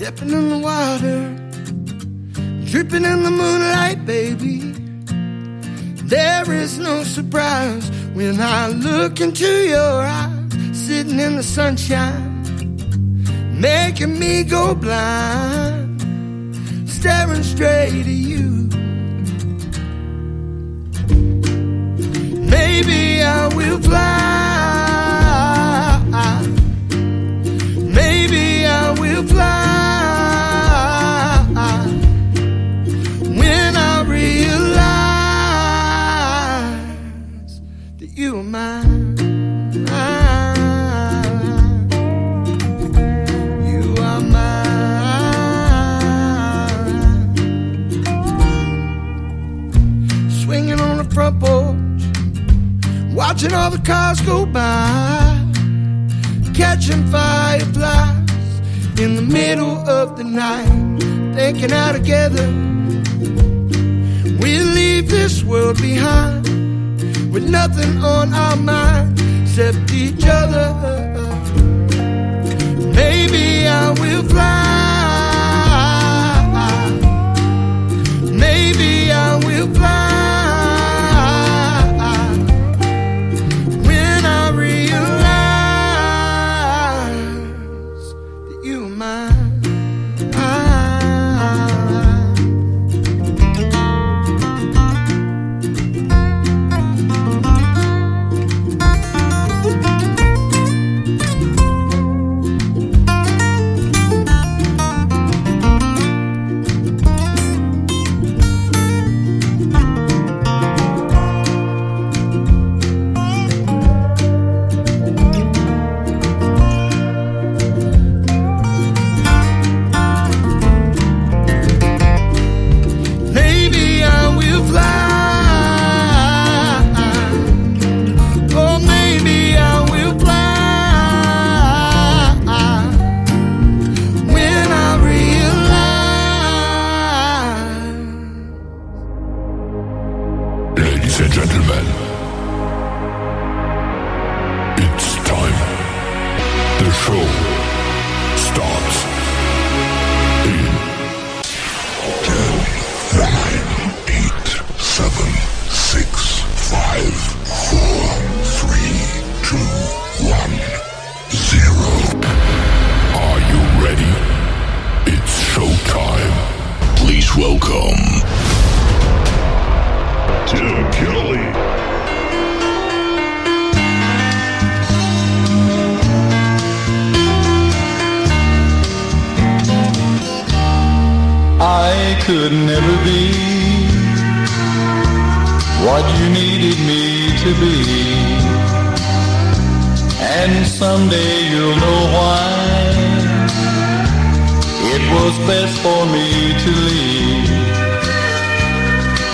stepping in the water, dripping in the moonlight, baby. There is no surprise when I look into your eyes, sitting in the sunshine, making me go blind, staring straight at you. Maybe I will fly. Maybe I will fly when I realize that you are mine. You are mine. Swinging on the front porch, watching all the cars go by, catching fireflies in the middle of the night, thinking how together we'll leave this world behind, with nothing on our mind except each other. Maybe I will fly. Maybe I will fly. Ladies and gentlemen, it's time. The show starts in 10, 9, 8, 7, 6, 5, 4, 3, 2, 1, 0. Are you ready? It's showtime. Please welcome Tim Kelly. I could never be what you needed me to be, and someday you'll know why it was best for me to leave.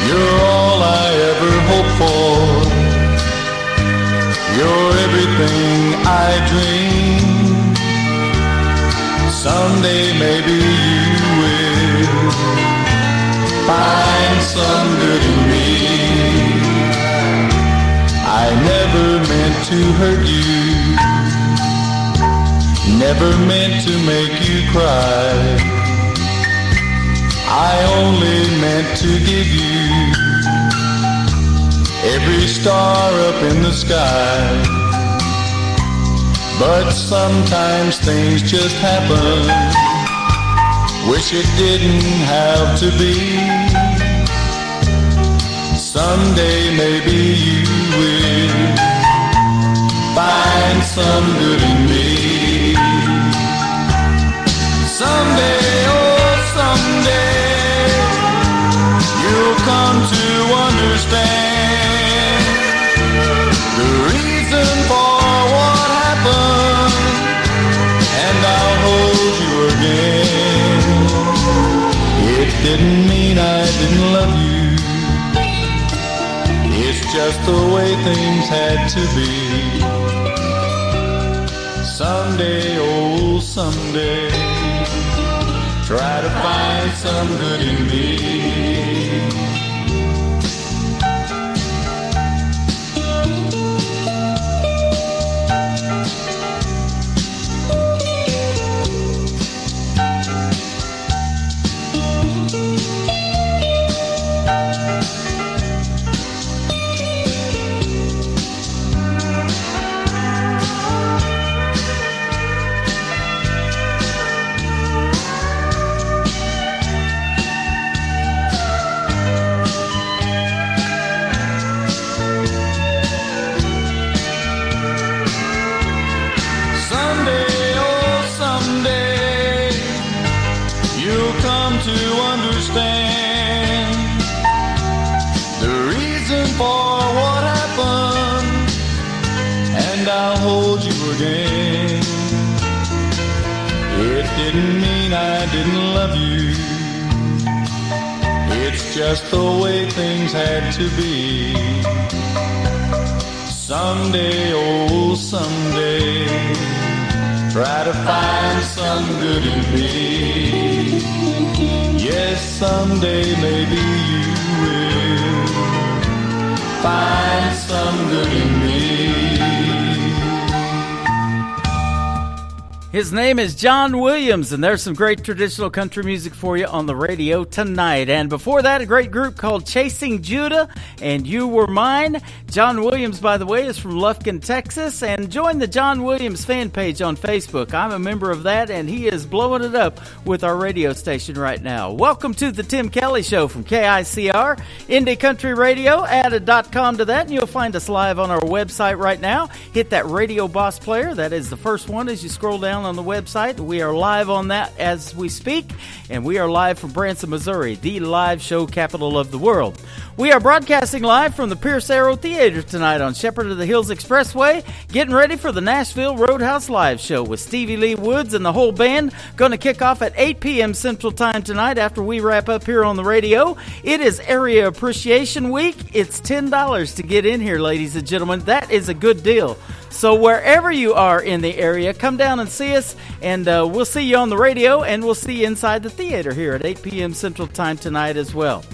You're all I ever hoped for. You're everything I dream. Someday maybe you will find some good in me. I never meant to hurt you, never meant to make you cry. I only meant to give you every star up in the sky. But sometimes things just happen, wish it didn't have to be. Someday maybe you will find some good in me. Someday, oh someday, you'll come to understand the reason for what happened, and I'll hold you again. It didn't mean I didn't love you, it's just the way things had to be. Someday, oh someday, try to find some good in me. again. It didn't mean I didn't love you. It's just the way things had to be. Someday, oh someday, try to find some good in me. Yes, someday maybe you will find some good in me. His name is John Williams, and there's some great traditional country music for you on the radio tonight. And before that, a great group called Chasing Judah and You Were Mine. John Williams, by the way, is from Lufkin, Texas, and join the John Williams fan page on Facebook. I'm a member of that, and he is blowing it up with our radio station right now. Welcome to the Tim Kelly Show from KICR, Indie Country Radio. Add a .com to that, and you'll find us live on our website right now. Hit that Radio Boss player. That is the first one as you scroll down on the website. We are live on that as we speak, and we are live from Branson, Missouri, the live show capital of the world. We are broadcasting live from the Pierce Arrow Theater tonight on Shepherd of the Hills Expressway, getting ready for the Nashville Roadhouse Live Show with Stevie Lee Woods and the whole band. Going to kick off at 8 p.m. Central Time tonight after we wrap up here on the radio. It is Area Appreciation Week. It's $10 to get in here, ladies and gentlemen. That is a good deal. So wherever you are in the area, come down and see us, and we'll see you on the radio, and we'll see you inside the theater here at 8 p.m. Central Time tonight as well.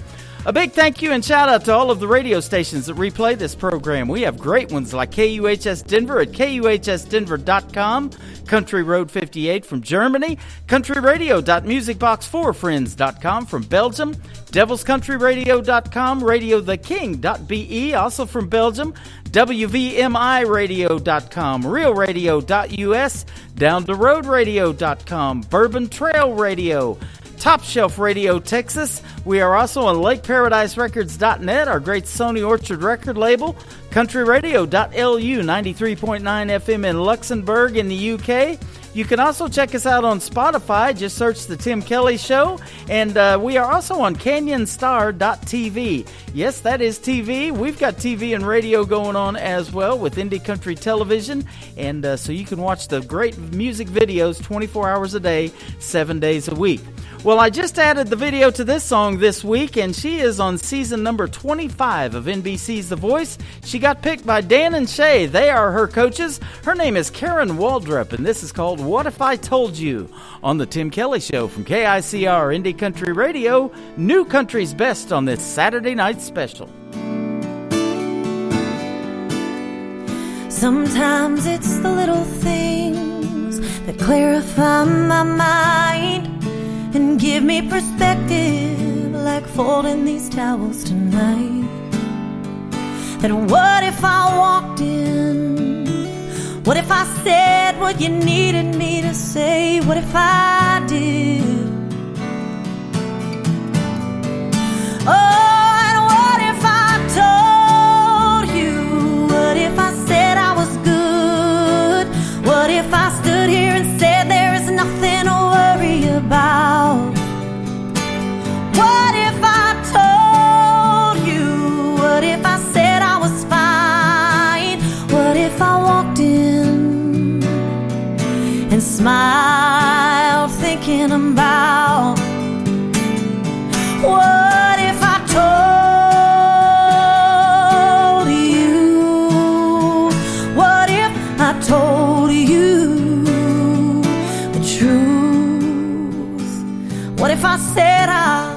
A big thank you and shout out to all of the radio stations that replay this program. We have great ones like KUHS Denver at KUHSdenver.com, Country Road 58 from Germany, countryradio.musicbox4friends.com from Belgium, devilscountryradio.com, radiotheking.be, also from Belgium, WVMIradio.com, realradio.us, downtheroadradio.com, Bourbon Trail Radio, Top Shelf Radio Texas. We are also on LakeParadiseRecords.net, our great Sony Orchard record label, CountryRadio.lu, 93.9 FM in Luxembourg in the UK. You can also check us out on Spotify. Just search The Tim Kelly Show. And we are also on CanyonStar.tv. Yes, that is TV. We've got TV and radio going on as well with Indie Country Television. And so you can watch the great music videos 24 hours a day, 7 days a week. Well, I just added the video to this song this week, and she is on season number 25 of NBC's The Voice. She got picked by Dan and Shay. They are her coaches. Her name is Karen Waldrop, and this is called What If I Told You on The Tim Kelly Show from KICR Indie Country Radio, New Country's Best on this Saturday night special. Sometimes it's the little things that clarify my mind and give me perspective, like folding these towels tonight. That what if I walked in? What if I said what you needed me to say? What if I did? Oh, and what if I told you? What if I said I was good? What if I stood here and said there is nothing to worry about? What if I told you? What if I said I was fine? What if I walked in and smiled thinking about? What if I told you? What if I told you the truth? What if I said I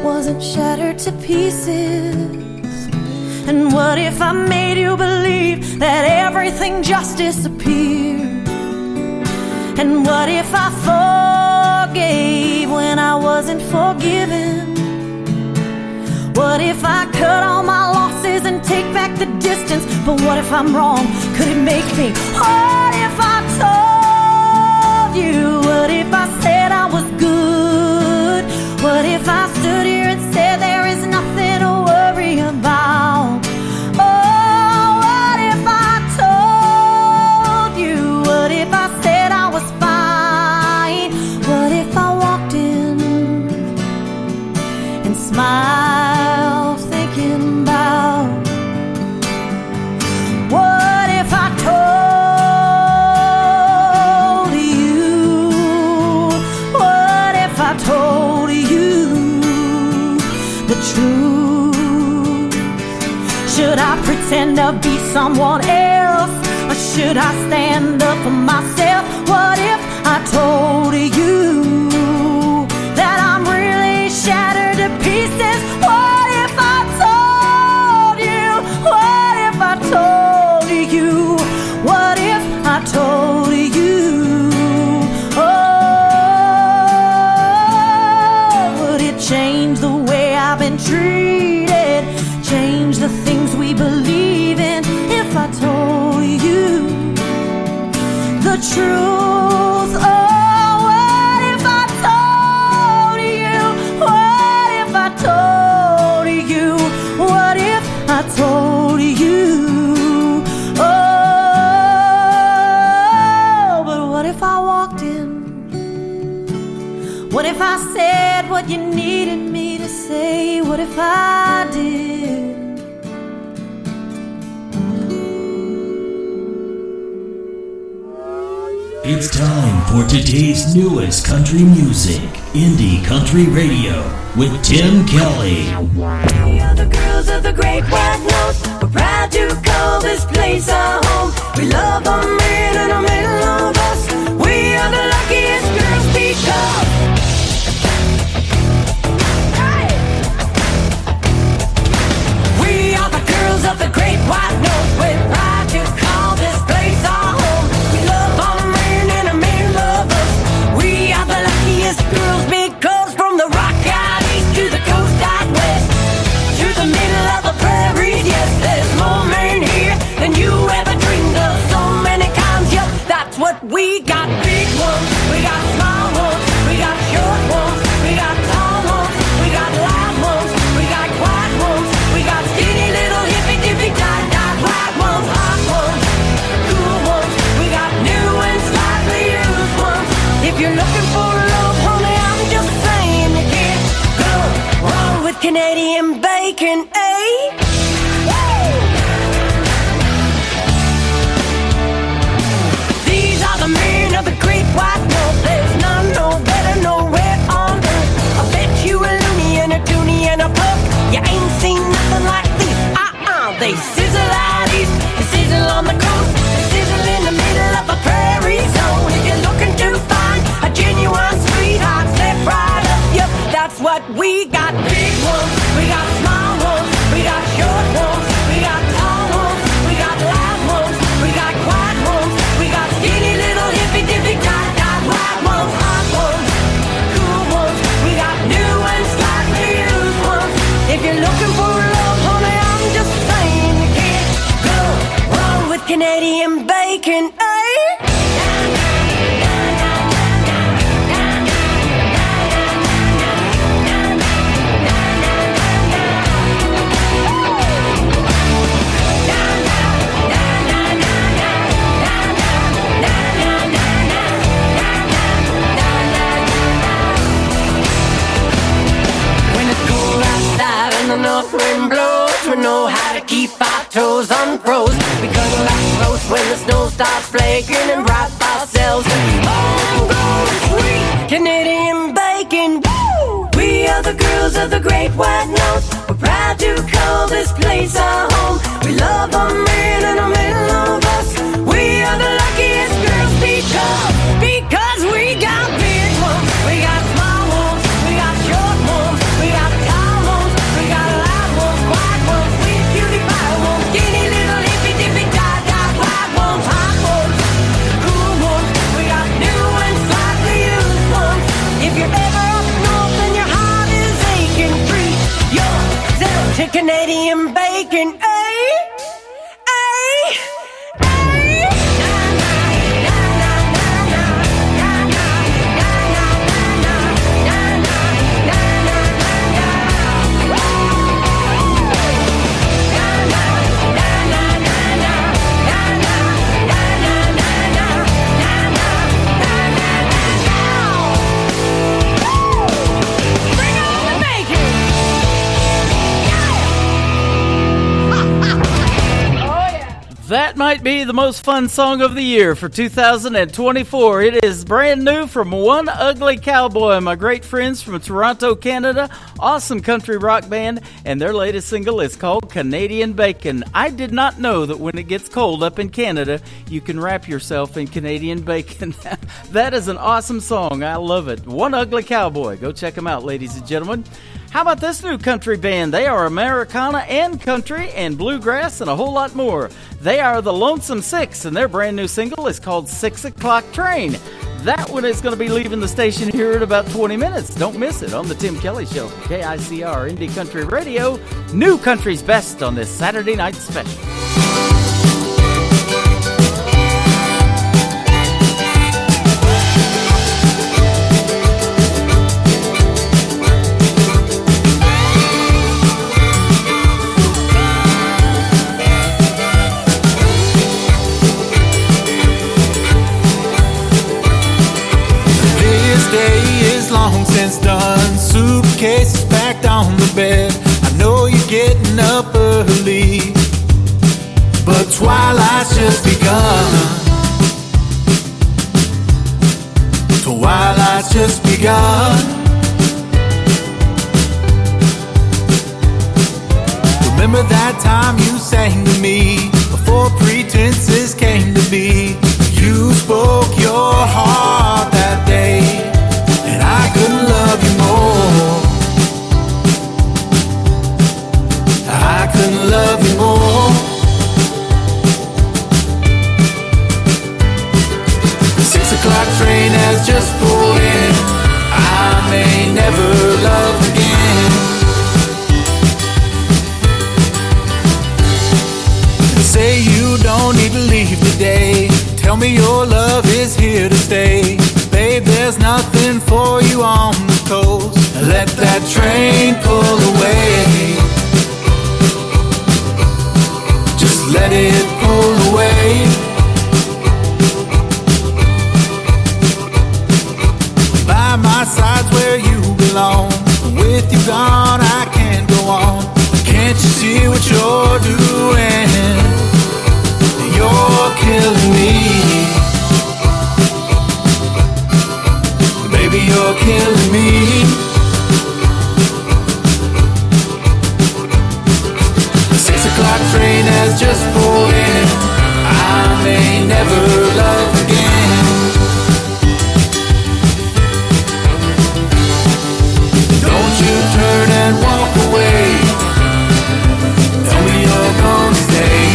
wasn't shattered to pieces? And what if I made you believe that everything just disappeared? And what if I forgave when I wasn't forgiven? What if I cut all my losses and take back the distance? But what if I'm wrong? Could it make me? What if I told you? What if I said I was good? What if I stood here and said there is nothing to worry about? Oh, what if I told you? What if I said I was fine? What if I walked in and smiled thinking about? What if I told the truth. Should I pretend to be someone else, or should I stand up for myself? What if I told you that I'm really shattered to pieces? What if I told you? What if I told you? What if I told you? Oh, would it change the way I've been treated? Change the things we believe in if I told you the truth? Oh, what if I told you? What if I told you? What if I told you? Oh, but what if I walked in? What if I said what you needed me to say? What if I did? It's time for today's newest country music, Indie Country Radio, with Tim Kelly. We are the girls of the Great White North. We're proud to call this place our home. We love our men and our men love us. We are the luckiest girls because we are the girls of the Great White North. We're proud to call this place our home. We love our men and our men love us. We are the luckiest girls because from the rock out east to the coast out west, to the middle of the prairies, yes, there's more men here than you ever dreamed of. So many times, yep, that's what we got. Big ones, we got small ones, we got short ones, we got tall ones, we got loud ones, we got quiet ones, we got skinny little hippie dippy tight white ones, hot ones, cool ones, we got new and slightly used ones. If you're looking for love, honey, I'm just saying you can't go wrong with Canadian bacon, eh? These are the men of the Great White North. There's none no better nowhere on earth. I bet you a loony and a toonie and a puck. You ain't seen nothing like this. They sizzle out east, they sizzle on the coast, they sizzle in the middle of a prairie zone. If you're looking to find a genuine sweetheart, step right up. Yep, that's what we got. Big ones, we got small ones, we got short ones, we got tall ones, we got loud ones, we got quiet ones, we got skinny little hippie dippy tight white ones, hot ones, cool ones, we got new and slightly used ones. If you're looking for love, honey, I'm just saying you can't go wrong with Canadian bacon, eh? When it's cold outside and the north wind blows, we know how to keep our toes unfroze. We cuddle up close when the snow starts flaking and wrap ourselves in homegrown sweet Canadian bacon. Woo! We are the girls of the Great White North. We're proud to call this place our home. We love our men and our men love us. We are the luckiest girls because we got big ones, we got small ones, we got short ones, we got tall ones, we got loud ones, white ones, sweet cutie pie ones, skinny little hippie dippy tight white ones, hot ones, cool ones, we got new and slightly used ones. If you're ever up north and your heart is aching, treat yourself to Canadian bacon, eh? Bring on the bacon! Yeah! That might be the most fun song of the year for 2024. It is brand new from One Ugly Cowboy, my great friends from Toronto, Canada. Awesome country rock band, and their latest single is called Canadian Bacon. I did not know that when it gets cold up in Canada, you can wrap yourself in Canadian bacon. That is an awesome song. I love it. One Ugly Cowboy. Go check them out, ladies and gentlemen. How about this new country band? They are Americana and country and bluegrass and a whole lot more. They are the Lonesome Six, and their brand new single is called 6 O'Clock Train. That one is going to be leaving the station here in about 20 minutes. Don't miss it on the Tim Kelly Show, KICR Indie Country Radio. New country's best on this Saturday night special. Since done, suitcases packed on the bed. I know you're getting up early, but twilight's just begun. Twilight's just begun. Remember that time you sang to me before pretenses came to be? You spoke your heart that day, and I couldn't love you more. I couldn't love you more. The 6 o'clock train has just pulled in. I may never love again. They say you don't need to leave today. Tell me your love is here to stay. Babe, there's nothing for you on the coast. Let that train pull away. Just let it pull away. By my side's where you belong. With you gone, I can't go on. Can't you see what you're doing? You're killing me. Baby, you're killing me. The 6 o'clock train has just pulled in. I may never love again. Don't you turn and walk away. Tell me you're gonna stay.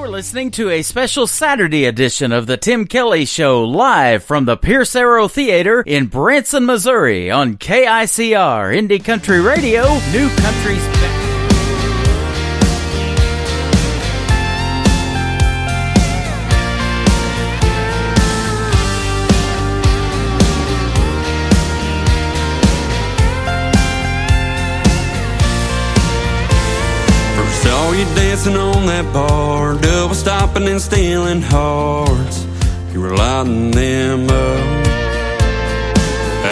Listening to a special Saturday edition of the Tim Kelly Show live from the Pierce Arrow Theater in Branson, Missouri on KICR Indie Country Radio, New Country's Best. Saw you dancing on that bar, double stopping and stealing hearts. You were lighting them up.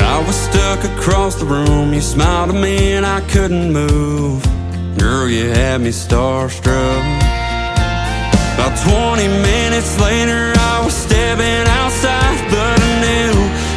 I was stuck across the room. You smiled at me and I couldn't move. Girl, you had me starstruck. About 20 minutes later, I was stepping outside, but I knew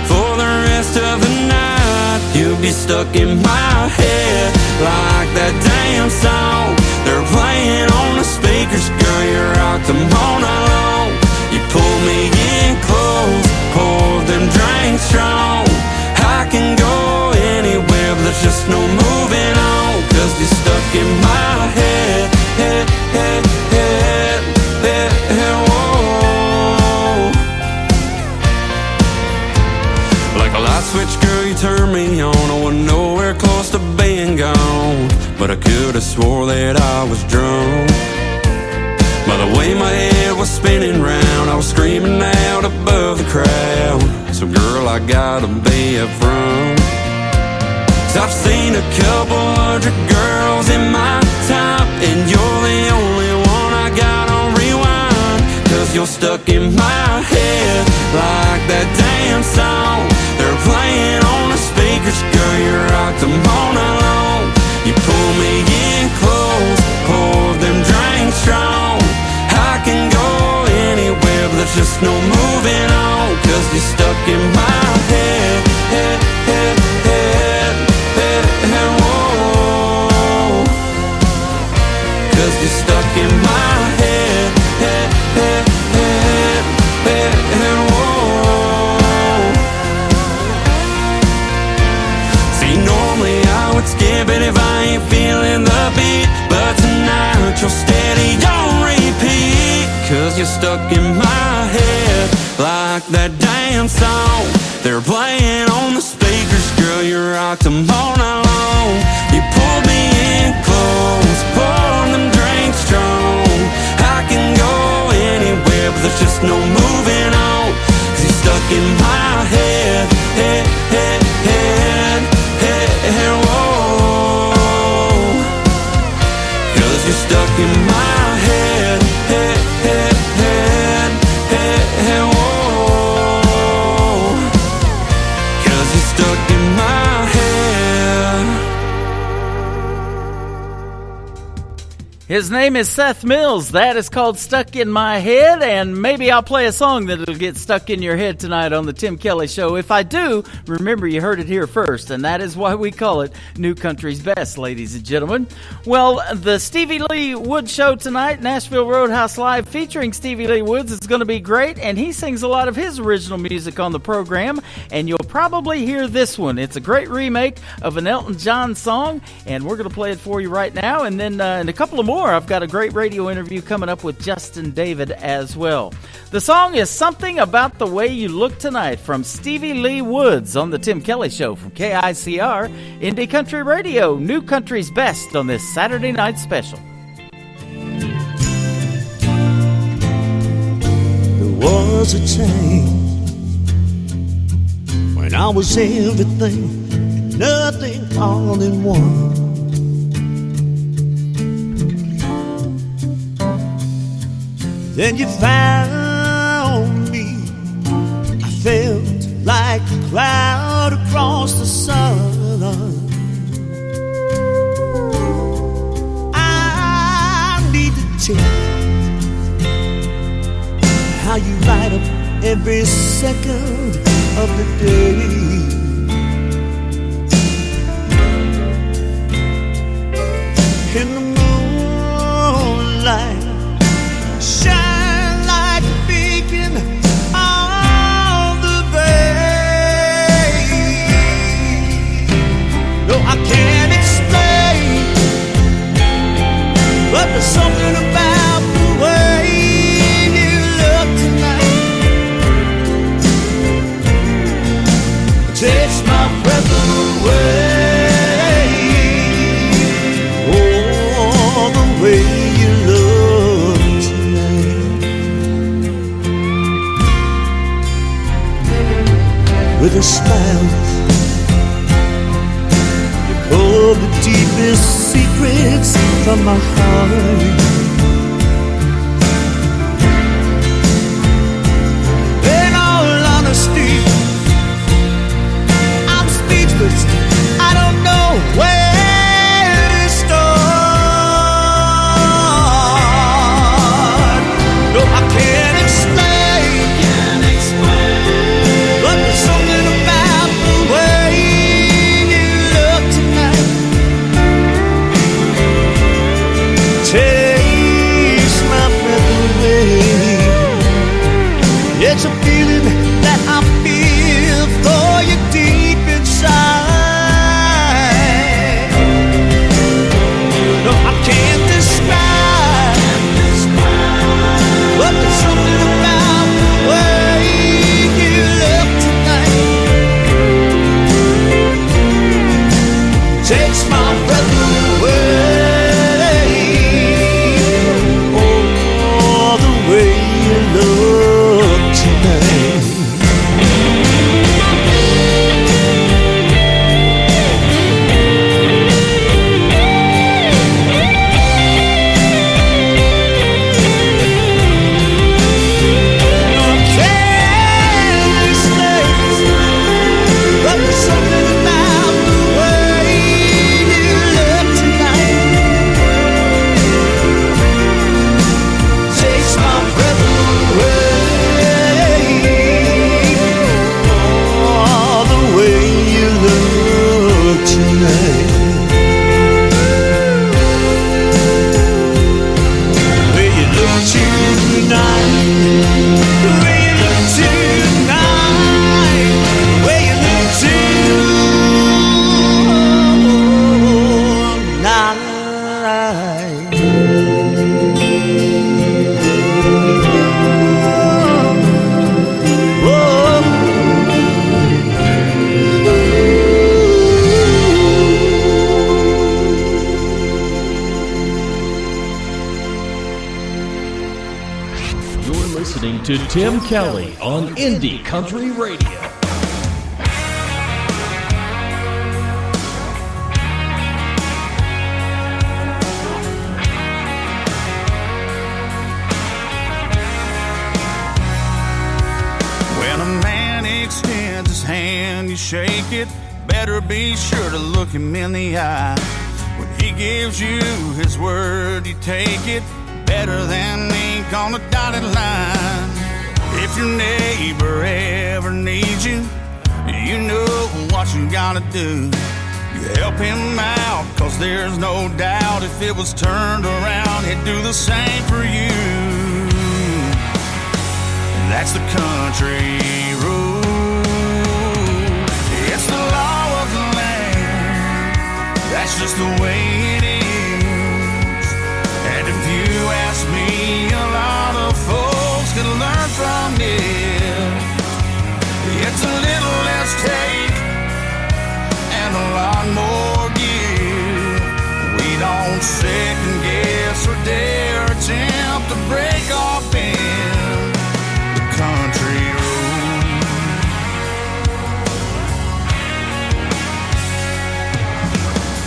for the rest of the night you'd be stuck in my head like that damn song they're playing on the speakers. Girl, you rock them all night long. You pull me in close, pour them drinks strong. I can go anywhere, but there's just no moving on, 'cause you're stuck in my head, head, head, head, head, head, whoa. Like a light switch, girl, you turn me on. I was nowhere close to being gone, but I could have swore that I was drunk. By the way my head was spinning round, I was screaming out above the crowd. So girl, I gotta be upfront, 'cause I've seen a couple hundred girls in my time, and you're the only one I got on rewind. 'Cause you're stuck in my head like that damn song they're playing on the speakers. Girl, you rock them all night long. You pull me in close, pour them drinks strong. I can go anywhere, but there's just no moving on, 'cause you're stuck in my head, head, head, head, head, head, whoa. 'Cause you're stuck in my head, head, head, head, head, head, whoa. See, normally I would skip it if I ain't feeling the beat, but tonight you're steady on repeat. 'Cause you're stuck in my head like that damn song they're playing on the speakers. Girl, you rock them all night long. You pulled me in close, pour them drinks strong. I can go anywhere, but there's just no moving on, 'cause you're stuck in my head, head, head, head, head, head, whoa. 'Cause you're stuck in my head, head, head, head, head, head, whoa. 'Cause you're stuck in my head. His name is Seth Mills. That is called Stuck in My Head, and maybe I'll play a song that'll get stuck in your head tonight on the Tim Kelly Show. If I do, remember you heard it here first, and that is why we call it New Country's Best, ladies and gentlemen. Well, the Stevie Lee Woods Show tonight, Nashville Roadhouse Live, featuring Stevie Lee Woods, is going to be great, and he sings a lot of his original music on the program, and you'll probably hear this one. It's a great remake of an Elton John song, and we're going to play it for you right now, and then in a couple of more, I've got a great radio interview coming up with Justin David as well. The song is Something About the Way You Look Tonight from Stevie Lee Woods on the Tim Kelly Show from KICR, Indie Country Radio, New Country's Best on this Saturday night special. There was a time when I was everything and nothing all in one. Then you found me. I felt like a cloud across the sun. I need to change how you light up every second of the day. In the moonlight, shine like a beacon on the bay. No, I can't explain, but there's something about the way you look tonight. It takes my breath away. Oh, the way you look tonight. With a smile, you pull the deepest secrets from my heart. In all honesty, I'm speechless. I don't know where to start. night. Listening to Tim Kelly on Indie Country Radio. When a man extends his hand, you shake it. Better be sure to look him in the eye. When he gives you his word, you take it. Better than ink on a dotted line. If your neighbor ever needs you, you know what you gotta do. You help him out, cause there's no doubt if it was turned around, he'd do the same for you. And that's the country rule. It's the law of the land. That's just the way it is. And if you ask me, a lot of folks could learn from it. It's a little less take and a lot more give. We don't second guess or dare attempt to break our bend. The country road.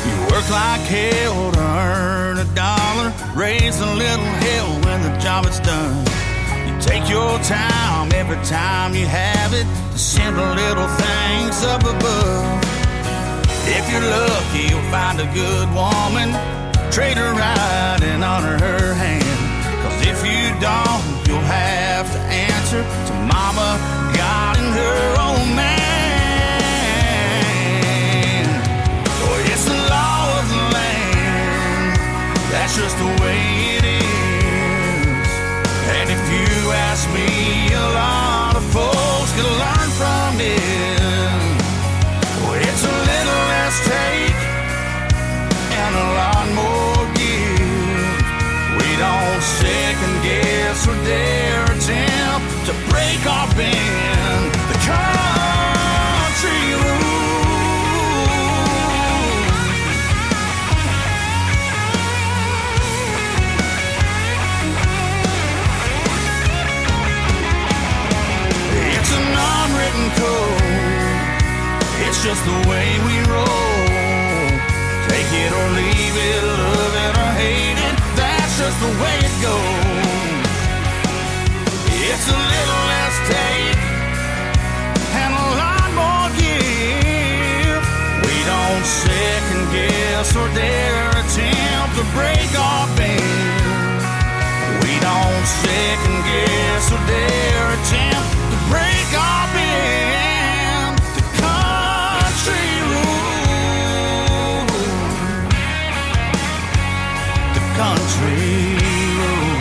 You work like hell to earn $1, raise a little hell when the job is done. You take your time every time you have it to simple little things up above. If you're lucky, you'll find a good woman, treat her right and honor her hand. Cause if you don't, you'll have to answer to Mama, God, and her old man. Oh, it's the law of the land. That's just the way it is. And if you ask me, a lot of folks can learn from it. Well, it's a little less take and a lot more give. We don't second guess or dare attempt to break our bend. The country road. It's an unwritten code. It's just the way we roll. Take it or leave it, love it or hate it. That's just the way it goes. It's a little less take and a lot more give. We don't second guess or dare attempt to break our bend. We don't second guess or dare attempt to break our bend. The country road. The country road.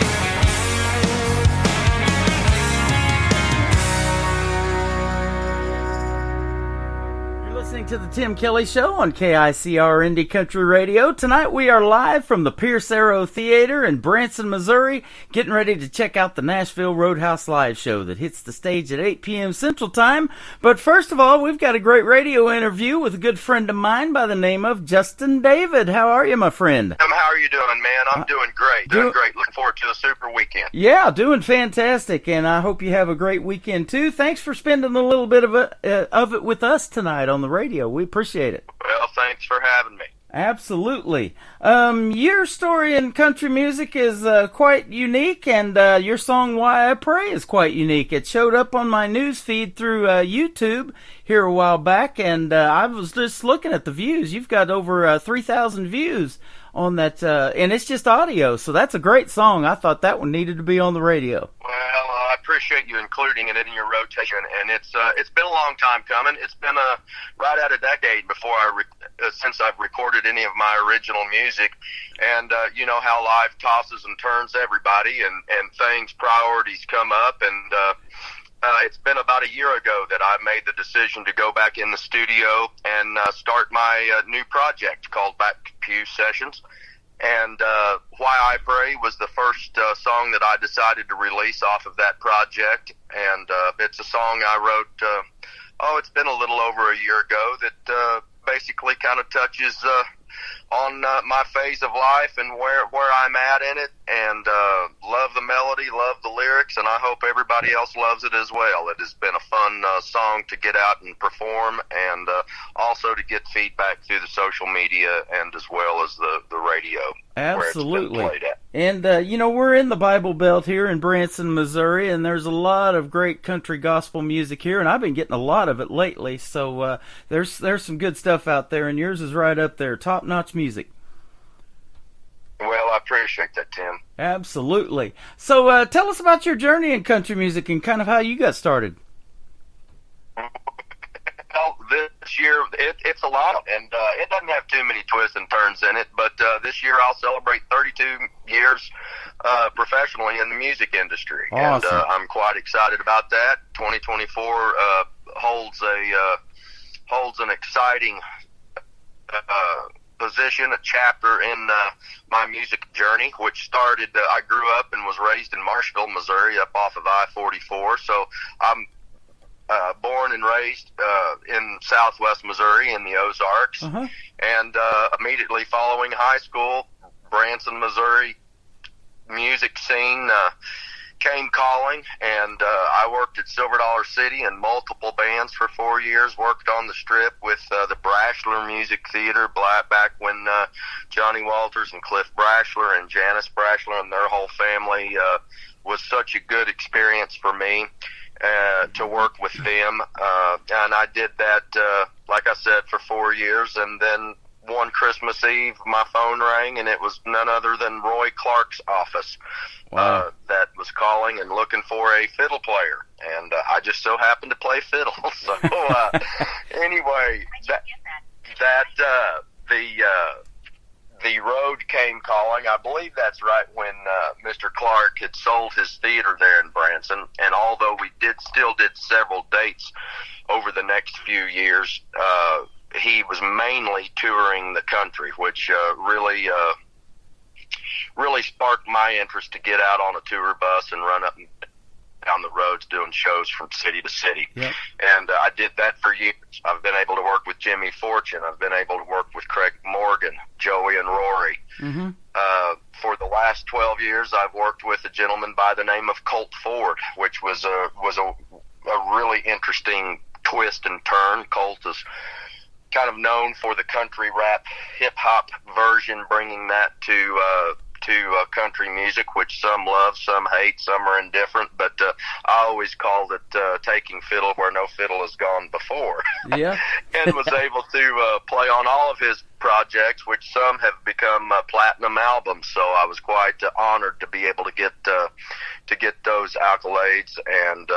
You're listening to the Tim Kelly Show on KICR Indie Country Radio. Tonight we are live from the Pierce Arrow Theater in Branson, Missouri, getting ready to check out the Nashville Roadhouse Live show that hits the stage at 8 p.m. Central Time. But first of all, we've got a great radio interview with a good friend of mine by the name of Justin David. How are you, my friend? How are you doing, man? I'm doing great. Doing great. Looking forward to a super weekend. Yeah, doing fantastic, and I hope you have a great weekend too. Thanks for spending a little bit of it with us tonight on the radio. We appreciate it. Well, thanks for having me. Absolutely. Your story in country music is quite unique, and your song "Why I Pray" is quite unique. It showed up on my news feed through YouTube here a while back, and I was just looking at the views. You've got over 3,000 views on that, and it's just audio, so that's a great song. I thought that one needed to be on the radio. Well, I appreciate you including it in your rotation, and it's been a long time coming. It's been right at a decade before since I've recorded any of my original music, and you know how life tosses and turns everybody, and things, priorities come up, and it's been about a year ago that I made the decision to go back in the studio and start my new project called Back Pew Sessions. And Why I Pray was the first song that I decided to release off of that project. And it's a song I wrote, it's been a little over a year ago, that basically kind of touches on my phase of life and where I'm at in it, and love the melody, love the lyrics, and I hope everybody else loves it as well. It has been a fun song to get out and perform, and also to get feedback through the social media and as well as the radio. Absolutely. Where it's been played at. And, we're in the Bible Belt here in Branson, Missouri, and there's a lot of great country gospel music here, and I've been getting a lot of it lately, so there's some good stuff out there, and yours is right up there, top-notch music. Well, I appreciate that, Tim. Absolutely. So tell us about your journey in country music and kind of how you got started. Well, this year, it's a lot, and it doesn't have too many twists and turns in it, but this year I'll celebrate 32 years professionally in the music industry. Awesome. And I'm quite excited about that. 2024 holds an exciting position, a chapter in my music journey, which started, I grew up and was raised in Marshville, Missouri, up off of I-44, so I'm born and raised in southwest Missouri in the Ozarks, and immediately following high school, Branson, Missouri music scene came calling, and I worked at Silver Dollar City in multiple bands for 4 years, worked on the Strip with the Brashler Music Theater back when Johnny Walters and Cliff Brashler and Janice Brashler and their whole family was such a good experience for me. To work with them, and I did that, like I said, for 4 years, and then one Christmas Eve, my phone rang, and it was none other than Roy Clark's office. Wow. That was calling and looking for a fiddle player, and I just so happened to play fiddle. So anyway, the road came calling. I believe that's right when Mr. Clark had sold his theater there in Branson, and although we still did several dates over the next few years, he was mainly touring the country, which really sparked my interest to get out on a tour bus and run up and down the roads doing shows from city to city. Yep. And I did that for years. I've been able to work with Jimmy Fortune. I've been able to work with Craig Morgan, Joey and Rory. Mm-hmm. For the last 12 years, I've worked with a gentleman by the name of Colt Ford, which was a really interesting twist and turn. Colt is kind of known for the country rap hip hop version, bringing that to country music, which some love, some hate, some are indifferent, but I always called it taking fiddle where no fiddle has gone before. Yeah. And was able to play on all of his projects, which some have become platinum albums, so I was quite honored to be able to get those accolades. And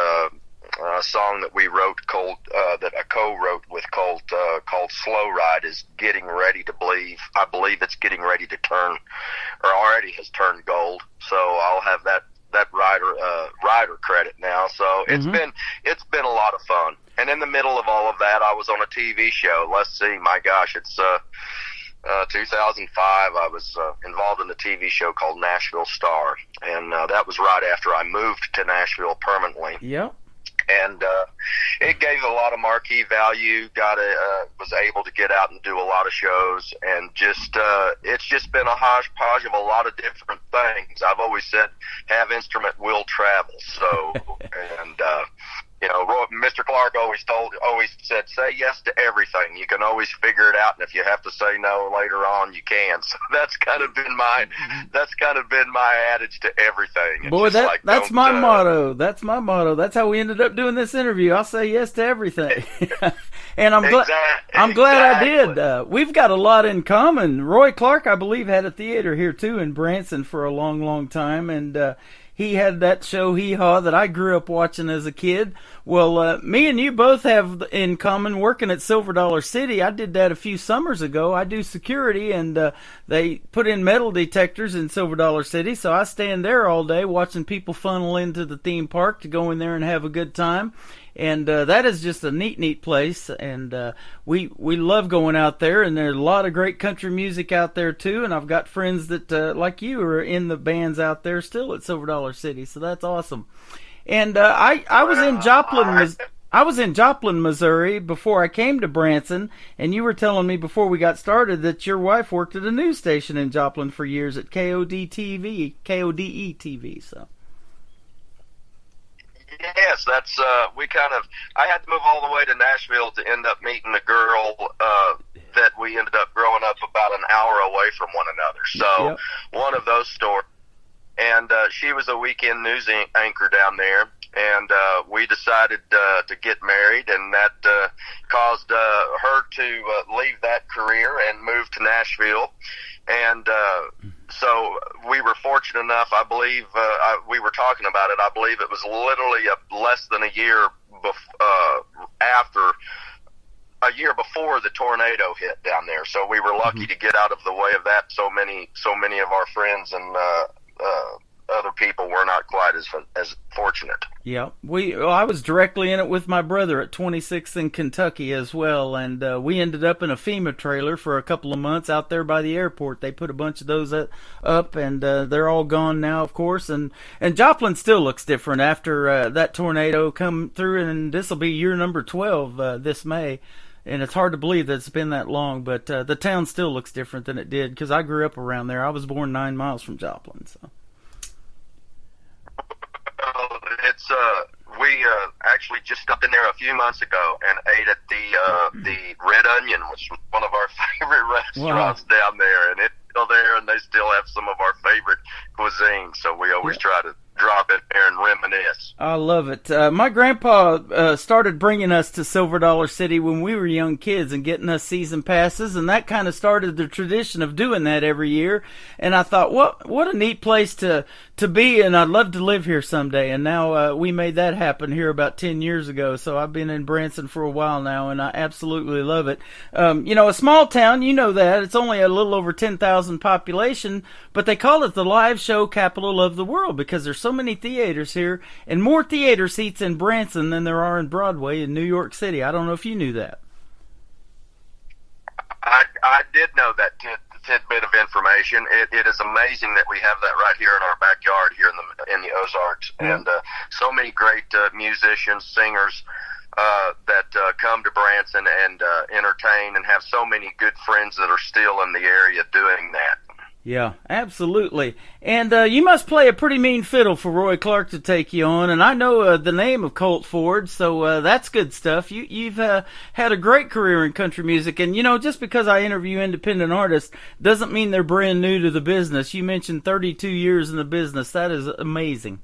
a song that we wrote, that I co-wrote with Colt, called Slow Ride, is getting ready to believe. I believe it's getting ready to turn, or already has turned gold. So I'll have that writer credit now. So it's been a lot of fun. And in the middle of all of that, I was on a TV show. Let's see, my gosh, it's 2005. I was involved in a TV show called Nashville Star, and that was right after I moved to Nashville permanently. Yep. And it gave a lot of marquee value. Was able to get out and do a lot of shows, and it's just been a hodgepodge of a lot of different things. I've always said, have instrument, will travel. So, and Mr. Clark always said, say yes to everything. You can always figure it out, and if you have to say no later on, you can. So that's kind of been my adage to everything. It's boy, that's my motto. That's my motto. That's how we ended up doing this interview. I'll say yes to everything. And I'm glad I did. We've got a lot in common. Roy Clark, I believe, had a theater here too in Branson for a long, long time, and he had that show Hee Haw that I grew up watching as a kid. Well, me and you both have in common working at Silver Dollar City. I did that a few summers ago. I do security, and they put in metal detectors in Silver Dollar City, so I stand there all day watching people funnel into the theme park to go in there and have a good time. And that is just a neat place, and we love going out there, and there's a lot of great country music out there too, and I've got friends that, like you, are in the bands out there still at Silver Dollar City, so that's awesome. And I was in Joplin, Missouri before I came to Branson, and you were telling me before we got started that your wife worked at a news station in Joplin for years at KODE-TV, so... Yes, that's I had to move all the way to Nashville to end up meeting a girl that we ended up growing up about an hour away from one another. So one of those stories. And she was a weekend news anchor down there, and we decided to get married, and that caused her to leave that career and move to Nashville. And so we were fortunate enough, I believe, we were talking about it, I believe it was literally less than a year before the tornado hit down there. So we were lucky to get out of the way of that. So many of our friends and other people were not quite as fortunate. Yeah, I was directly in it with my brother at 26th in Kentucky as well, and we ended up in a FEMA trailer for a couple of months out there by the airport. They put a bunch of those up, and they're all gone now, of course. And Joplin still looks different after that tornado come through, and this will be year number 12 this May. And it's hard to believe that it's been that long, but the town still looks different than it did because I grew up around there. I was born 9 miles from Joplin, so. It's we actually just stopped in there a few months ago and ate at the Red Onion, which was one of our favorite restaurants down there, and it's still there, and they still have some of our favorite cuisine. So we always try to drop in there and reminisce. I love it. My grandpa started bringing us to Silver Dollar City when we were young kids and getting us season passes, and that kind of started the tradition of doing that every year. And I thought, what a neat place to be, and I'd love to live here someday. And now we made that happen here about 10 years ago, so I've been in Branson for a while now, and I absolutely love it. A small town, you know that. It's only a little over 10,000 population, but they call it the live show capital of the world because there's so many theaters here, and more theater seats in Branson than there are in Broadway in New York City. I don't know if you knew that. I did know that tidbit of information. It is amazing that we have that right here in our backyard here in the Ozarks, and so many great musicians, singers that come to Branson and entertain, and have so many good friends that are still in the area doing that. Yeah, absolutely. And you must play a pretty mean fiddle for Roy Clark to take you on. And I know the name of Colt Ford, so that's good stuff. You've had a great career in country music. And, just because I interview independent artists doesn't mean they're brand new to the business. You mentioned 32 years in the business. That is amazing.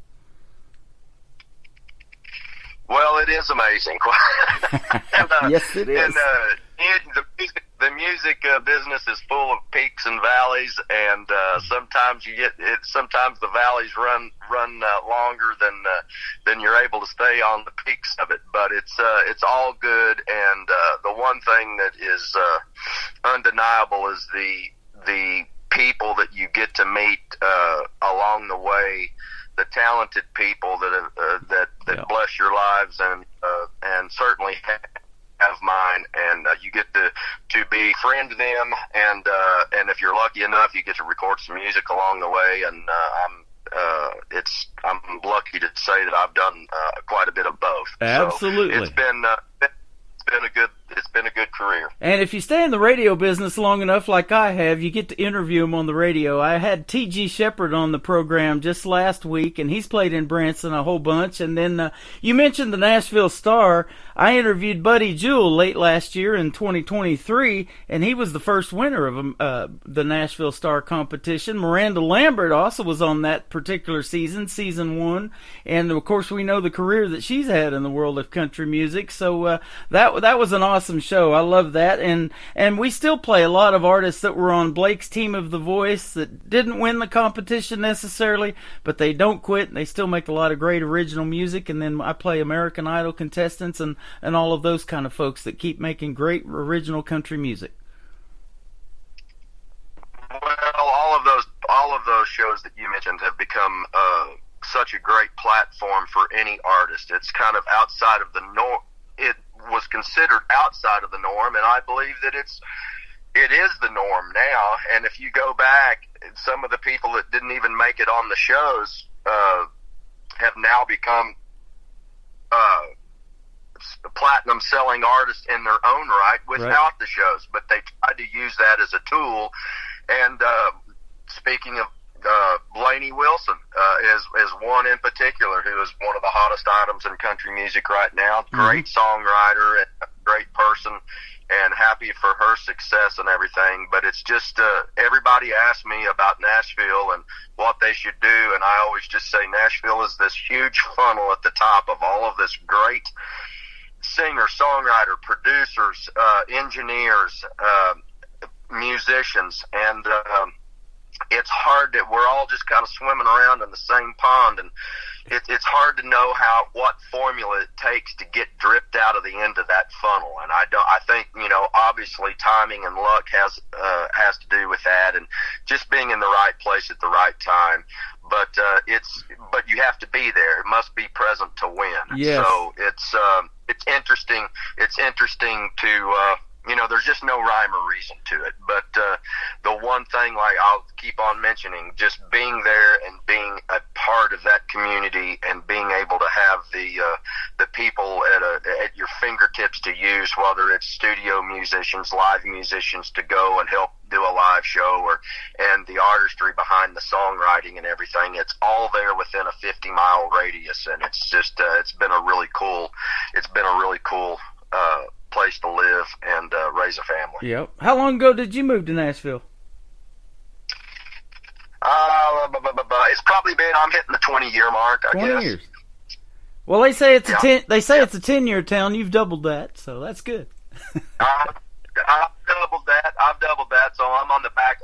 Well, it is amazing. Yes, it is. And the music business is full of peaks and valleys, and sometimes sometimes the valleys run longer than you're able to stay on the peaks of it. But it's all good, and the one thing that is undeniable is the people that you get to meet along the way. The talented people that bless your lives and certainly have mine, and you get to befriend them, and if you're lucky enough, you get to record some music along the way, and I'm lucky to say that I've done quite a bit of both. Absolutely, so it's been a good career. And if you stay in the radio business long enough, like I have, you get to interview them on the radio. I had T.G. Shepherd on the program just last week, and he's played in Branson a whole bunch. And then you mentioned the Nashville Star. I interviewed Buddy Jewell late last year in 2023, and he was the first winner of the Nashville Star competition. Miranda Lambert also was on that particular season 1. And, of course, we know the career that she's had in the world of country music. So that was an awesome show. I love that. And we still play a lot of artists that were on Blake's Team of The Voice that didn't win the competition necessarily, but they don't quit, and they still make a lot of great original music. And then I play American Idol contestants and all of those kind of folks that keep making great original country music. Well, all of those shows that you mentioned have become such a great platform for any artist. It's kind of outside of the norm. It was considered outside of the norm, and I believe that it is the norm now. And if you go back, some of the people that didn't even make it on the shows have now become platinum selling artists in their own right without the shows, but they tried to use that as a tool. And speaking of Blaney Wilson is one in particular who is one of the hottest items in country music right now. Great songwriter and a great person, and happy for her success and everything. But it's just everybody asks me about Nashville and what they should do, and I always just say Nashville is this huge funnel at the top of all of this great singer, songwriter, producers, engineers, musicians, and it's hard that we're all just kind of swimming around in the same pond, and it's hard to know what formula it takes to get dripped out of the end of that funnel. And I think, obviously timing and luck has to do with that, and just being in the right place at the right time. But you have to be there. It must be present to win. Yes. So it's interesting. It's interesting to there's just no rhyme or reason to it. But the one thing, like I'll keep on mentioning, just being there and being a part of that community and being able to have the people at your fingertips to use, whether it's studio musicians, live musicians to go and help do a live show, and the artistry behind the songwriting and everything. It's all there within a 50-mile radius, and it's just it's been a really cool place to live and raise a family. Yep. How long ago did you move to Nashville? It's probably been, I'm hitting the 20-year mark, I guess. 20 years. Well, they say it's a 10-year town. You've doubled that, so that's good. I've doubled that, so I'm on the back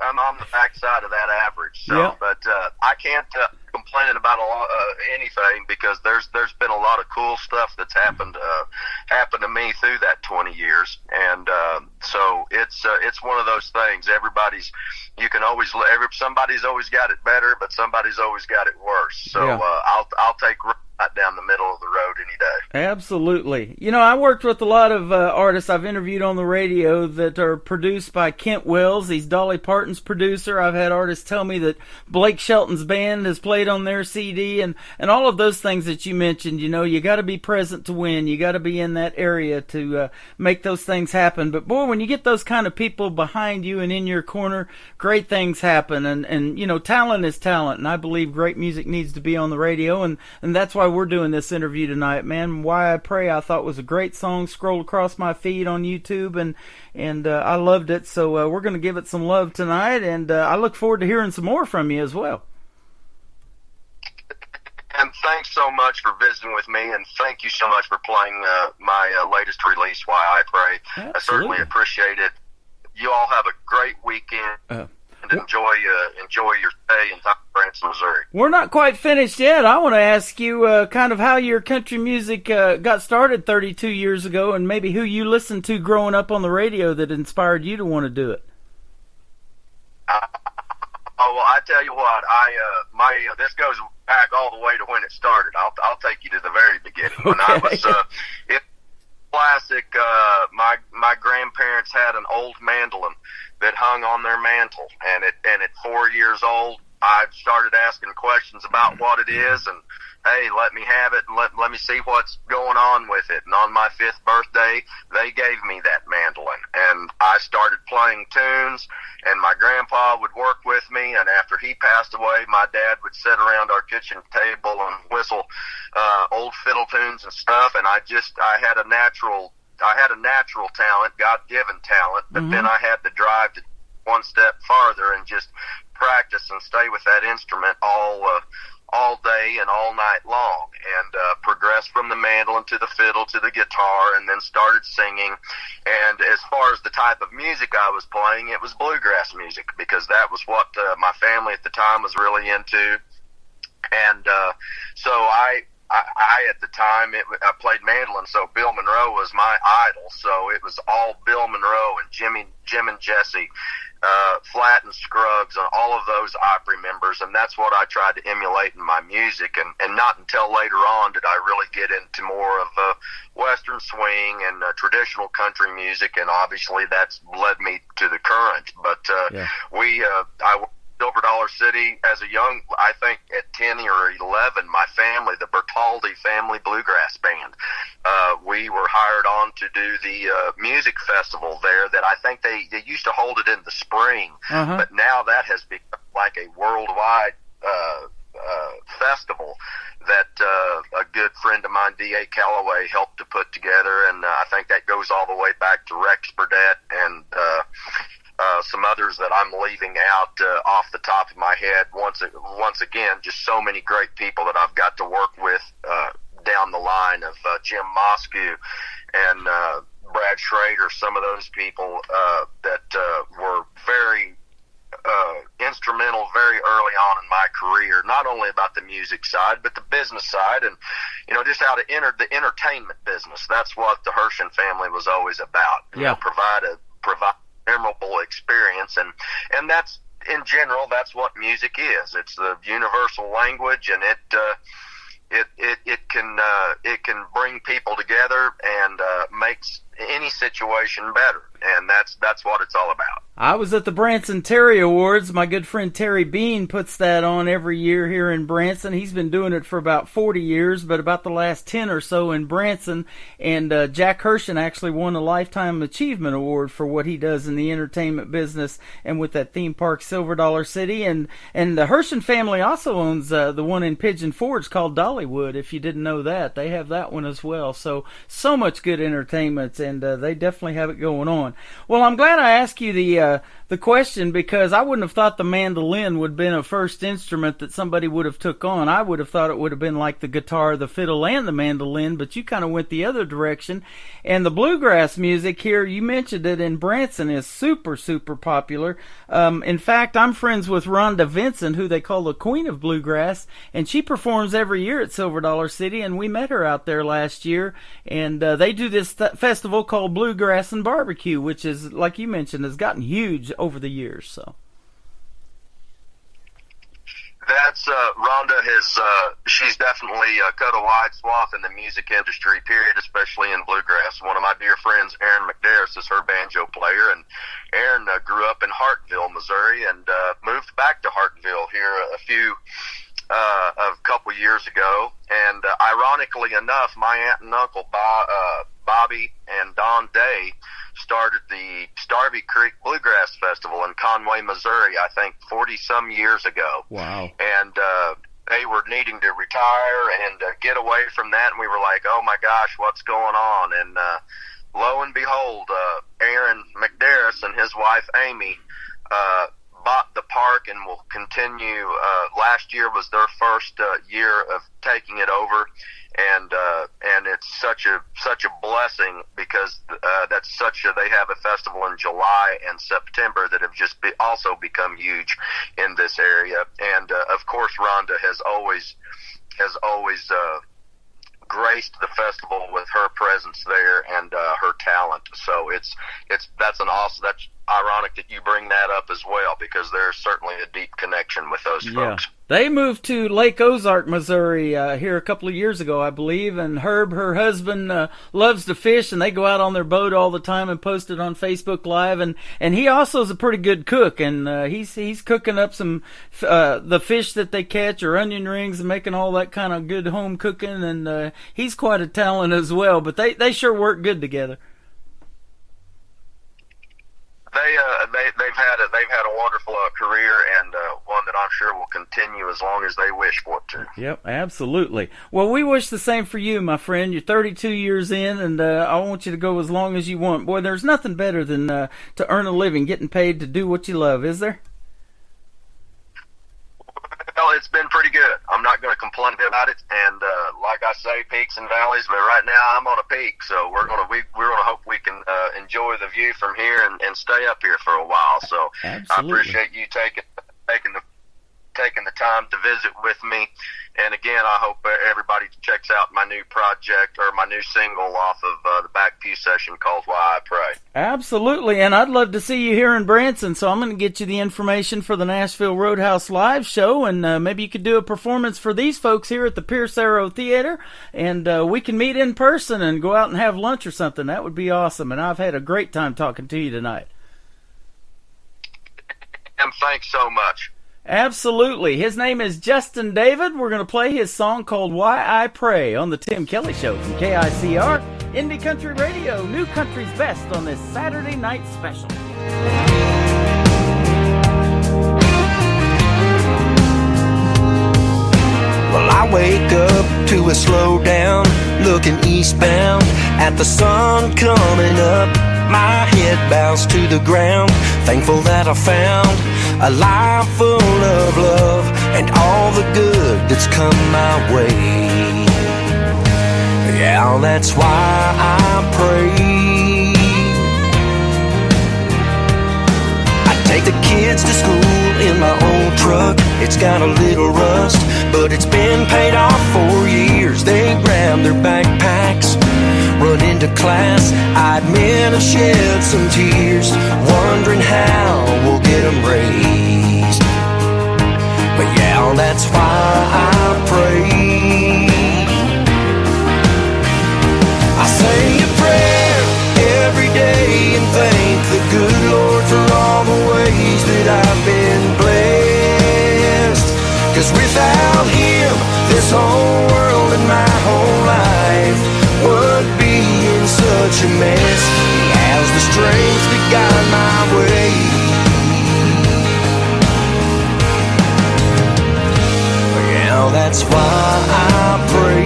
side of that average. So, yep. But I can't complain about anything, because there's been a lot of cool stuff that's happened to me through that 20 years, and so it's one of those things. Somebody's always got it better, but somebody's always got it worse. So yeah. I'll take right down the middle of the road any day. Absolutely. I worked with a lot of artists I've interviewed on the radio that are produced by Kent Wells. He's Dolly Parton's producer. I've had artists tell me that Blake Shelton's band has played on their CD, and all of those things that you mentioned. You got to be present to win. You got to be in that area to make those things happen. But boy, when you get those kind of people behind you and in your corner, great things happen. And talent is talent, and I believe great music needs to be on the radio, and that's why we're doing this interview tonight, man. Why I Pray, I thought was a great song. Scrolled across my feed on YouTube, and I loved it. So we're going to give it some love tonight, and I look forward to hearing some more from you as well. And thanks so much for visiting with me, and thank you so much for playing my latest release, Why I Pray. Absolutely. I certainly appreciate it. You all have a great weekend, and enjoy your stay in Branson, Missouri. We're not quite finished yet. I want to ask you kind of how your country music got started 32 years ago, and maybe who you listened to growing up on the radio that inspired you to want to do it. Well, I tell you what, this goes back all the way to when it started. I'll take you to the very beginning. When I was classic. My grandparents had an old mandolin that hung on their mantle, and at 4 years old, I started asking questions about what it is, and hey, let me have it, and let me see what's going on with it. And on my 5th birthday, they gave me that mandolin, and I started playing tunes, and my grandpa would work with me, and after he passed away, my dad would sit around our kitchen table and whistle old fiddle tunes and stuff, and I had a natural talent, God-given talent, but then I had the drive to one step farther and just practice and stay with that instrument all day and all night long, and progressed from the mandolin to the fiddle to the guitar, and then started singing. And as far as the type of music I was playing, it was bluegrass music, because that was what my family at the time was really into. And so I at the time, I played mandolin, so Bill Monroe was my idol. So it was all Bill Monroe and Jim and Jesse Flat and Scruggs, and all of those Opry members, and that's what I tried to emulate in my music. And not until later on did I really get into more of Western swing and traditional country music, and obviously that's led me to the current. But I worked in Silver Dollar City as a young, I think at 10 or 11, my family, the Bertaldi Family Bluegrass Band, we were hired on to do the music festival there that I think they used to hold it in the spring, but now that has become like a worldwide festival that a good friend of mine, D.A. Calloway, helped to put together, and I think that goes all the way back to Rex Burdett and some others that I'm leaving out off the top of my head. Once again, just so many great people that I've got to work with down the line of Jim Moscow and Brad Schrader, some of those people that were very instrumental very early on in my career, not only about the music side, but the business side, and just how to enter the entertainment business. That's what the Hershin family was always about. Provide memorable experience, and that's, in general, that's what music is. It's the universal language, and it can bring people together and makes any situation better, and that's what it's all about. I was at the Branson Terry Awards. My good friend Terry Bean puts that on every year here in Branson. He's been doing it for about 40 years, but about the last 10 or so in Branson. And Jack Hershin actually won a Lifetime Achievement Award for what he does in the entertainment business and with that theme park, Silver Dollar City. And the Hershin family also owns the one in Pigeon Forge called Dollywood, if you didn't know that. They have that one as well. So much good entertainment, and they definitely have it going on. Well, I'm glad I asked you the question, because I wouldn't have thought the mandolin would have been a first instrument that somebody would have took on. I would have thought it would have been like the guitar, the fiddle, and the mandolin, but you kind of went the other direction. And the bluegrass music here, you mentioned it in Branson, is super, super popular. In fact, I'm friends with Rhonda Vincent, who they call the Queen of Bluegrass, and she performs every year at Silver Dollar City, and we met her out there last year. And they do this festival called Bluegrass and Barbecue, which is, like you mentioned, has gotten huge over the years. So that's Rhonda she's definitely cut a wide swath in the music industry, period, especially in bluegrass. One of my dear friends, Aaron McDarris, is her banjo player, and Aaron grew up in Hartville, Missouri, and moved back to Hartville here a couple years ago. And ironically enough, my aunt and uncle Bobby and Don Day started the Starby Creek Bluegrass Festival in Conway, Missouri, I think 40-some years ago. Wow. And they were needing to retire and get away from that, and we were like, oh my gosh, what's going on? And lo and behold, Aaron McDarris and his wife Amy bought the park and will continue. Last year was their first year of taking it over, and it's such a blessing, because they have a festival in July and September that have just also become huge in this area. And of course, Rhonda has always graced the festival with her presence there and her talent. So that's ironic that you bring that up as well, because there's certainly a deep connection with those folks. They moved to Lake Ozark, Missouri here a couple of years ago, I believe, and Herb, her husband, loves to fish, and they go out on their boat all the time and post it on Facebook Live, and he also is a pretty good cook, and he's cooking up some the fish that they catch, or onion rings, and making all that kind of good home cooking, and he's quite a talent as well, but they sure work good together. They've had a wonderful career, and one that I'm sure will continue as long as they wish for it to. Yep, absolutely. Well, we wish the same for you, my friend. You're 32 years in, and I want you to go as long as you want. Boy, there's nothing better than to earn a living, getting paid to do what you love, is there? Well, it's been pretty good. I'm not going to complain about it, and like I say, peaks and valleys. But right now, I'm on a peak, so we're gonna hope we can enjoy the view from here and stay up here for a while. So absolutely. I appreciate you taking taking the time to visit with me. And again, I hope everybody checks out my new project, or my new single off of the Back Pew session called Why I Pray. Absolutely, and I'd love to see you here in Branson, so I'm going to get you the information for the Nashville Roadhouse live show, and maybe you could do a performance for these folks here at the Pierce Arrow Theater, and we can meet in person and go out and have lunch or something. That would be awesome, and I've had a great time talking to you tonight. And thanks so much. Absolutely. His name is Justin David. We're going to play his song called Why I Pray on the Tim Kelly Show from KICR, Indie Country Radio, New Country's Best on this Saturday night special. Well, I wake up to a slow down, looking eastbound at the sun coming up. My head bows to the ground, thankful that I found a life full of love and all the good that's come my way. Yeah, that's why I pray. I take the kids to school in my old truck. It's got a little rust, but it's been paid off for years. They grab their backpacks, run into class. I admit I've shed some tears, wondering how we'll get them raised. But yeah, that's why I pray. I say a prayer every day and thank the good Lord for all the ways that I've been blessed. 'Cause without Him, this whole world and my whole life would be in such a mess. He has the strength to guide my way. Yeah, that's why I pray.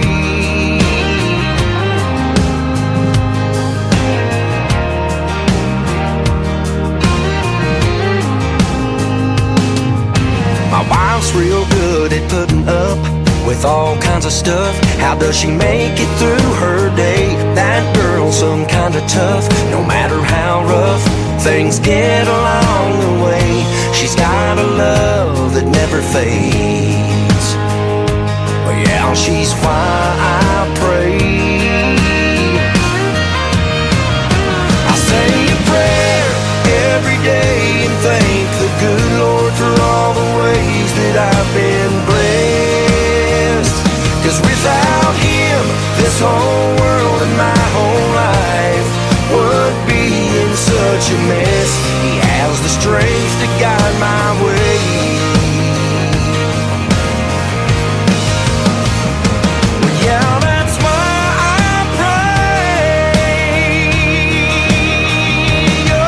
My wife's real good at putting up with all kinds of stuff. How does she make it through her day? That girl's some kind of tough. No matter how rough things get along the way, she's got a love that never fades. Well, yeah, she's why I pray. I say a prayer every day and thank the good Lord for all the ways that I've been blessed. 'Cause without Him, this whole world and my whole life would be in such a mess. He has the strength to guide my way. Well, yeah, that's why I pray. Oh,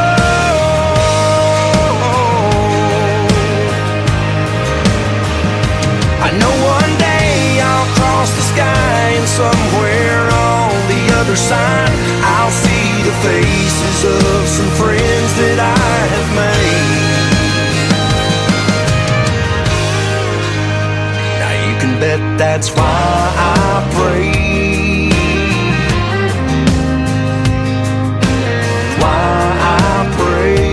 I know one day I'll cross the sky and somewhere on the other side I'll see the faces of some friends that I have made. Now you can bet that's why I pray. Why I pray.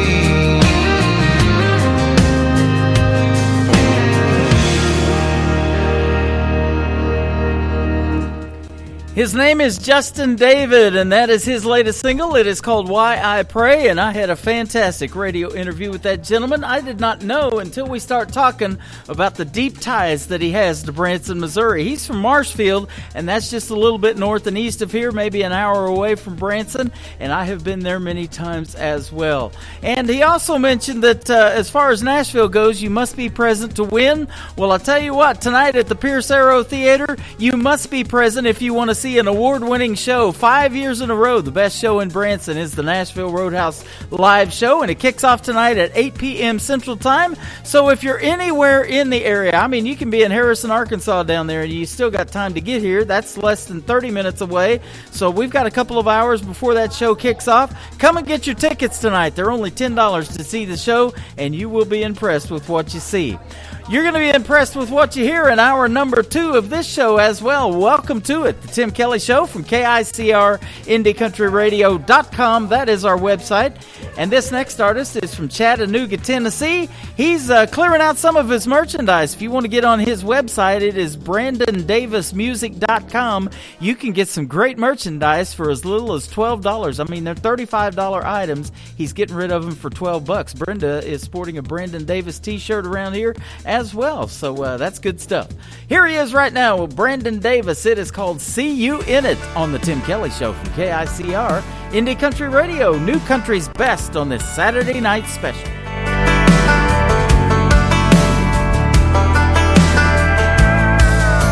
His name is Justin David, and that is his latest single. It is called Why I Pray, and I had a fantastic radio interview with that gentleman. I did not know until we start talking about the deep ties that he has to Branson, Missouri. He's from Marshfield, and that's just a little bit north and east of here, maybe an hour away from Branson, and I have been there many times as well. And he also mentioned that as far as Nashville goes, you must be present to win. Well, I'll tell you what, tonight at the Pierce Arrow Theater, you must be present if you want to see an award-winning show. 5 years in a row, the best show in Branson is the Nashville Roadhouse live show, and it kicks off tonight at 8 p.m. Central Time. So if you're anywhere in the area, I mean, you can be in Harrison, Arkansas down there, and you still got time to get here. That's less than 30 minutes away. So we've got a couple of hours before that show kicks off. Come and get your tickets tonight. They're only $10 to see the show, and you will be impressed with what you see. You're going to be impressed with what you hear in hour number 2 of this show as well. Welcome to it, the Tim Kelly Show from KICR, IndieCountryRadio.com. That is our website. And this next artist is from Chattanooga, Tennessee. He's clearing out some of his merchandise. If you want to get on his website, it is BrandonDavisMusic.com. You can get some great merchandise for as little as $12. I mean, they're $35 items. He's getting rid of them for $12. Brenda is sporting a Brandon Davis t-shirt around here as well, so that's good stuff. Here he is right now with Brandon Davis. It is called See You In It on the Tim Kelly Show from KICR, Indie Country Radio, New Country's Best on this Saturday night special.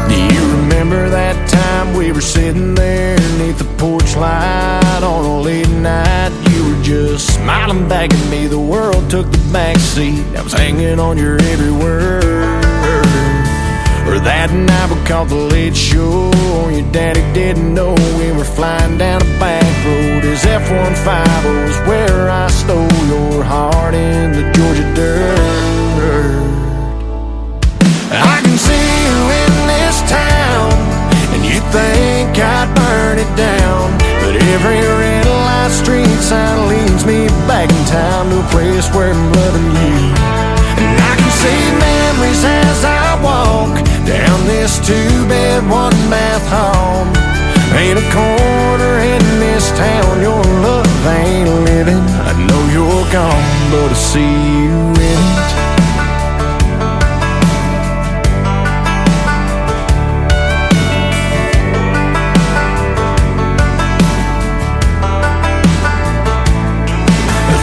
Do you remember that time we were sitting there beneath the porch light on a late night? You were just smiling back at me. The world took the back seat. I was hanging on your every word. Or that night we caught the late show. Your daddy didn't know we were flying down a back road. His F-150 was where I stole your heart in the Georgia dirt. I can see you in this town, and you think I'd burn it down. But every red light street sign leads me back in time to a place where I'm loving you. And I can see memories as I walk down this two-bed, one-bath home. Ain't a corner in this town your love ain't living. I know you're gone, but I see you in it.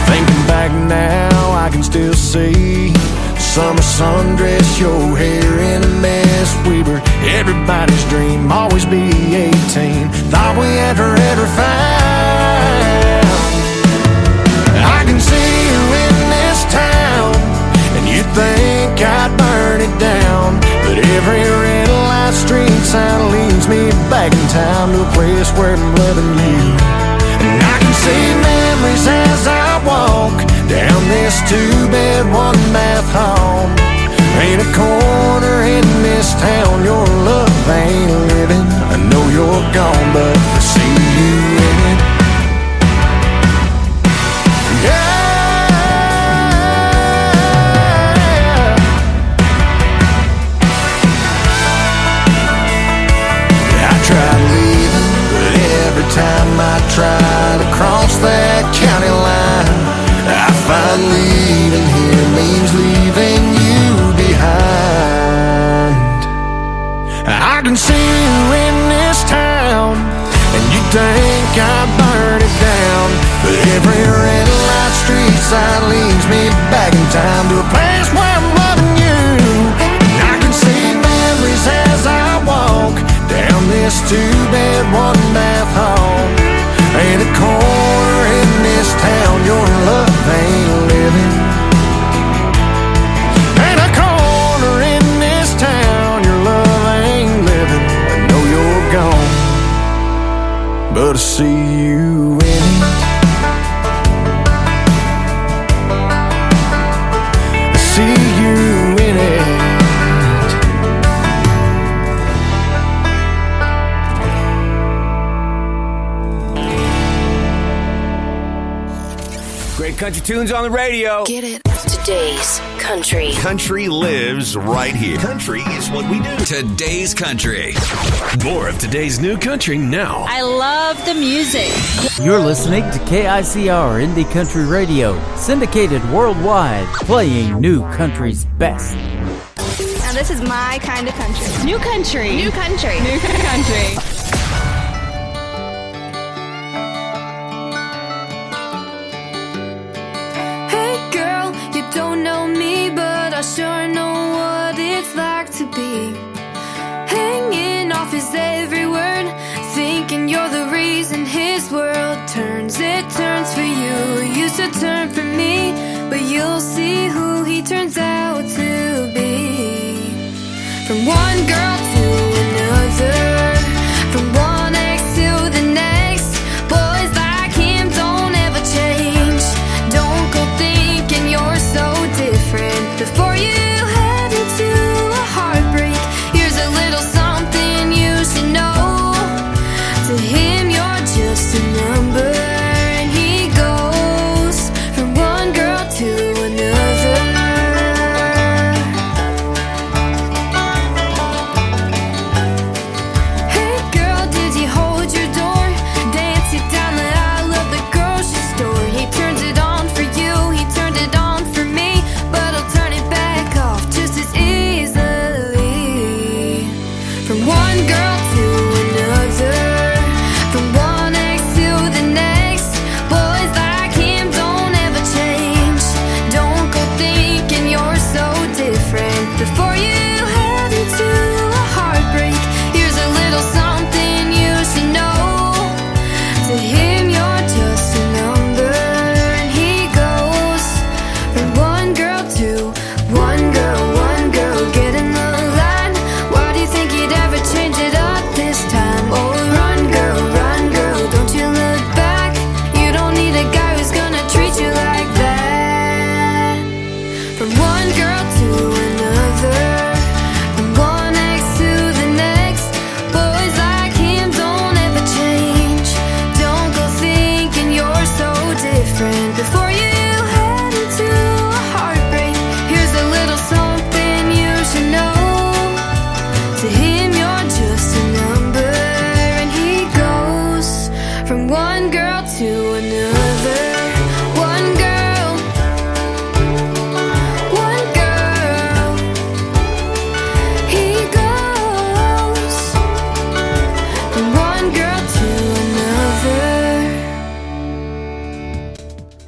Thinking back now, I can still see summer sundress, your hair in a mess. We were everybody's dream, always be 18. Thought we had forever found. I can see you in this town, and you think I'd burn it down. But every red light street sign leads me back in time to a place where I'm loving you. And I can see memories as I walk down this two-bed, one-bath home. Ain't a corner in this town your love ain't living. I know you're gone, but I see you in it. I tried leaving, but every time I try to cross that county line, I find leaving here means leaving you behind. I can see you in this town, and you think I'd burn it down. But every red light street sign leads me back in time to a place where I'm loving you. And I can see memories as I walk down this two-bed, one-bath home. Ain't a corner in this town your love ain't living. Ain't a corner in this town your love ain't living. I know you're gone, but I see you in it. I see you in it. Great country tunes on the radio. Get it. Today's country. Country lives right here. Country is what we do. Today's country. More of today's new country now. I love the music. You're listening to KICR Indie Country Radio, syndicated worldwide, playing new country's best. Now this is my kind of country. New country. New country. New country. Don't know me, but I sure know what it's like to be hanging off his every word, thinking you're the reason his world turns. It turns for you, used to turn for me, but you'll see who he turns out to be. From one girl to another, from one ex to the next, boys like him don't ever change. Don't go thinking you're so different before you head into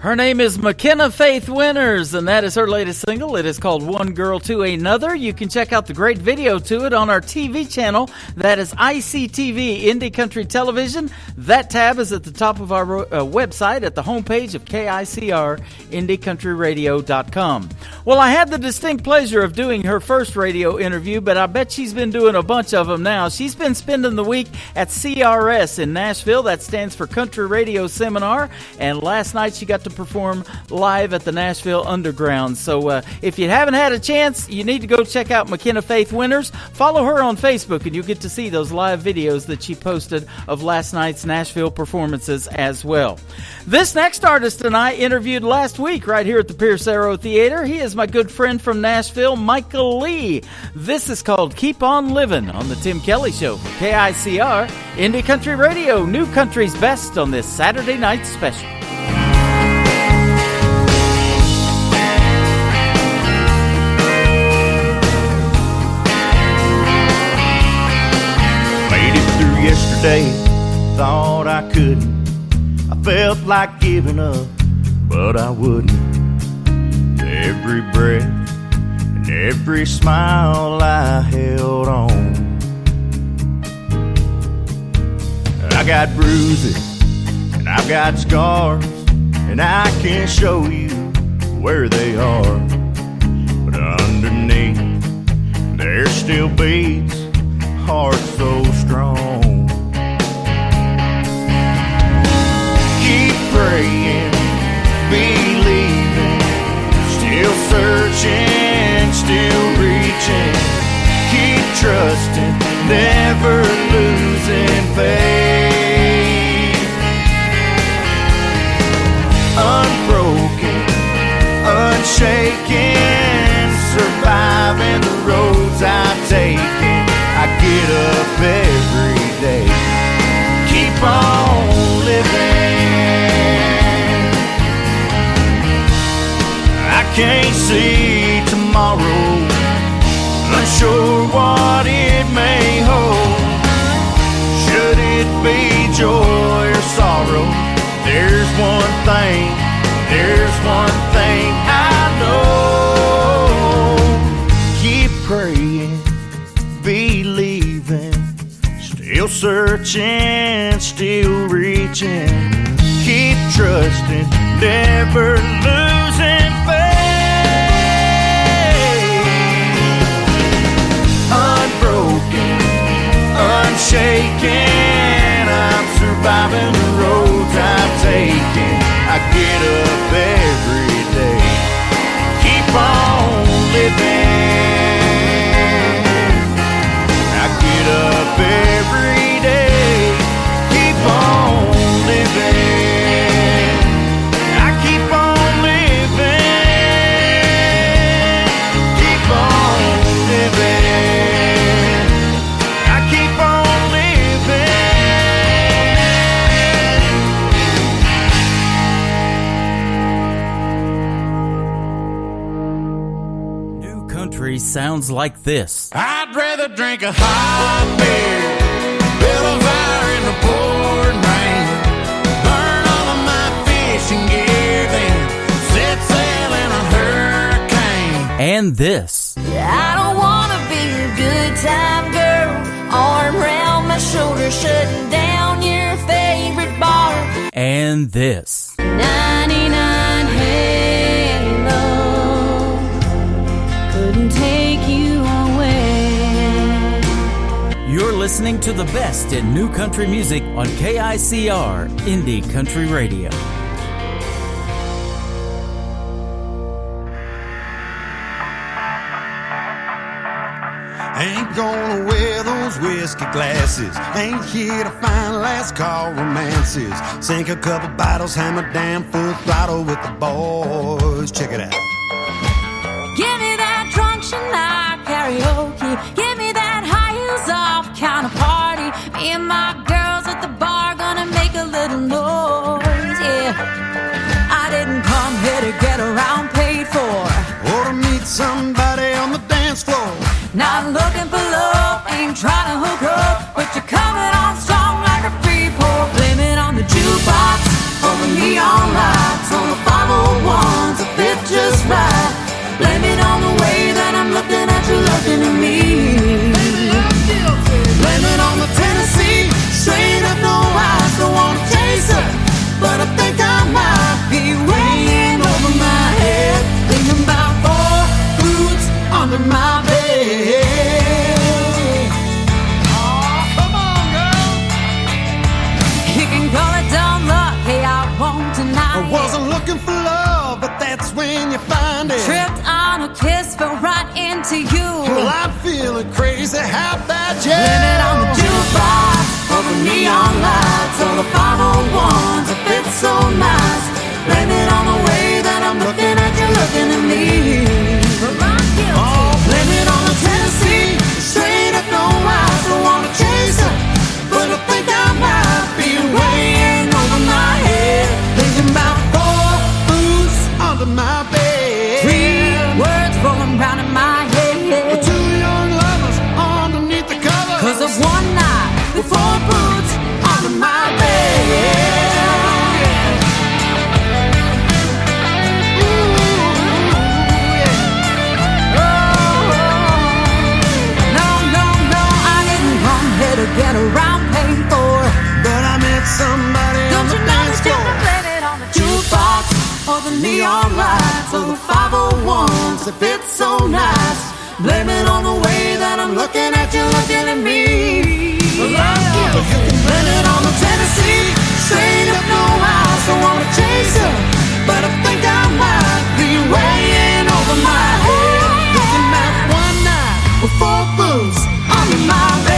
Her name is McKenna Faith Winters, and that is her latest single. It is called One Girl to Another. You can check out the great video to it on our TV channel. That is ICTV, Indie Country Television. That tab is at the top of our website at the homepage of KICR, IndieCountryRadio.com. Well, I had the distinct pleasure of doing her first radio interview, but I bet she's been doing a bunch of them now. She's been spending the week at CRS in Nashville. That stands for Country Radio Seminar. And last night she got to perform live at the Nashville Underground. So if you haven't had a chance, you need to go check out McKenna Faith Winters. Follow her on Facebook and you'll get to see those live videos that she posted of last night's Nashville performances as well. This next artist and I interviewed last week right here at the Pierce Arrow Theater. He is my good friend from Nashville, Michael Lee. This is called Keep On Livin' on the Tim Kelly Show for KICR, Indie Country Radio, New Country's Best on this Saturday night special. Yesterday, thought I couldn't. I felt like giving up, but I wouldn't. Every breath and every smile I held on. I got bruises and I've got scars, and I can't show you where they are. But underneath, there still beats a heart so strong. Keep praying, believing, still searching, still reaching. Keep trusting, never losing faith. Unbroken, unshaken, surviving the roads I've taken. I get up every day, keep on living. I can't see tomorrow, unsure what it may hold. Should it be joy or sorrow? There's one thing I know. Keep praying, believing, still searching, still reaching. Keep trusting, never losing faith. Unbroken, unshaken, I'm surviving the roads I've taken. I get up every day, keep on living. I get up every day, keep on living. I keep on living, keep on living. I keep on living. New country sounds like this. I'd rather drink a hot beer, build a fire in the pouring rain, burn all of my fishing gear, then set sail in a hurricane. And this. I don't wanna be a good time girl, arm around my shoulder, shutting down your favorite bar. And this. 99 Halo couldn't take you away. You're listening to the best in new country music on KICR, Indie Country Radio. Ain't gonna wear those whiskey glasses, ain't here to find last call romances. Sink a couple bottles, hammer down full throttle with the boys. Check it out. Give me that drunk Chinook karaoke, give me that high heels off kind of party. Me and my girls at the bar gonna make a little noise, yeah. I didn't come here to get around paid for, or to meet somebody on the dance floor. Not looking for love, ain't trying to hook up, but you're coming on strong like a free pour. Blame it on the jukebox, or the neon lights on the phone. feeling crazy. How about you? Blame it on the jukebox, or the neon lights, or the 501s that fit so nice. Blame it on the way that I'm looking at you, looking at me. Oh, blame it on the Tennessee, straight up no eyes. Don't wanna chase her, but I think I might be weighing over my head, thinking about 4 boots under my bed. 3 words rolling round in my head. 2 young lovers underneath the covers. 'Cause of one night with 4 boots under my bed. To get around paid for, but I met somebody on the dance floor. Blame it on the jukebox, or the neon lights, or the 501s that fit so nice. Blame it on the way that I'm looking at you, looking at me. You can blame it on the Tennessee, straight up no eyes. Don't wanna chase her, but I think I might be weighing over my head, thinking about one night with 4 boots under my bed.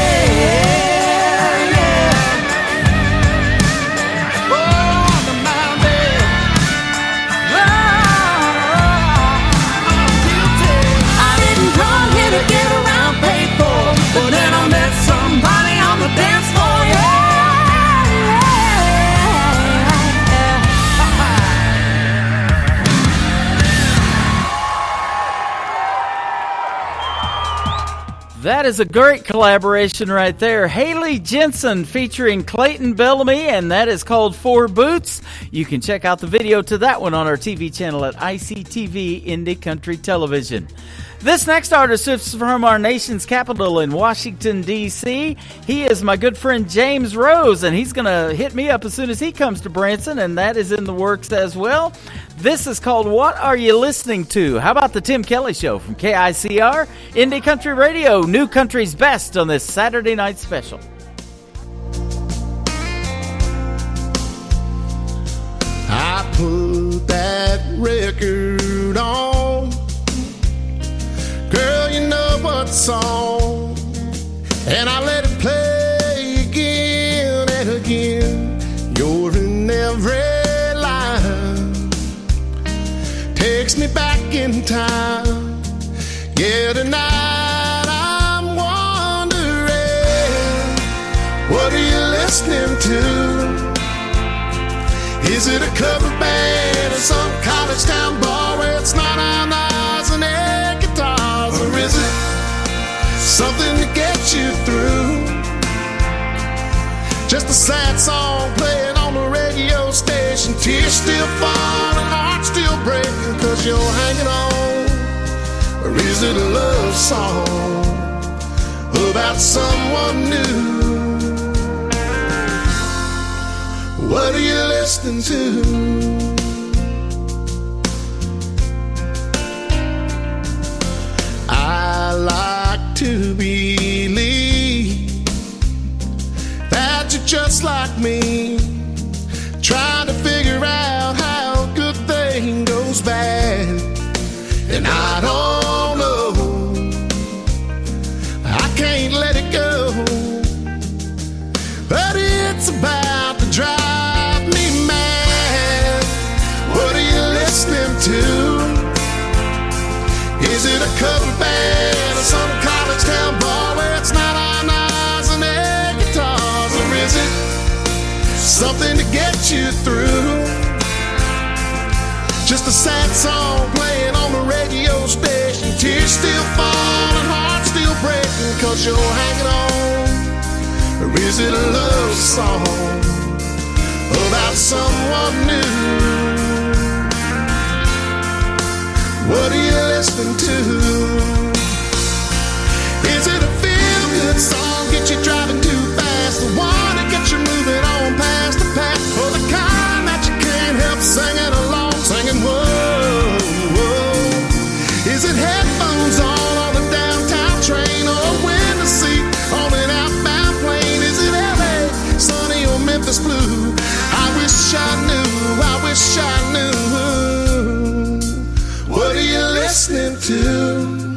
But then I met somebody on the dance floor, That is a great collaboration right there. Haley Jensen featuring Clayton Bellamy, and that is called 4 Boots. You can check out the video to that one on our TV channel at ICTV Indie Country Television. This next artist is from our nation's capital in Washington, D.C. He is my good friend James Rose, and he's going to hit me up as soon as he comes to Branson, and that is in the works as well. This is called What Are You Listening To? How about the Tim Kelly Show from KICR, Indie Country Radio, New Country's Best on this Saturday night special. I put that record on. Girl, you know what song, and I let it play again and again. You're in every line, takes me back in time. Yeah, tonight I'm wondering, what are you listening to? Is it a cover band or some college town bar where it's not on eyes and air guitars? Or is it something to get you through? Just a sad song playing on the radio station, tears still falling, heart still breaking 'cause you're hanging on? Or is it a love song about someone new? What are you listening to? I like to believe that you're just like me, trying to figure out how a good thing goes bad. And I don't know, I can't let it go, but it's about to drive me mad. What are you listening to? Is it a cover band or some college town bar where it's not on eyes and air guitars? Or is it something to get you through? Just a sad song playing on the radio station, tears still falling, heart still breaking 'cause you're hanging on? Or is it a love song about someone new? What are you listening to? Is it a feel-good song, get you driving too fast, the one that gets you moving on past the past, or the kind that you can't help singing along, singing whoa, whoa? Is it headphones on the downtown train, or a window seat on an outbound plane? Is it LA, sunny or Memphis blue? I wish I knew, I wish I knew. What are you listening to?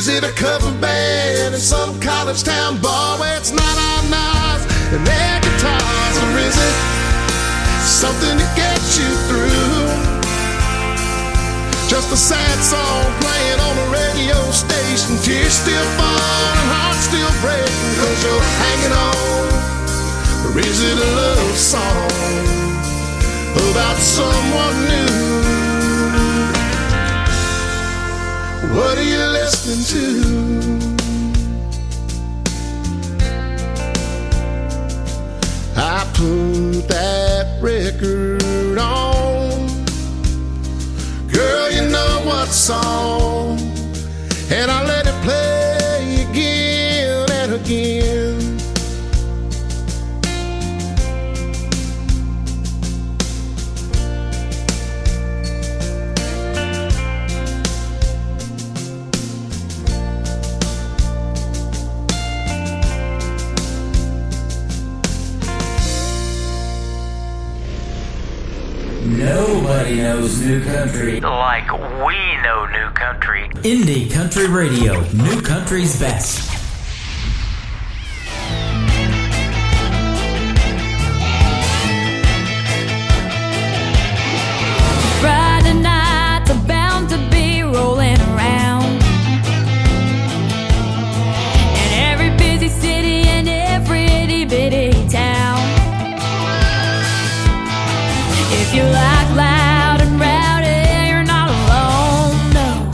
is it a cover band in some college town bar where it's not our knives and their guitars? Or is it something to get you through? Just a sad song playing on a radio station, tears still falling, hearts still breaking, cause you're hanging on. Or is it a love song about someone new? What are you listening to? I put that record on, girl, you know what song, and I let it play again and again. Nobody knows new country like we know new country. Indie Country Radio, new country's best. Friday nights are bound to be rolling around, in every busy city and every itty bitty town. If you like loud and rowdy, you're not alone, no.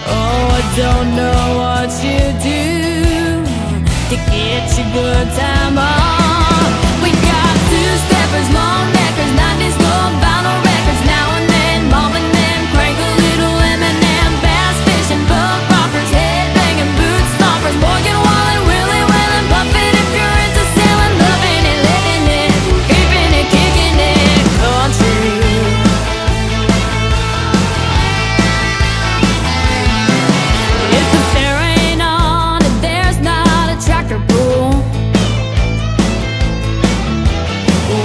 Oh, I don't know what you do to get your good time on. We got two-steppers, long neckers, 90s gold vinyl records, now and then, mom and them, crank a little Eminem, bass fishing, bug rockers, head-banging, boot stompers, Morgan Wallen, Willie Whalen, Buffett if you're into sailing, loving it, living it, keeping it, kicking it, country. If the fair ain't on, if there's not a tractor pull,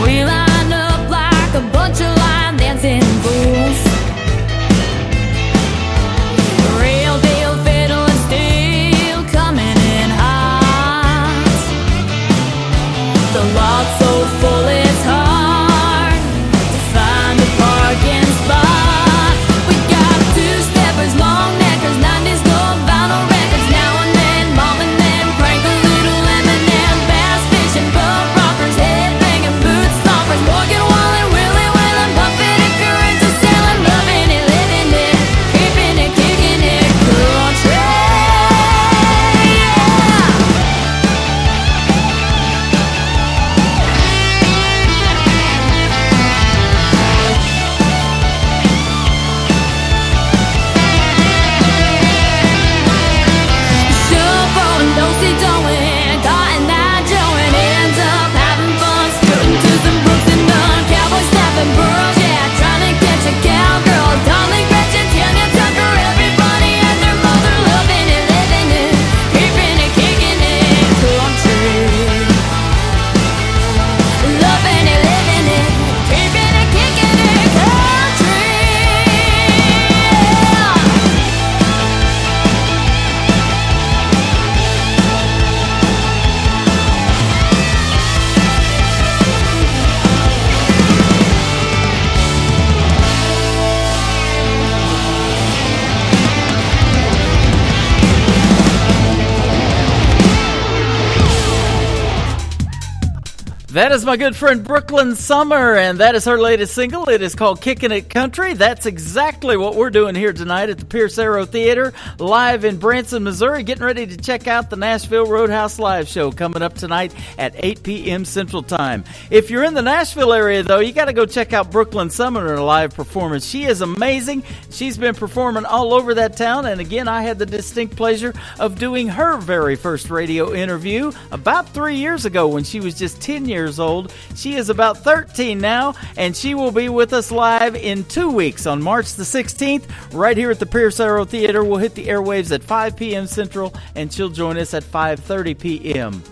we line up like a bunch of line dancing fools. Real deal fiddle and steel coming in hot. The lot's so full it's hard to find a parking spot. We got two-steppers, long neckers, 90s gold vinyl records, now and then, mom and them, crank a little Eminem, bass fishing, bug rockers, head-banging, boot stompers, Morgan Wallen, Willie Whalen, Buffett if you're into sailing, loving it, living it, keeping it, kicking it, country. Showboat and do-si-doing, Cotton Eye Joe, and ends up having fun, scooting to some Brooks and Dunn, cowboy snapping pearls, yeah, trying to catch a cowgirl, Darling Gretchen, Tanya Tucker, everybody and their mother, loving it, living it, keeping it, kicking it, country. Loving it, living it, keeping it, kicking it, country. That is my good friend Brooklyn Summer, and that is her latest single. It is called Kickin' It Country. That's exactly what we're doing here tonight at the Pierce Arrow Theater, live in Branson, Missouri, getting ready to check out the Nashville Roadhouse Live show coming up tonight at 8 p.m. Central Time. If you're in the Nashville area, though, you got to go check out Brooklyn Summer in her live performance. She is amazing. She's been performing all over that town, and again, I had the distinct pleasure of doing her very first radio interview about 3 years ago when she was just 10 years old. She is about 13 now, and she will be with us live in 2 weeks on March the 16th, right here at the Pierce Arrow Theater. We'll hit the airwaves at 5 p.m. Central, and she'll join us at 5:30 p.m.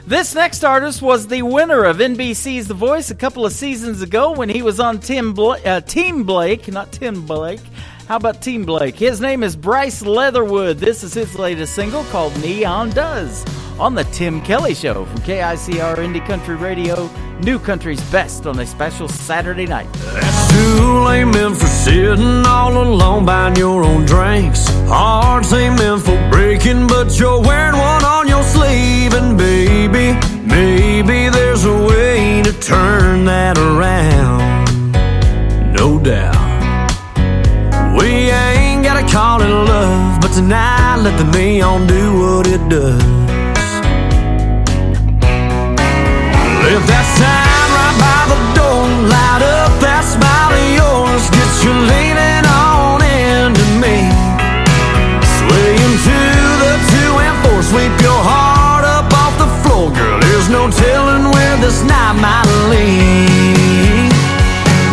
This next artist was the winner of NBC's The Voice a couple of seasons ago when he was on Team Blake, not Tim Blake. How about Team Blake? His name is Bryce Leatherwood. This is his latest single called Neon Does on the Tim Kelly Show from KICR Indie Country Radio, New Country's best on a special Saturday night. That's too late meant for sitting all alone buying your own drinks. Hearts ain't meant for breaking, but you're wearing one on your sleeve. And baby, maybe there's a way to turn that around. No doubt. We ain't gotta call it love, but tonight let the neon do what it does. Let that sign right by the door light up that smile of yours. Get you leaning on into me. Swaying to the 2 and 4. Sweep your heart up off the floor, girl. There's no telling where this night might lead.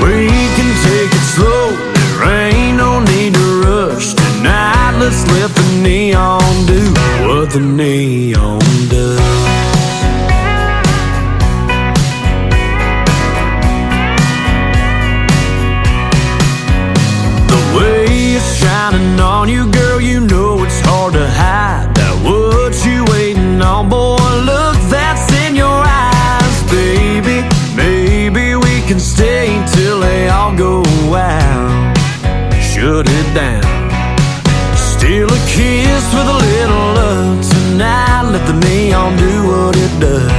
We can take it slow. There ain't no need to rush tonight. Let's let the neon do what the neon does. Shining on you, girl, you know it's hard to hide that what you waiting on, boy, look, that's in your eyes, baby. Maybe we can stay till they all go out. Shut it down. Steal a kiss with a little love tonight. Let the neon do what it does.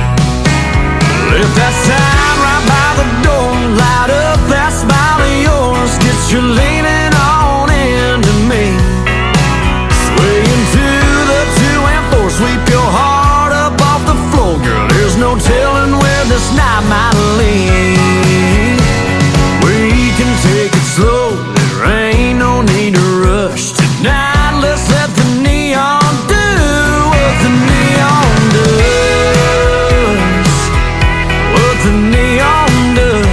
Let that sign right by the door light up that smile of yours. Get you leaning on into me. Swaying to the 2 and 4. Sweep your heart up off the floor, girl. There's no telling where this night might lead. We can take it slow. There ain't no need to rush tonight. Let's let the neon do what the neon does. What the neon does.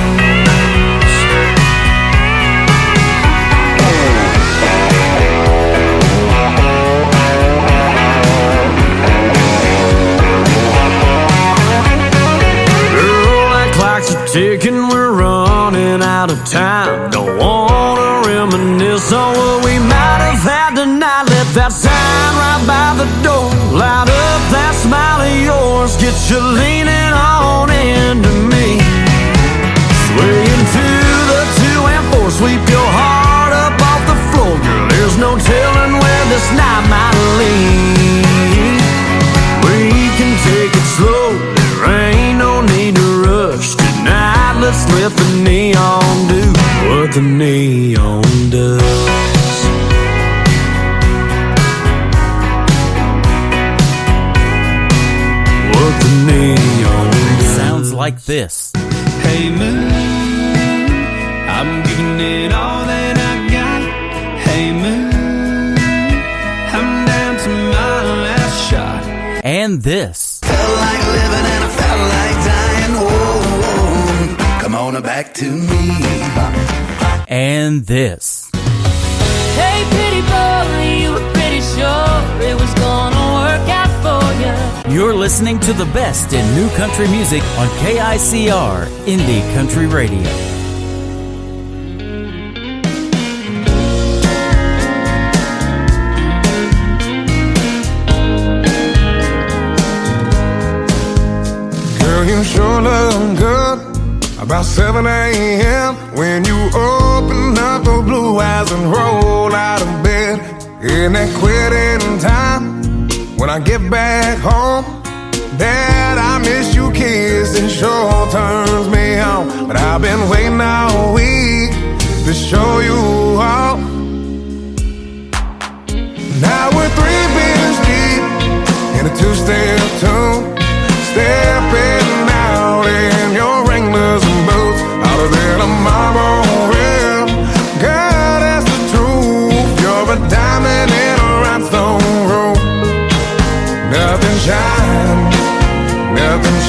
Ticking, we're running out of time. Don't wanna reminisce on what we might have had tonight. Let that sign right by the door light up that smile of yours. Get you leaning on into me. Swaying to the 2 and 4. Sweep your heart up off the floor, girl. There's no telling where this night might lead. We can take it slow. There ain't no need to rush tonight. Let's let the neon do what the neon does. What the neon does. Sounds like this. Hey moon, I'm giving it all that I got. Hey moon, I'm down to my last shot. And this. Felt like living and I felt like dying. Whoa, come on back to me. And this. Hey, pretty boy, you were pretty sure it was gonna work out for you. You're listening to the best in new country music on KICR Indie Country Radio. Girl, you sure look good about 7 a.m. when you open up those blue eyes and roll out of bed. In that quitting time, when I get back home, Dad, I miss you kissing, sure turns me on. But I've been waiting all week to show you all. Now we're 3 beers deep in a 2-step tune, stepping out in your Wranglers and boots, hotter than a marble rim. Girl, that's the truth. You're a diamond in a rhinestone room. Nothing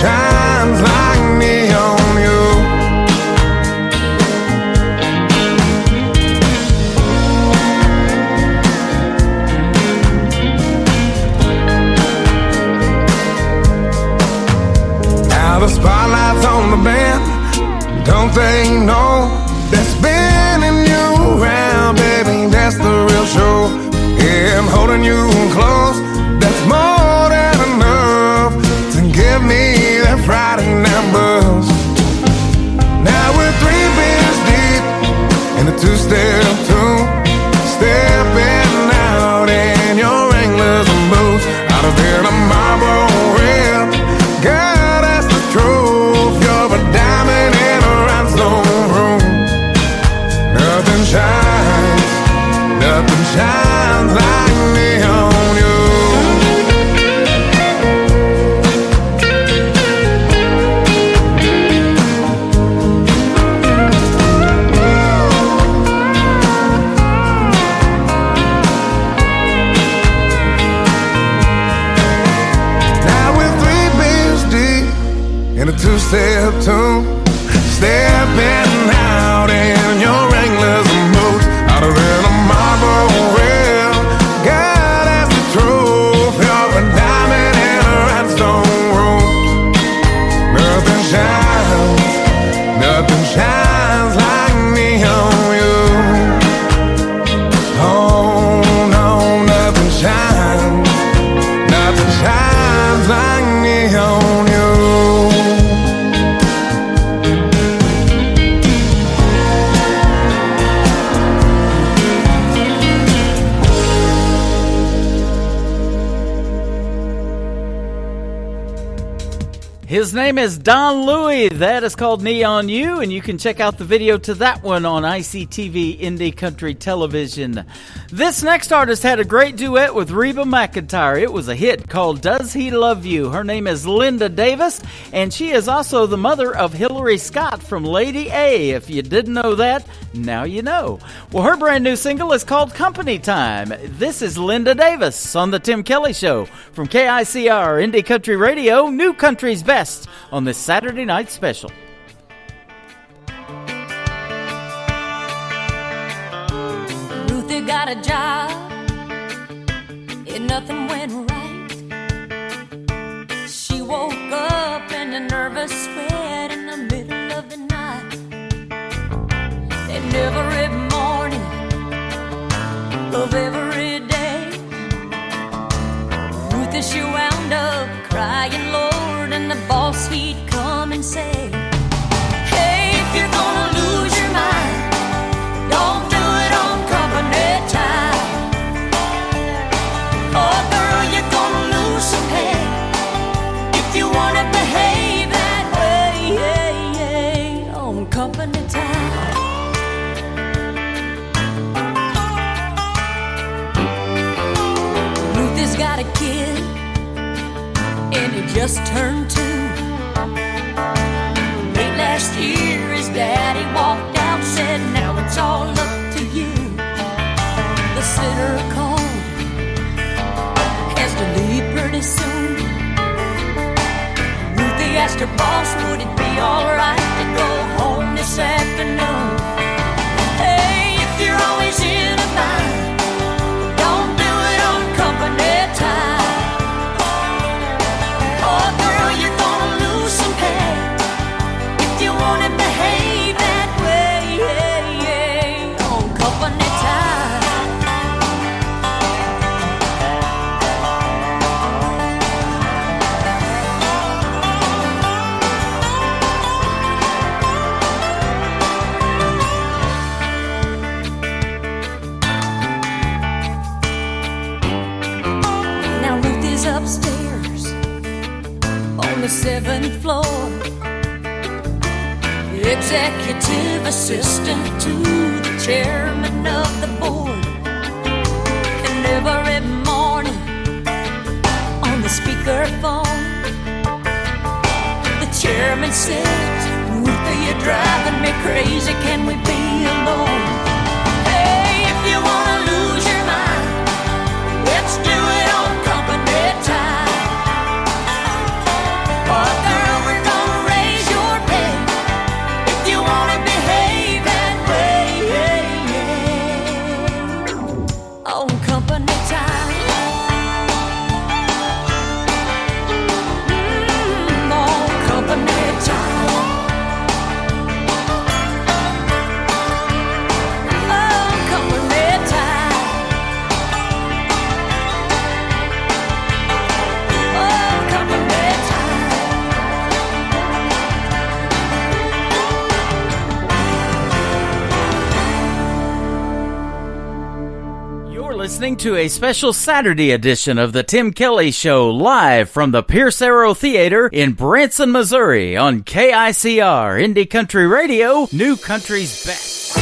shines like me on you. Now the spotlight's on the band. Don't they know that spinning you around, baby, that's holding you close. That's more than enough to give me that Friday night buzz. Now we're 3 beers deep in a 2-step tune, stepping out in your Wranglers and boots, out of here to Marlboro Red. God, that's the truth. You're a diamond in a rhinestone room. Nothing shines like me on you. Now we're 3 beers deep in a 2-step tune, stepping out in your Wranglers and boots, out of there to Marlboro Red. God, that's the truth. You're a diamond in a rhinestone room. Nothing shines like me on you. Oh no, nothing shines like me on you. His name is Don Louie. That is called Neon U, and you can check out the video to that one on ICTV Indie Country Television. This next artist had a great duet with Reba McEntire. It was a hit called Does He Love You? Her name is Linda Davis, and she is also the mother of Hillary Scott from Lady A. If you didn't know that, now you know. Well, her brand new single is called Company Time. This is Linda Davis on The Tim Kelly Show from KICR Indie Country Radio, New Country's Best, on this Saturday night special. Ruthie got a job and nothing went right. She woke up in a nervous sweat in the middle of the night. And every morning of every day, Ruthie, she wound up crying, Lord, and the boss, he'd come and say, hey, if you're gonna lose your mind, don't do it on company time. Oh, girl, you're gonna lose some pay if you wanna behave that way on company time. Ruthie's got a kid, and he just turned 2. Late last year, his daddy walked out, said, now it's all up to you. The sitter called, has to leave pretty soon. Ruthie asked her boss, would it be alright to go home this afternoon? Hey, if you're always in a bind, don't do it on company time. Oh, girl, you're gonna lose some pay if you wanna behave that way on company time. Now Ruthie's upstairs on the 7th floor, executive assistant to the chairman of the board. And every morning on the speakerphone, the chairman says, Ruthie, you're driving me crazy, can we be alone? Hey, if you wanna lose your mind, let's do it on company time. Oh, girl, we're gonna raise your pay if you wanna behave that way on company time. On company time. listening to a special Saturday edition of the Tim Kelly Show live from the Pierce Arrow Theater in Branson, Missouri on KICR Indie Country Radio, New Country's Best.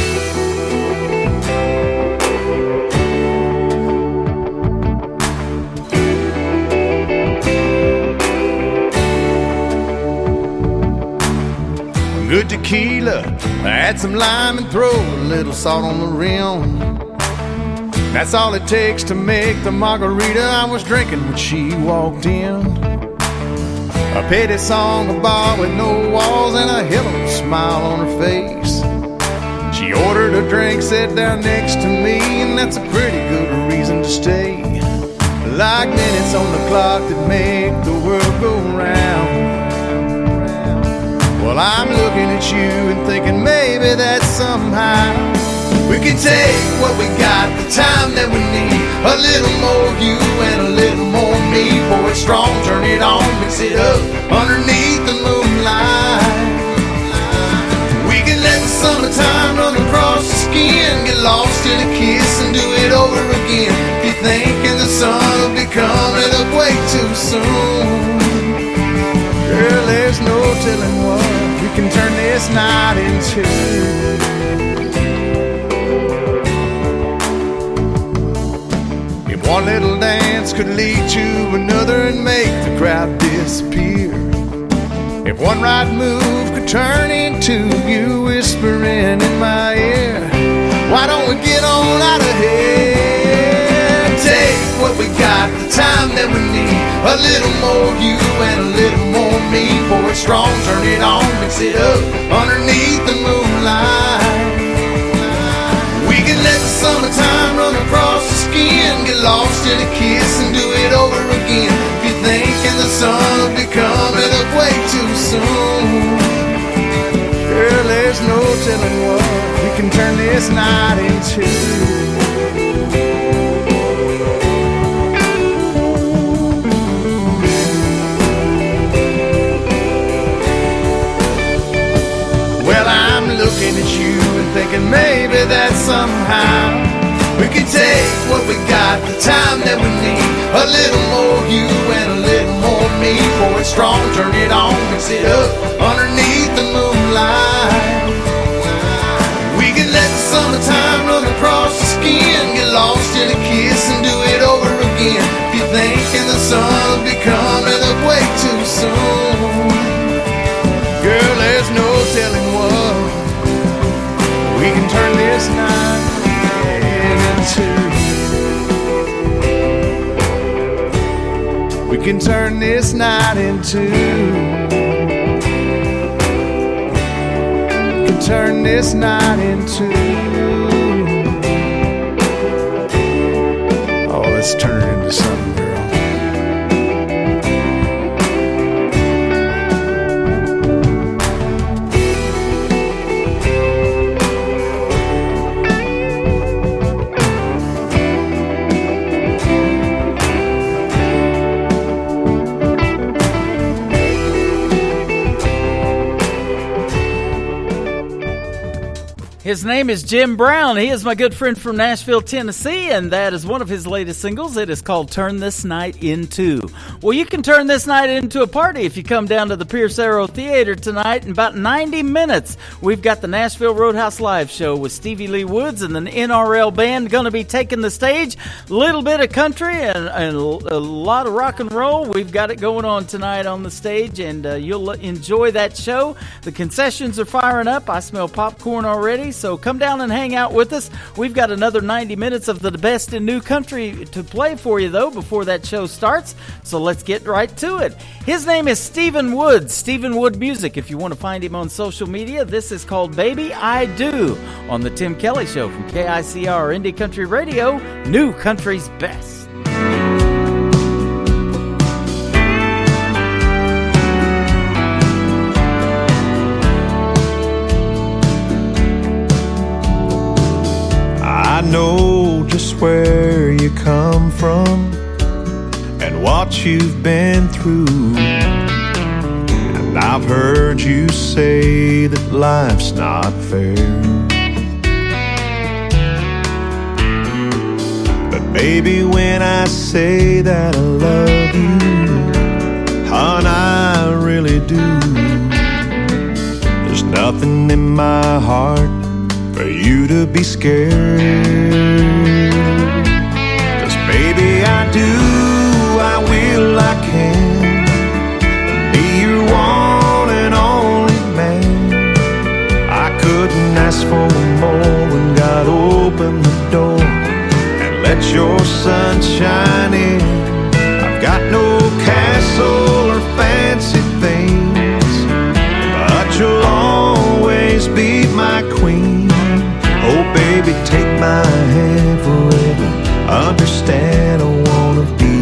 Good tequila, add some lime and throw a little salt on the rim. That's all it takes to make the margarita I was drinking when she walked in. A petty song, a bar with no walls, and a hell of a smile on her face. She ordered a drink, sat down next to me, and that's a pretty good reason to stay. Like minutes on the clock that make the world go round. Well, I'm looking at you and thinking maybe that somehow we can take what we got, the time that we need, a little more you and a little more me. Pour it strong, turn it on, mix it up underneath the moonlight. We can let the summertime run across the skin, get lost in a kiss and do it over again. If you're thinking the sun will be coming up way too soon, girl, there's no telling what we can turn this night into. If one little dance could lead to another and make the crowd disappear, if one right move could turn into you whispering in my ear, why don't we get on out of here? Take what we got, the time that we need, a little more you and a little more me. Pour it strong, turn it on, mix it up underneath the moonlight. We can let the summertime run across the skin, get lost in a kiss and do it over again. If you're thinking the sun will be coming up way too soon, girl, there's no telling what we can turn this night into. Looking at you and thinking maybe that somehow we can take what we got, the time that we need, a little more you and a little more me. Pour it strong, turn it on, mix it up underneath the moonlight. We can let the summertime run across the skin, get lost in a kiss and do it over again. If you're thinking the sun will be coming up way too soon, girl, there's no telling what we can turn this night into. We can turn this night into. We can turn this night into. Oh, let's turn it into something, girl. His name is Jim Brown. He is my good friend from Nashville, Tennessee, and that is one of his latest singles. It is called Turn This Night Into. Well, you can turn this night into a party if you come down to the Pierce Arrow Theater tonight. In about 90 minutes, we've got the Nashville Roadhouse Live show with Stevie Lee Woods and the NRL band going to be taking the stage. A little bit of country and a lot of rock and roll. We've got it going on tonight on the stage, and you'll enjoy that show. The concessions are firing up. I smell popcorn already. So come down and hang out with us. We've got another 90 minutes of the best in new country to play for you, though, before that show starts. So let's get right to it. His name is Stephen Wood, Stephen Wood Music. If you want to find him on social media, this is called Baby I Do on the Tim Kelly Show from KICR Indie Country Radio, New Country's Best. I know just where you come from and what you've been through, and I've heard you say that life's not fair. But Baby, when I say that I love you, hon, I really do. There's nothing in my heart for you to be scared. 'Cause baby, I do, I will, I can be your one and only man. I couldn't ask for more when God opened the door and let your sunshine in. I've got no castle or fancy things, but you'll always be my queen. Oh baby, take my hand forever. Understand I wanna be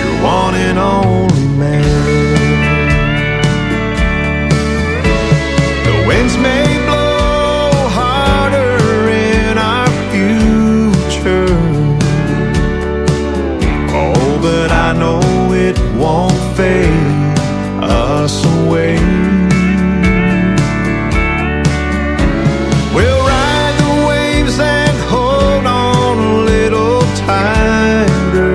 your one and only man. The winds may blow harder in our future, oh, but I know it won't fade us away. We'll ride the waves and hold on a little tighter,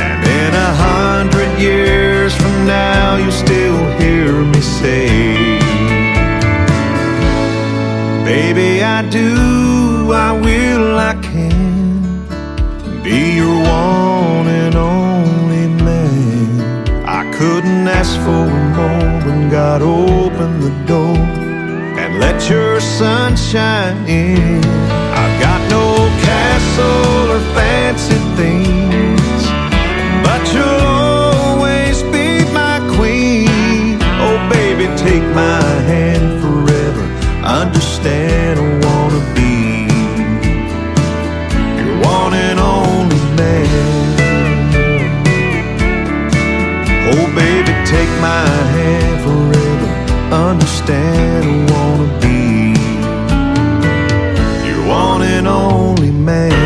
and in 100 years from now you'll still hear me say, baby, I do, I will, I can be your one and only man. I couldn't ask for more when God opened the door and let your sunshine in. I've got no castle or fancy things, but you'll always be my queen. Oh baby, take my hand forever. Understand I wanna be your one and only man. Oh baby, take my hand forever. Understand I wanna be your one and only man.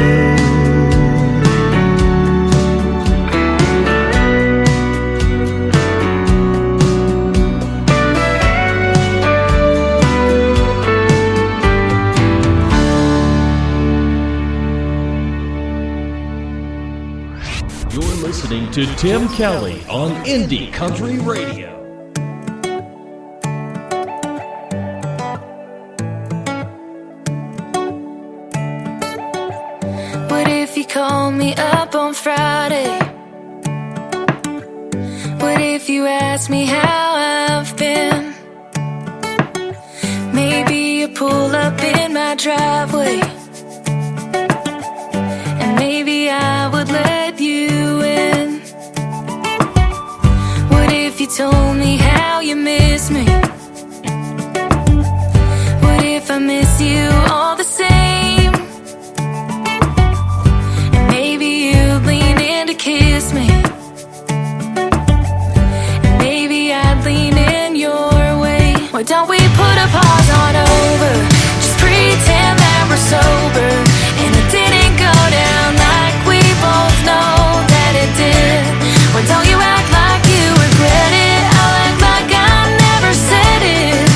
You're listening to Tim Kelly on Indie Country Radio. What if you call me up on Friday? What if you ask me how I've been? Maybe you pull up in my driveway, and maybe I would let you in. What if you told me how you miss me? What if I miss you all the same? And maybe you'd lean in to kiss me, and maybe I'd lean in your way. Why don't we put a pause on over? Just pretend that we're sober, and it didn't go down like we both know that it did. Why don't you act like you regret it? I'll act like I never said it.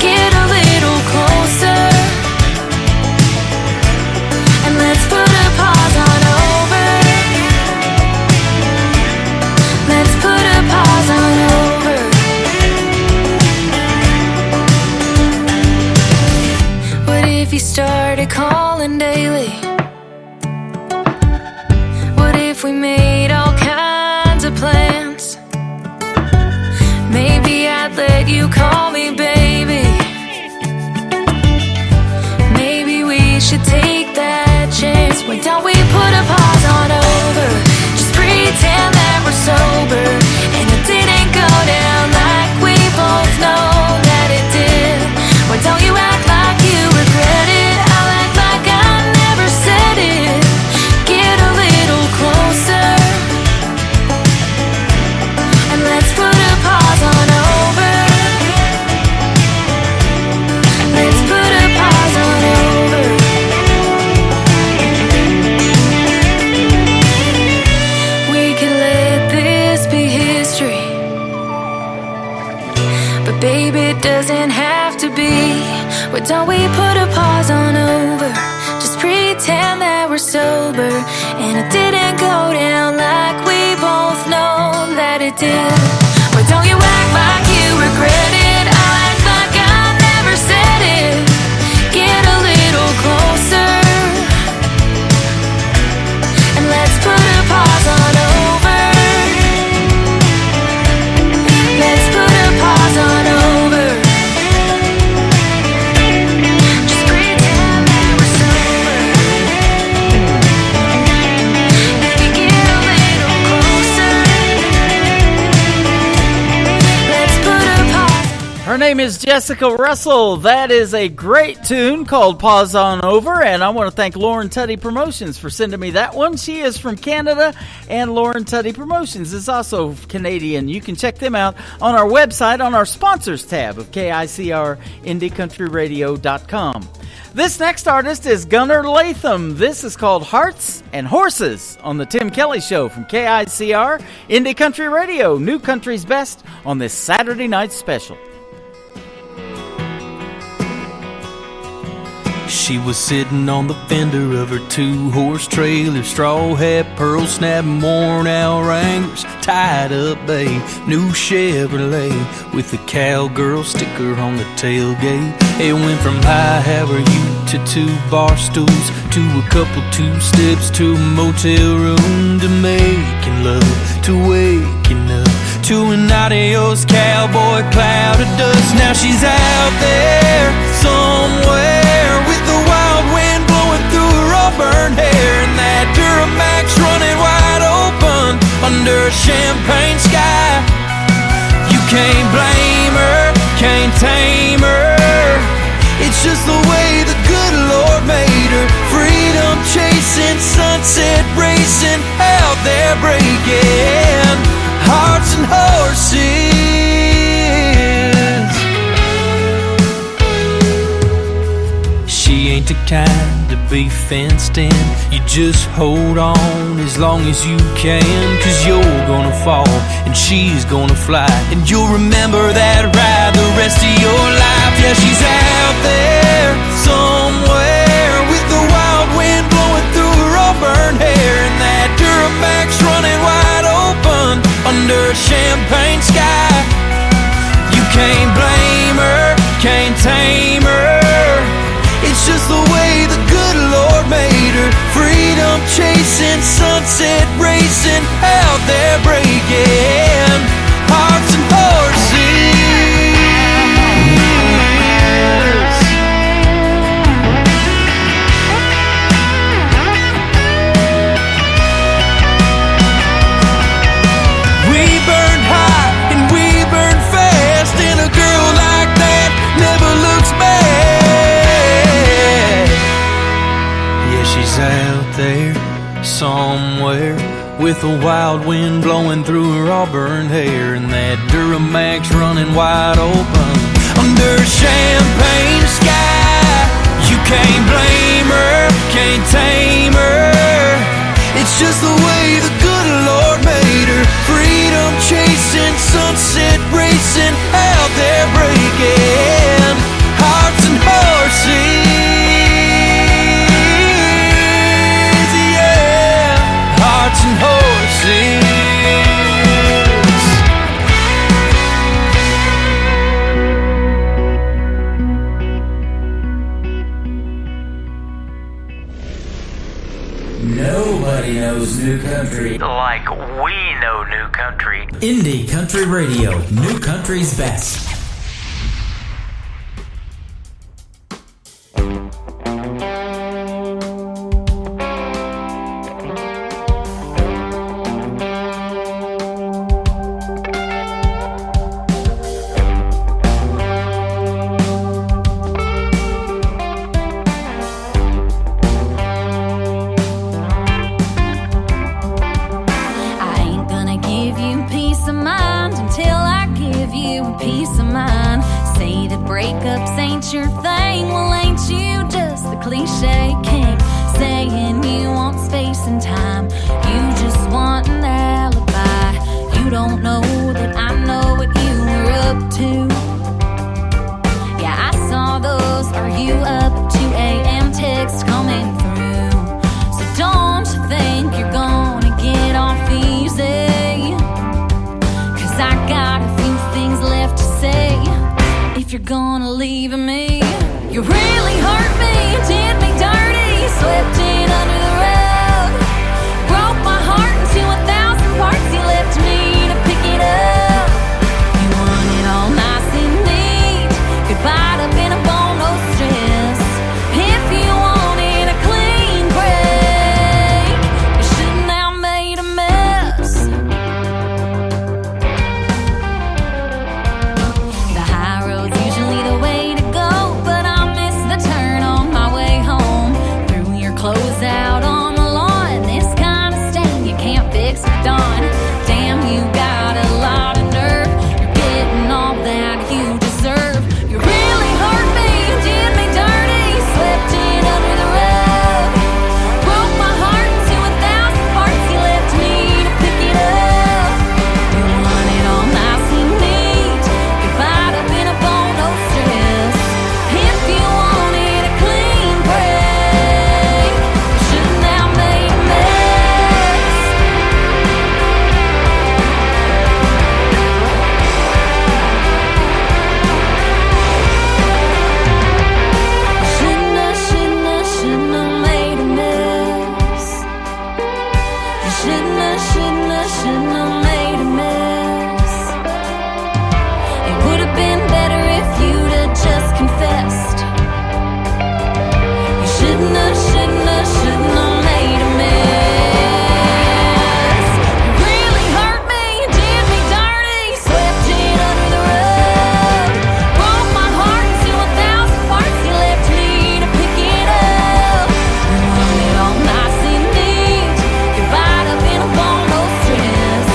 Get a little closer, and let's put a pause on over. Let's put a pause on over. What if you started calling daily? What if we made all kinds of plans? Maybe I'd let you call me baby. Maybe we should take that chance. Why don't we put a pause on over? Just pretend that we're sober, and it didn't go down like we both know that it did. Why don't you act like you regret it? I'll act like I never said it. Get a little closer, and let's put a pause on over. Let's put a pause on over. We can let this be history, but baby, it doesn't have to be. Why don't we put a pause on over? sober, and it didn't go down like we both know that it did. But don't you act like you regret it, I'll act like I never said it. Get a little closer, and let's put a pause on over. Let's put a pause on over. Just pretend that we're sober. Baby, get a little closer. Let's put a pause. Her name is Jessica Russell. That is a great tune called Pause On Over, and I want to thank Lauren Tuddy Promotions for sending me that one. She is from Canada, and Lauren Tuddy Promotions is also Canadian. You can check them out on our website on our sponsors tab of KICRIndieCountryRadio.com. This next artist is Gunnar Latham. This is called Hearts and Horses on the Tim Kelly Show from KICR Indie Country Radio, New Country's Best on this Saturday night special. She was sitting on the fender of her two-horse trailer, straw hat, pearl snap, worn out Wranglers, tied up a new Chevrolet with a cowgirl sticker on the tailgate. It went from hi, how are you, to two bar stools, to a couple two-steps, to a motel room, to making love, to waking up, to an adios cowboy cloud of dust. Now she's out there somewhere with the wild wind blowing through her auburn hair, and that Duramax running wide open under a champagne sky. You can't blame her, can't tame her. It's just the way the good Lord made her. Freedom chasing, sunset racing, out there breaking hearts and horses. She ain't the kind to be fenced in. You just hold on as long as you can, 'cause you're gonna fall and she's gonna fly, and you'll remember that ride the rest of your life. Yeah, she's out there somewhere with the wild wind blowing through her auburn hair, and that Duramax running wide open under a champagne sky. You can't blame her, can't tame her. It's just the way the good Lord made her. Freedom chasing, sunset racing, out there breaking hearts and horses. We burn hot and we burn fast, and a girl like that never looks back. She's out there somewhere with a wild wind blowing through her auburn hair, and that Duramax running wide open under a champagne sky. You can't blame her, can't tame her. It's just the way the good Lord made her. Freedom chasing, sunset racing, out there breaking hearts and horses. Hearts and horses. Nobody knows new country like we know new country. Indie Country Radio, New Country's Best. Your thing, well, ain't you just the cliche king saying you want space and time? You just want an alibi. You don't know that I know what you were up to. Yeah, I saw those "Are you up?" 2 a.m. texts coming through. So don't you're gonna leave me. You really hurt me, did me dirty, swept in under the rug, broke my heart into 1,000 parts. You left me to pick it up. You want it all nice and neat, goodbye to been a bone, no stress. If you wanted a clean break, you shouldn't have made a mess. The high road's usually the way to go, but I missed the turn on my way home. Threw your clothes out on the lawn, this kind of stain you can't fix with Dawn. Damn, you got a lot of nerve, you're getting all that you deserve. You really hurt me, you did me dirty, swept in under the rug, broke my heart into 1,000 parts. You left me to pick it up. You want it all nice and neat, goodbye to been a bone, no stress. If you wanted a clean break, you shouldn't have made a mess. Shouldn't have made a mess. You shouldn't have made a mess. It would have been better if you'd have just confessed. You shouldn't have made a mess. You really hurt me, you did me dirty, swept in under the rug, broke my heart into 1,000 parts. You left me to pick it up. You want it all nice and neat, goodbye to been a bone, no stress.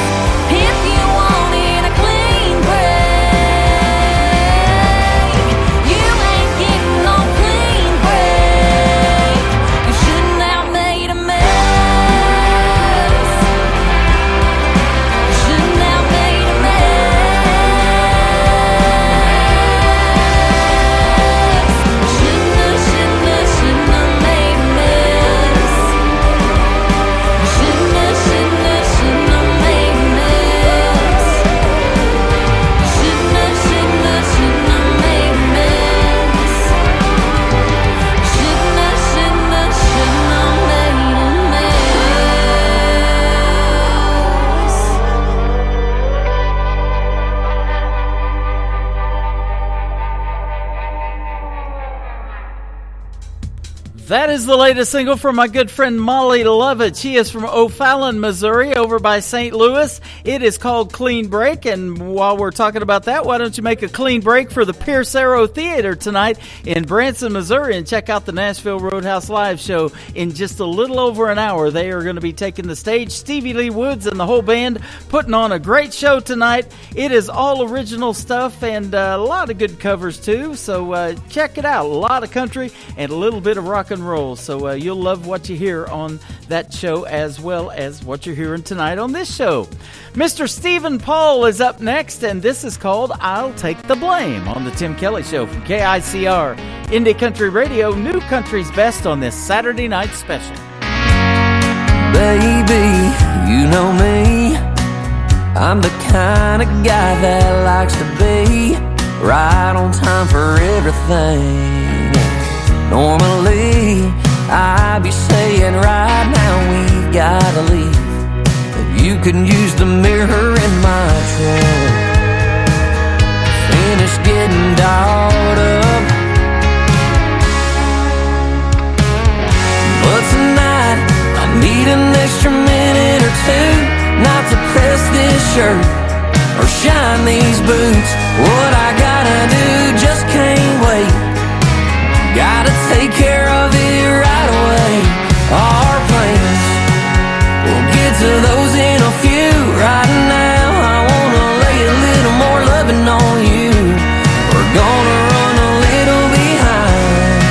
If you wanted a clean break, you ain't getting no clean break. You shouldn't have made a mess. You shouldn't have made a mess. Shouldn't have made a mess. You shouldn't have made a mess. You shouldn't have made a mess. Shouldn't have made a That is the latest single from my good friend Molly Lovett. She is from O'Fallon, Missouri, over by St. Louis. It is called Clean Break, and while we're talking about that, why don't you make a clean break for the Pierce Arrow Theater tonight in Branson, Missouri, and check out the Nashville Roadhouse Live show in just a little over an hour. They are going to be taking the stage. Stevie Lee Woods and the whole band putting on a great show tonight. It is all original stuff and a lot of good covers too, so check it out. A lot of country and a little bit of rock and roll, so you'll love what you hear on that show as well as what you're hearing tonight on this show. Mr. Stephen Paul is up next, and this is called I'll Take the Blame on the Tim Kelly Show from KICR Indie Country Radio, New Country's Best on this Saturday night special. Baby, you know me, I'm the kind of guy that likes to be right on time for everything. Normally, I'd be saying right now we gotta leave, but you can use the mirror in my truck. Finish getting dolled up, but tonight I need an extra minute or two, not to press this shirt or shine these boots. What I gotta do just can't wait. Gotta take care of it right away. Our plans, we'll get to those in a few. Right now I wanna lay a little more loving on you. We're gonna run a little behind,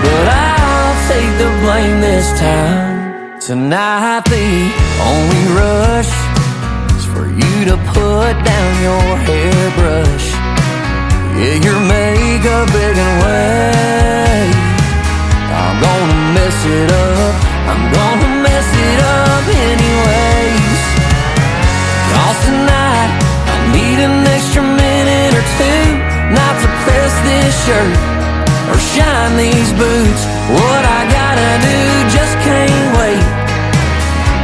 but I'll take the blame this time. Tonight the only rush is for you to put down your hairbrush. Yeah, your makeup big and wet. I'm gonna mess it up, I'm gonna mess it up anyways. 'Cause tonight I need an extra minute or two, not to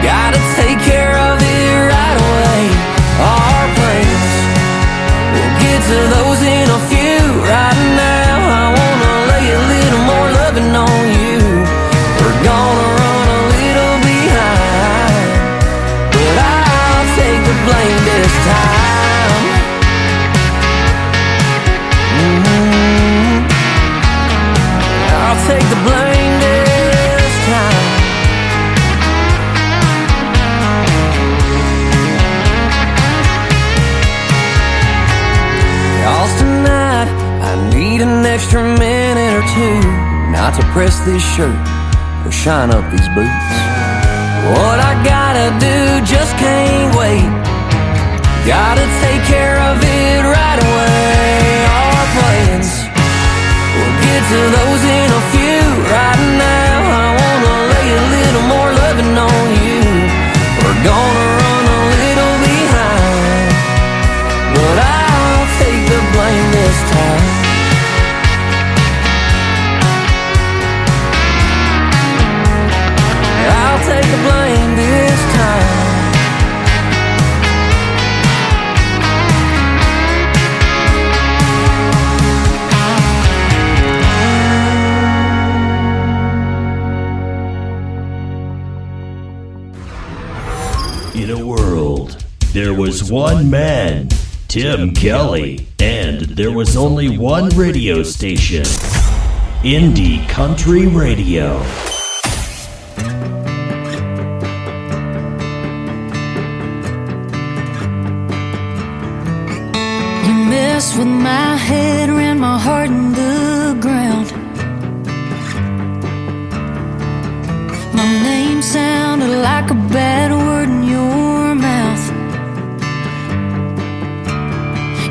Gotta take care of it right away. Our plans, we'll get to those in a few. Right now I wanna lay a little more loving on you. We're gonna run a little behind, but I'll take the blame this time. I'll take the blame this time. Cause tonight I need an extra minute or two, not to press this shirt or shine up these boots. What I gotta do just can't wait. Gotta take care of it right away. Our plans, we'll get to those in a few. Right now I wanna lay a little more loving on you. We're gonna run a little behind, but I'll take the blame this time. I'll take the blame this time. In a world, there was one man, Tim Kelly, and there was only one radio station, Indie Country Radio. You messed with my head, ran my heart in the ground. My name sounded like a bad word in your mouth.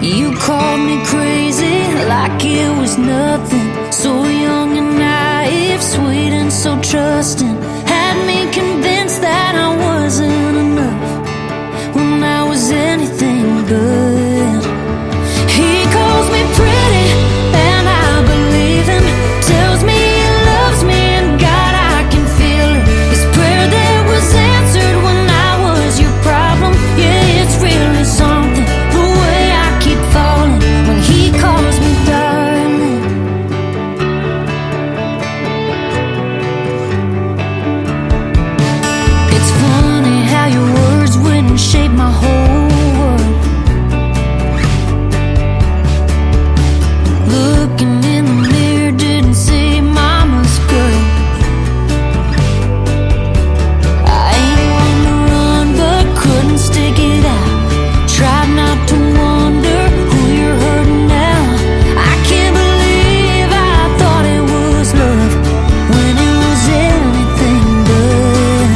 You called me crazy like it was nothing. So young and naive, sweet and so trusting. Had me convinced that I wasn't enough when I was anything but. He calls me pretty and I believe him. Tells me he loves me and God, I can feel it. His prayer that was answered when I was your problem. Yeah, it's really something, the way I keep falling when he calls me darling. It's funny how your words wouldn't shape my whole world. Looking in the mirror, didn't see mama's girl. I ain't on the run, but couldn't stick it out. Tried not to wonder who you're hurting now. I can't believe I thought it was love when it was anything but.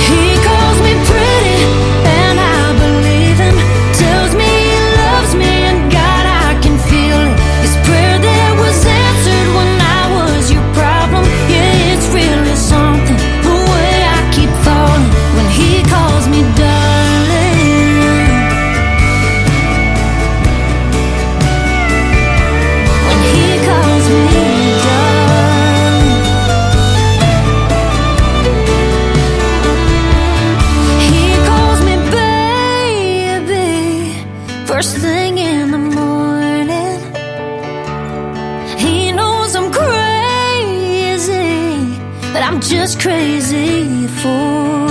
He calls me pretty and I believe him. Tells me he loves me and God, I can feel it. His prayer that was answered when I was your problem. Yeah, it's really something, the way I keep falling when he calls me darling. When he calls me darling. He calls me baby first thing in the morning. He knows I'm crazy, but I'm just crazy for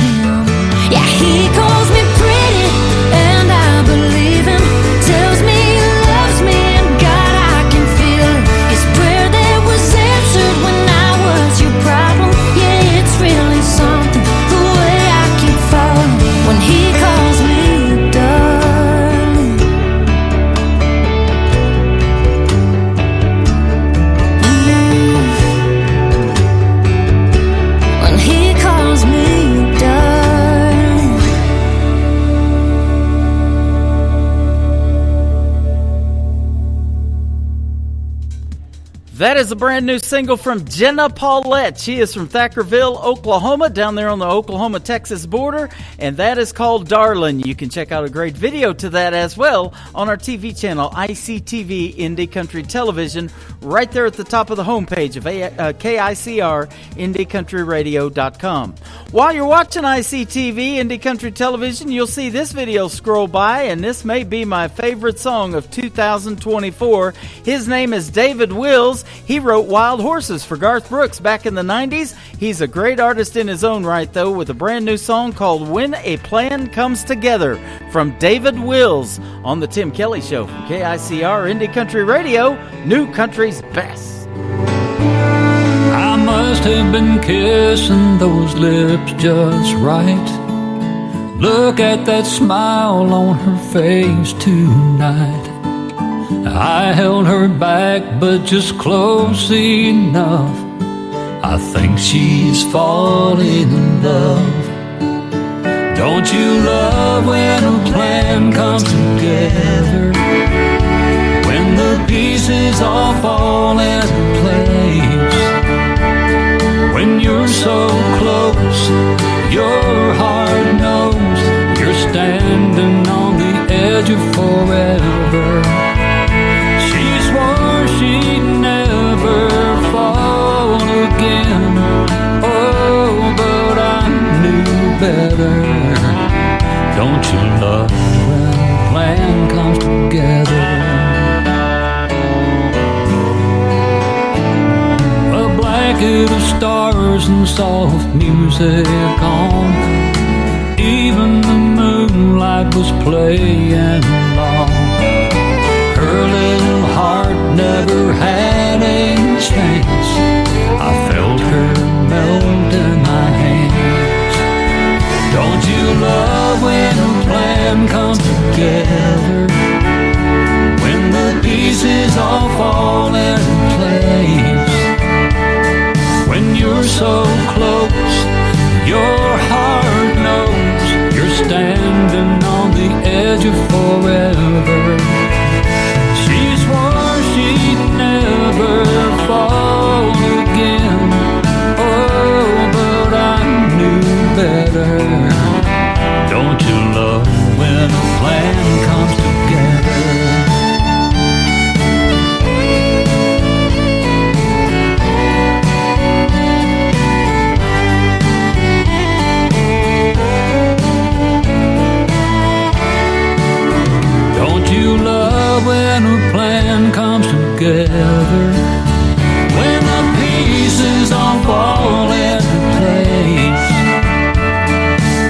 him. Yeah, he calls me pretty and I believe him. Tells me he loves me and God, I can feel it. His prayer that was answered when I was your problem. Yeah, it's really something, the way I keep falling when he calls me darling. That is a brand new single from Jenna Paulette. She is from Thackerville, Oklahoma, down there on the Oklahoma-Texas border, and that is called Darlin'. You can check out a great video to that as well on our TV channel, ICTV Indie Country Television, right there at the top of the homepage of KICR, IndieCountryRadio.com. While you're watching ICTV Indie Country Television, you'll see this video scroll by, and this may be my favorite song of 2024. His name is David Wills. He wrote Wild Horses for Garth Brooks back in the 90s. He's a great artist in his own right, though, with a brand new song called When a Plan Comes Together from David Wills on The Tim Kelly Show from KICR Indie Country Radio, New Country's Best. I must have been kissing those lips just right. Look at that smile on her face tonight. I held her back, but just close enough. I think she's falling in love. Don't you love when a plan comes together? When the pieces all fall into place. When you're so close, your heart knows you're standing on the edge of forever. She'd never fall again. Oh, but I knew better. Don't you love when a plan comes together? A blanket of stars and soft music on. Even the moonlight was playing along. Her little heart never had a chance. I felt her melt in my hands. Don't you love when a plan comes together? When the pieces all fall into place. When you're so close, your heart knows you're standing on the edge of forever. She'd never fall again. Oh, but I knew better. Don't you love when a plan comes together? Don't you love when a plan comes together? When the pieces all fall into place.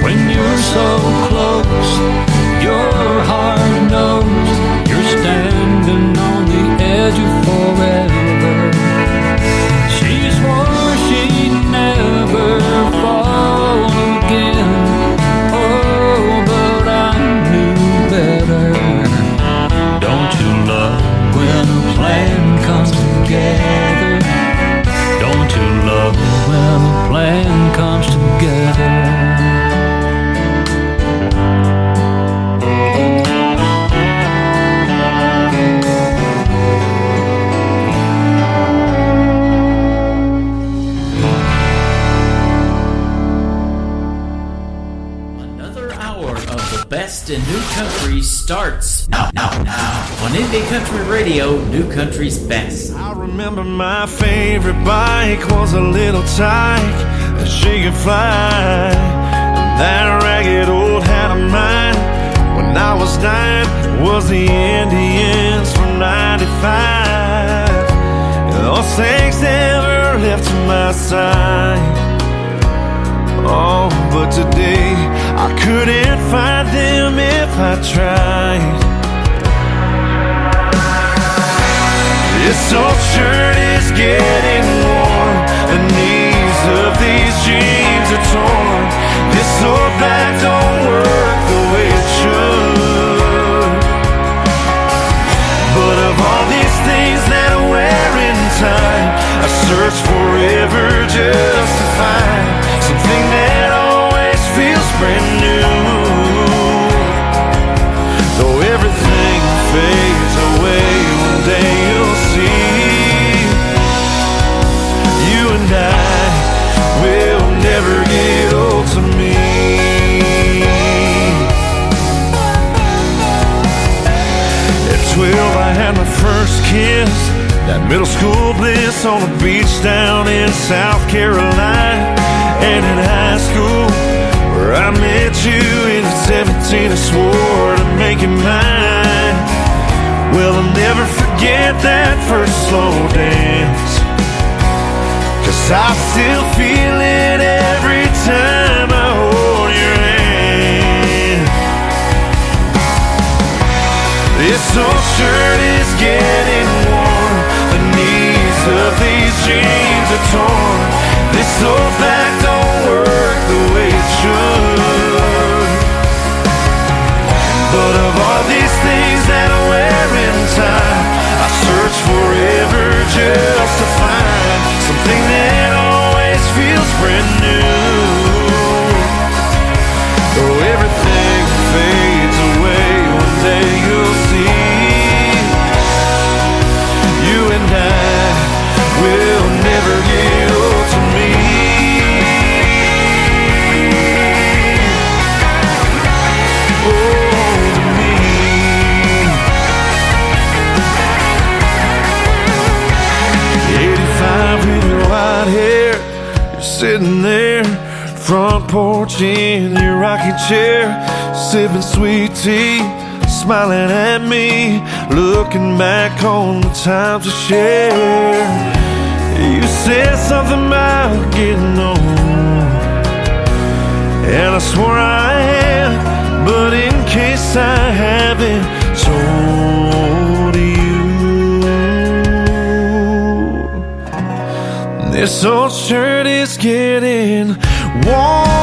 When you're so close, your heart knows you're standing on the edge of forever. She swore she'd never fall again. Oh, but I knew better. Don't you love when a plan comes together? Don't you love when a plan comes together? Another hour of the best in new country starts now on Indie Country Radio, New Country's Best. I remember my favorite bike was a little tyke that she could fly. And that ragged old hat of mine when I was 9 was the Indians from 95. And those things never left my side. Oh, but today I couldn't find them if I tried. This old shirt is getting worn. The knees of these jeans are torn. This old bag don't work the way it should. But of all these things that I wear in time, I search forever just to find something that always feels brand new. Though everything fades away, one day you'll see down in South Carolina. And in high school, where I met you in 17, I swore to make it mine. Well, I'll never forget that first slow dance, 'cause I still feel it every time I hold your hand. This old shirt is getting worn, the knees of these jeans are torn. This old back don't work the way it should. But of all these things that I wear in time, I search forever just to find something that always feels brand new. Though everything fades away, one day you'll see. You and I will never get old to me. Old to me. 85 with your white hair, you're sitting there, front porch in your rocking chair, sipping sweet tea, smiling at me, looking back on the times we shared. You said something about getting old, and I swore I had, but in case I haven't told you, this old shirt is getting warm.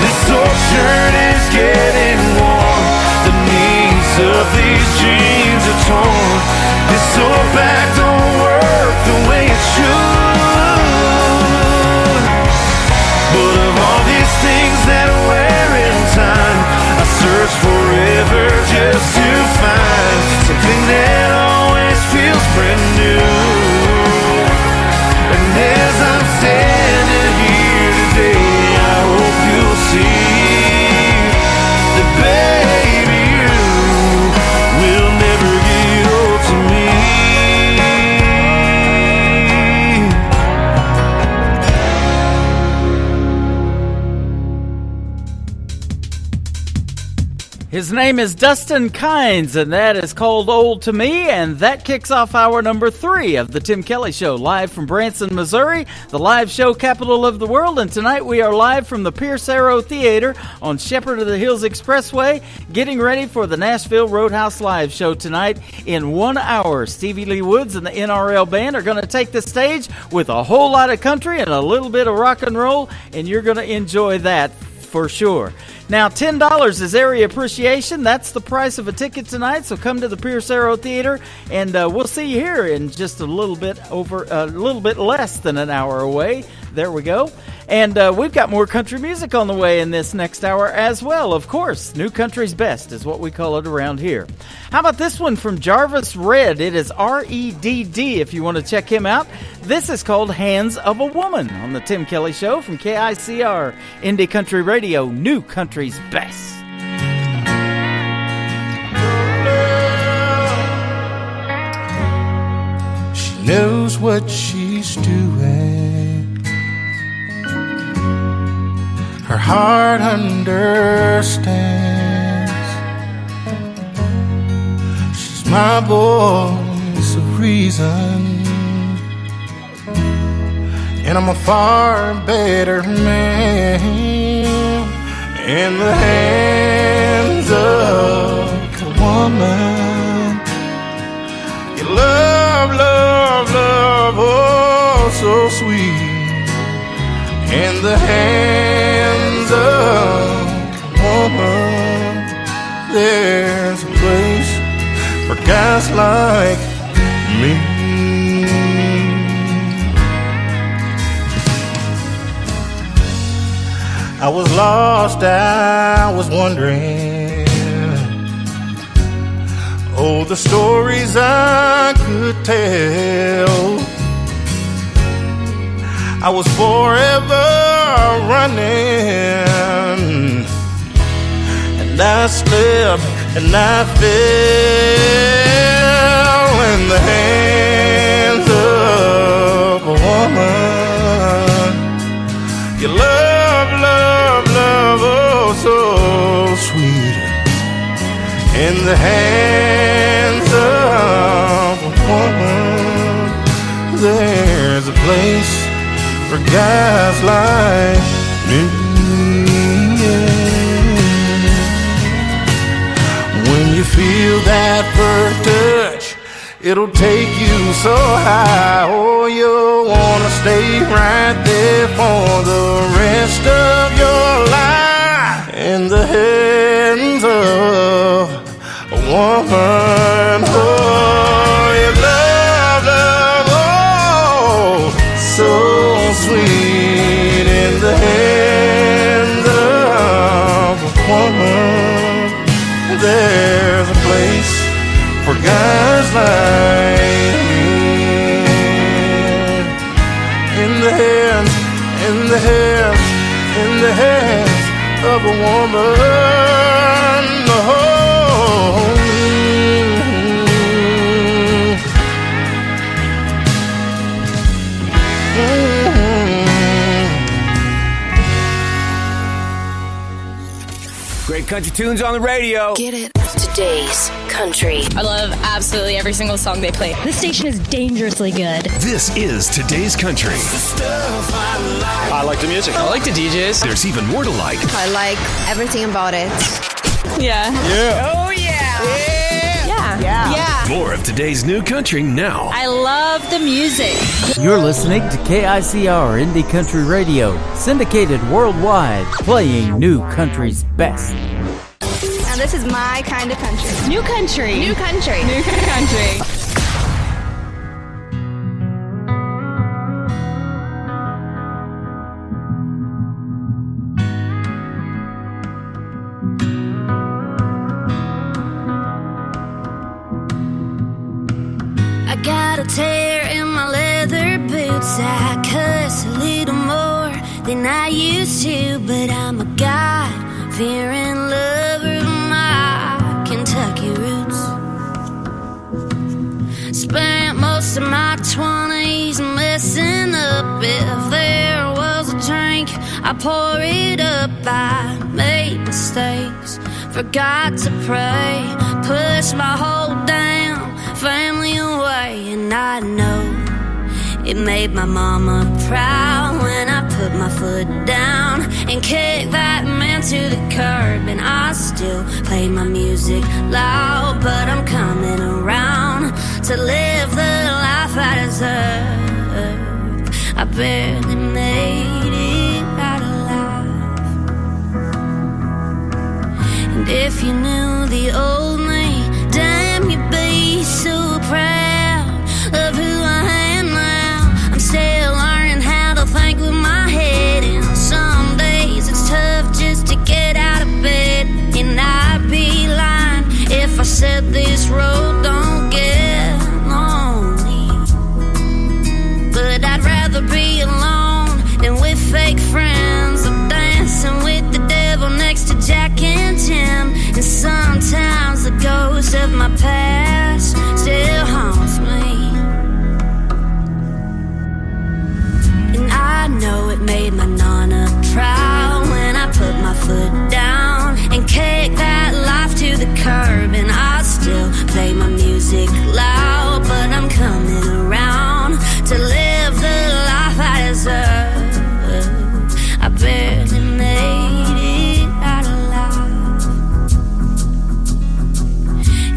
This old shirt is getting warm. The knees of these jeans are torn. This old back don't work the way it should. But of all these things that I wear in time, I search forever just to find something that always feels brand new. And as I'm standing here today, I hope you'll see that, baby, you will never get old to me. His name is Dustin Kynes, and that is called Old to Me, and that kicks off hour number 3 of the Tim Kelly Show, live from Branson, Missouri, the live show capital of the world. And tonight we are live from the Pierce Arrow Theater on Shepherd of the Hills Expressway, getting ready for the Nashville Roadhouse Live show tonight. In 1 hour, Stevie Lee Woods and the NRL Band are going to take the stage with a whole lot of country and a little bit of rock and roll, and you're going to enjoy that for sure. Now, $10 is area appreciation. That's the price of a ticket tonight. So come to the Pierce Arrow Theater, and we'll see you here in just a little bit less than an hour away. There we go. And we've got more country music on the way in this next hour as well. Of course, New Country's Best is what we call it around here. How about this one from Jarvis Redd? It is R-E-D-D if you want to check him out. This is called Hands of a Woman on the Tim Kelly Show from KICR, Indie Country Radio, New Country's Best. She knows what she's doing. Her heart understands. She's my voice of reason, and I'm a far better man in the hands of a woman. You love, love, love, oh so sweet. In the hands of a woman, there's a place for guys like me. I was lost, I was wondering, oh, the stories I could tell. I was forever running, and I slipped and I fell in the hands woman. Your love, love, love, oh so sweet. In the hands of a woman, there's a place for guys like me. When you feel that first touch, it'll take you so high. Oh, you'll wanna stay right there for the rest of your life. In the hands of a woman, oh, your love, love, oh, so sweet. In the hands of a woman, there's a place for guys like me. In the hands, in the hands, in the hands of a woman. Oh. Great country tunes on the radio. Get it. Today's country. I love absolutely every single song they play. This station is dangerously good. This is Today's Country. I like the music. I like the DJs. There's even more to like. I like everything about it. Yeah. Yeah. Oh, yeah. Yeah. More of today's new country now. I love the music. You're listening to KICR Indie Country Radio, syndicated worldwide, playing new country's best. And this is my kind of country. New country. New country. New country. I got a tear in my leather boots. I cuss a little more than I used to, but I'm a God-fearing lover of my Kentucky roots. Spent most of my 20s messing up. If there was a drink, I pour it up. I made mistakes, forgot to pray, pushed my whole damn family away. And I know it made my mama proud when I put my foot down and kicked that man to the curb. And I still play my music loud, but I'm coming around to live the life I deserve. I barely made it out alive. And if you knew the old me, damn, you'd be so proud of who I am now. I'm still learning how to think with my head, and some days it's tough just to get out of bed. And I'd be lying if I said this road don't get lonely, but I'd rather be alone than with fake friends. I'm dancing with the devil next to Jack and Tim, and sometimes the ghost of my past still haunts me. And I know it made my nana proud when I put my foot down and kicked that life to the curb. And I still play my music loud, but I'm coming around to live the life I deserve. I barely made it out alive.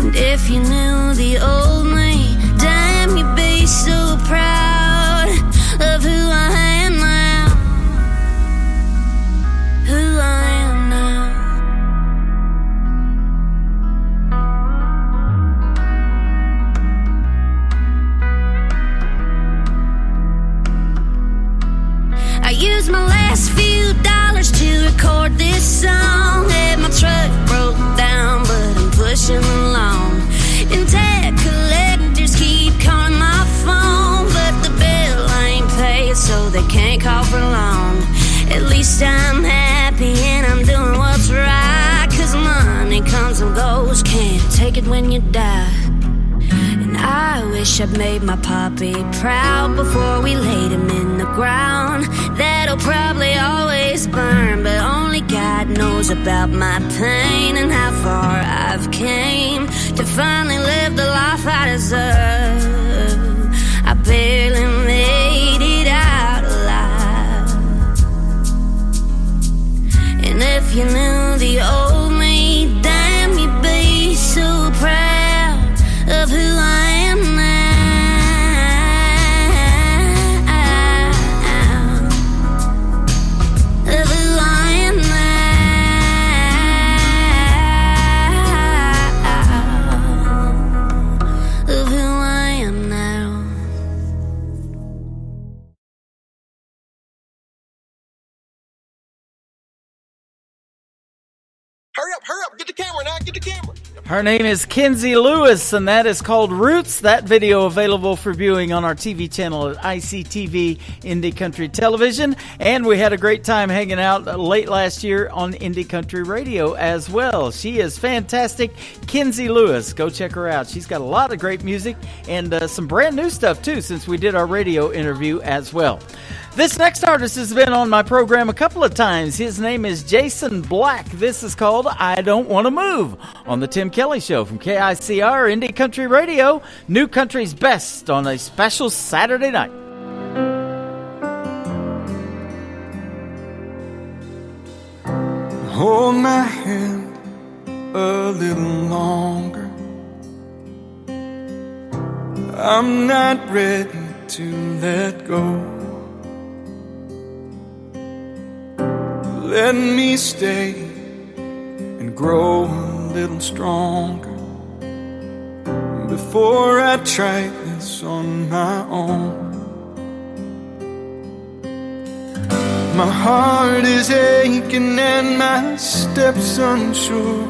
And if you knew the old me, damn, you'd be so proud of who I am now. Who I am now. I used my last few dollars to record this song. And my truck broke down, but I'm pushing along. And debt collectors keep calling my phone, but the bill ain't paid, so they can't call for long. At least I'm happy and I'm doing what's right, 'cause money comes and goes, can't take it when you die. And I wish I'd made my poppy proud before we laid him in the ground. That'll probably always burn, but only God knows about my pain and how far I've came to finally live the life I deserve. I barely made it out alive. And if you knew the old me, damn, you'd be so proud of who I am now. Of who I am now. Of who I am now. Hurry up, get the camera now, get the camera. Her name is Kenzie Lewis, and that is called Roots. That video available for viewing on our TV channel at ICTV Indie Country Television. And we had a great time hanging out late last year on Indie Country Radio as well. She is fantastic. Kenzie Lewis, go check her out. She's got a lot of great music and some brand new stuff too, since we did our radio interview as well. This next artist has been on my program a couple of times. His name is Jason Black. This is called I Don't Want to Move on the Tim Kelly Show from KICR Indie Country Radio, New Country's best on a special Saturday night. Hold my hand a little longer. I'm not ready to let go. Let me stay and grow a little stronger before I try this on my own. My heart is aching and my steps unsure.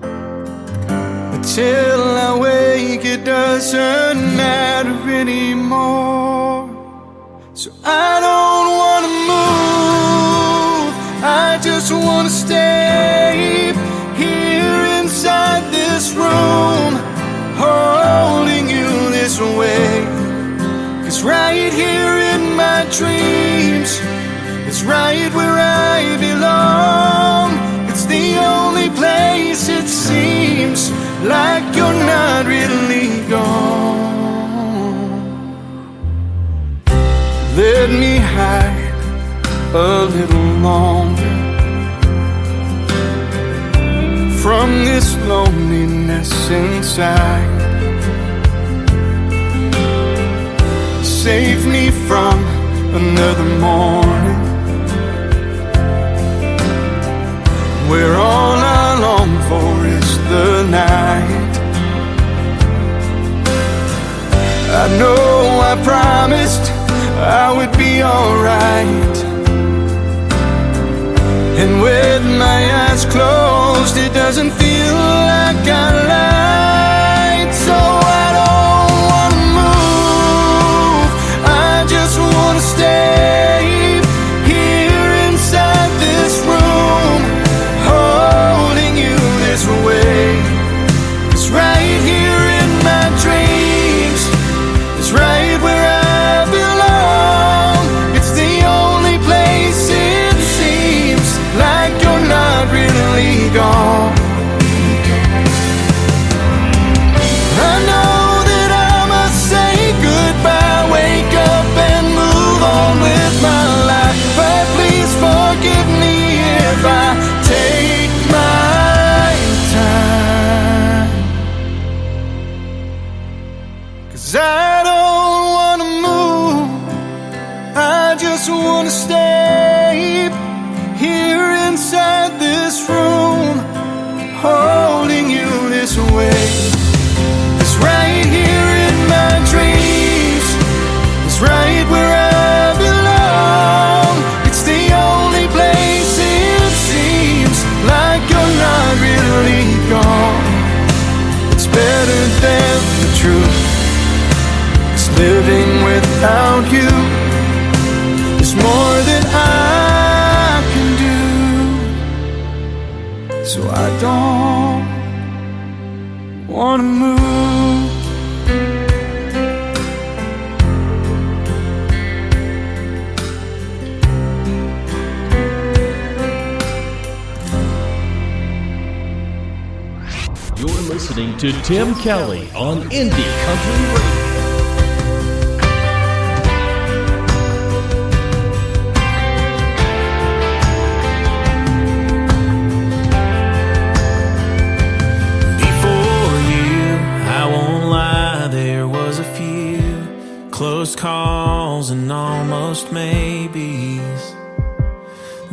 But till I wake it doesn't matter anymore. So I don't want to move, I just want to stay here inside this room, holding you this way. 'Cause right here in my dreams, it's right where I belong. It's the only place it seems like you're not really gone. Let me hide a little longer from this loneliness inside. Save me from another morning where all I long for is the night. I know I promised I would be alright, and with my eyes closed it doesn't feel like I lied. So I don't wanna move, I just wanna stay here inside this room, holding you this way. 'Cause right here in my dreams, it's right where I belong. It's the only place it seems like you're not really gone. listening to Tim Kelly on Indie Country Radio. Close calls and almost maybes.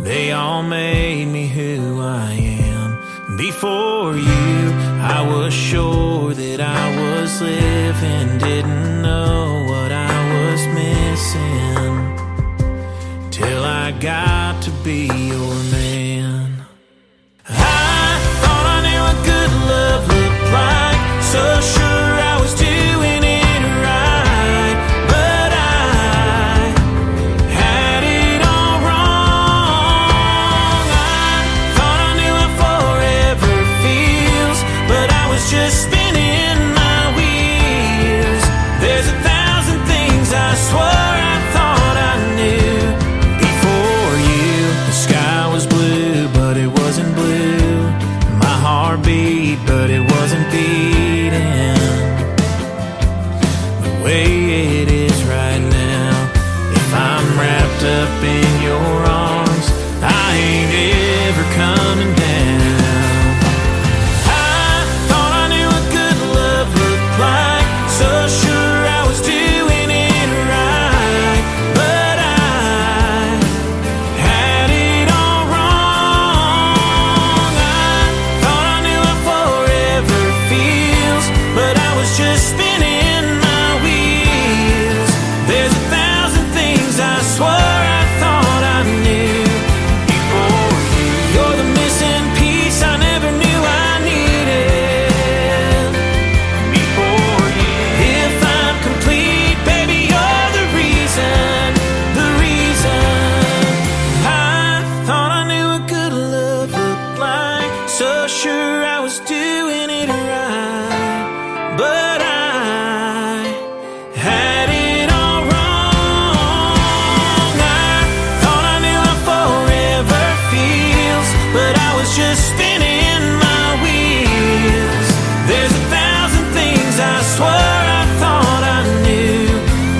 They all made me who I am. Before you, I was sure that I was living. Didn't know what I was missing till I got to be your man. I thought I knew what good love looked like. So sure I was doing it. Just spinning my wheels. There's 1,000 things I swore I thought I knew before you. The sky was blue, but it wasn't blue. My heart beat, but it wasn't beating the way it is right now. If I'm wrapped up in your arms, I ain't ever coming down. So sure I was doing it right, but I had it all wrong. I thought I knew what forever feels, but I was just spinning my wheels. There's 1,000 things I swore I thought I knew before you. You're the missing piece I never knew I needed. Sure I was doing it right, but I had it all wrong. I thought I knew how forever feels, but I was just spinning my wheels. There's 1,000 things I swore I thought I knew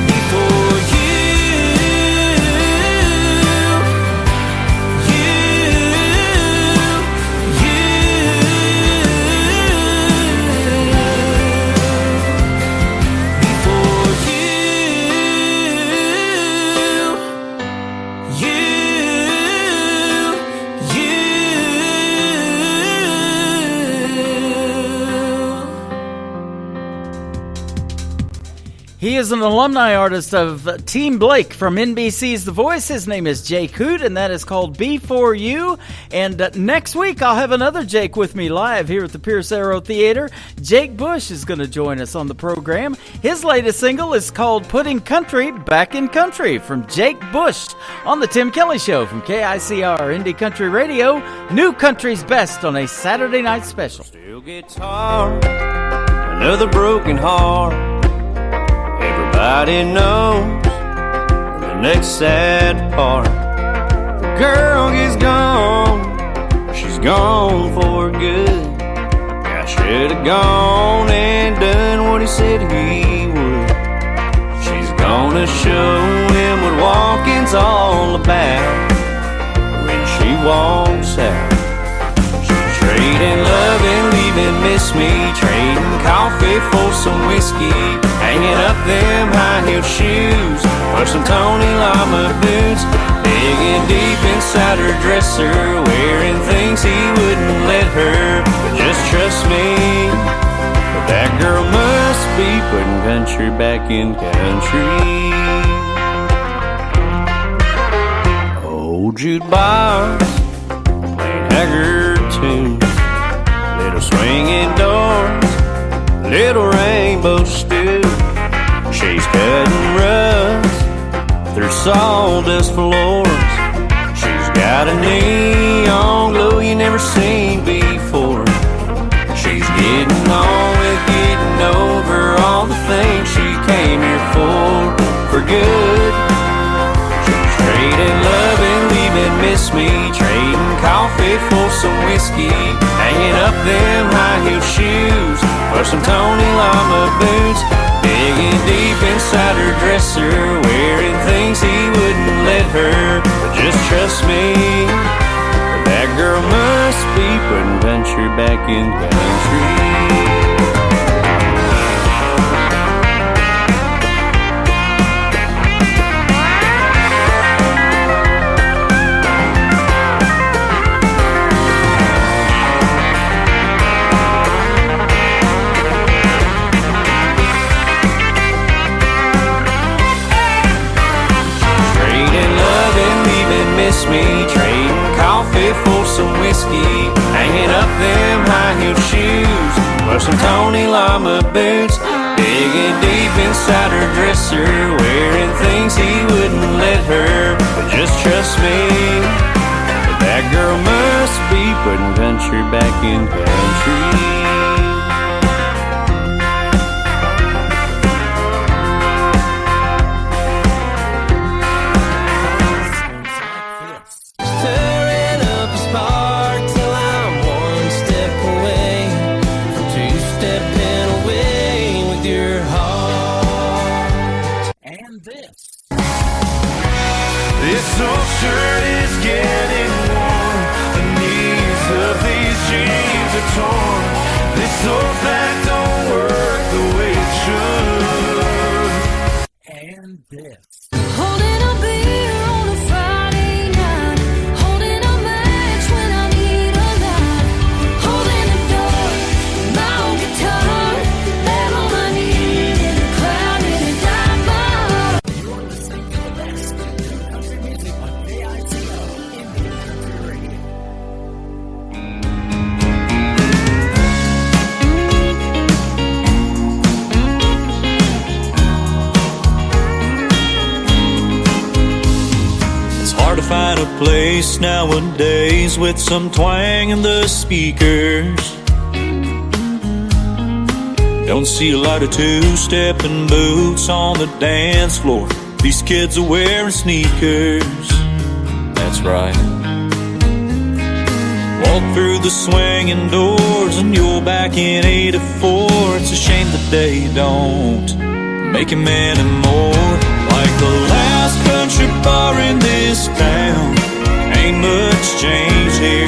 before you. He is an alumni artist of Team Blake from NBC's The Voice. His name is Jake Hoot, and that is called Before You. And next week, I'll have another Jake with me live here at the Pierce Arrow Theater. Jake Bush is going to join us on the program. His latest single is called Putting Country Back in Country from Jake Bush on The Tim Kelly Show from KICR Indie Country Radio. New country's best on a Saturday night special. Still guitar, another broken heart. Everybody knows the next sad part. The girl is gone, she's gone for good. I should have gone and done what he said he would. She's gonna show him what walking's all about when she walks out. She's trading love and leaving miss me, trading coffee for some whiskey, hanging up them high-heeled shoes, or some Tony Lama boots, digging deep inside her dresser, wearing things he wouldn't let her. But just trust me, that girl must be putting country back in country. Old jukebox, playing Haggard tunes, little swinging doors, little rainbow stew. She's cutting rust through sawdust floors. She's got a neon glow you never seen before. She's getting on with getting over all the things she came here for good. She's trading love and leaving miss me, trading coffee for some whiskey, hanging up them high-heeled shoes, Put some Tony Lama boots, digging deep inside her dresser, wearing things he wouldn't let her. But just trust me, that girl must be putting country back in country. Me trading coffee for some whiskey, hanging up them high-heeled shoes, or some Tony Lama boots, digging deep inside her dresser, wearing things he wouldn't let her. But just trust me, that girl must be putting country back in country. This old shirt is getting worn, the knees of these jeans are torn. This old flag don't work the way it should. And this. Holding a beer on a Friday night, holding a match when I need a light, holding the door, my own guitar, lay on my knees in a crowd in a dive bar. You're listening to the best country music on KICO Indie Country Radio. Hard to find a place nowadays with some twang in the speakers. Don't see a lot of two-stepping boots on the dance floor. These kids are wearing sneakers. That's right. Walk through the swinging doors and you're back in 84. It's a shame that they don't make him anymore. Like the last country bar in this town, ain't much change here.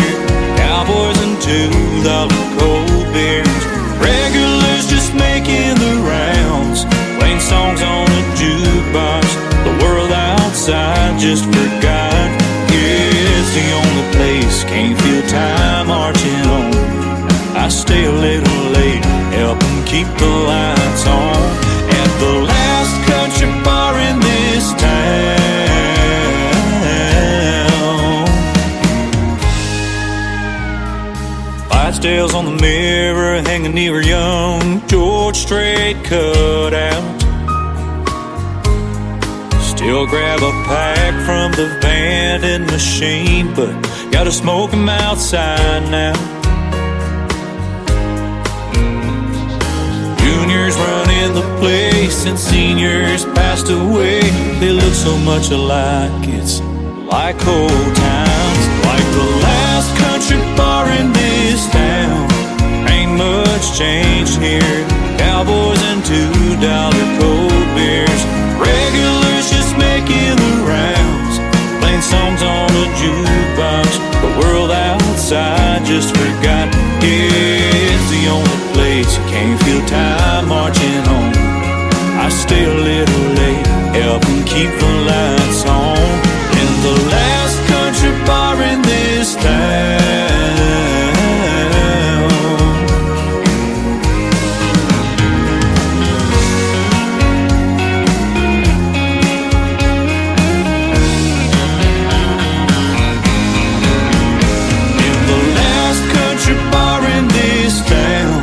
Cowboys and $2 cold beers, regulars just making the rounds, playing songs on a jukebox. The world outside just forgot. Yeah, it's the only place, can't feel time marching on. I stay a little late, help them keep the lights on. At the last country bar in this town, Clydesdales on the mirror, hanging near a young George Strait cutout. Still grab a pack from the vending machine, but gotta smoke 'em outside now. Juniors running the place and seniors passed away. They look so much alike, it's like old times. Like the last country bar in this town, ain't much changed here. Cowboys and $2 cold beers, regulars just making the rounds, playing songs on a jukebox. The world outside just forgot. Yeah, it's the only place you can't feel time marching on. I stay a little late, help them keep the lights on. In the last country bar in this town. In the last country bar in this town,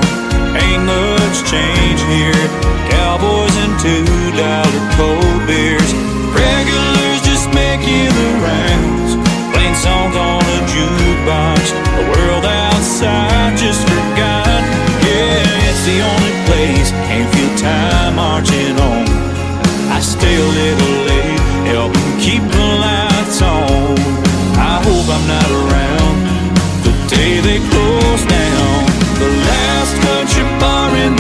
ain't much change here. Cowboys and $2 cold beers, regulars just making the rounds, playing songs on a jukebox. The world outside just forgot. Yeah, it's the only place, can't feel time marching on. I stay a little late, help them keep the lights on. I hope I'm not around the day they close down. The last country bar in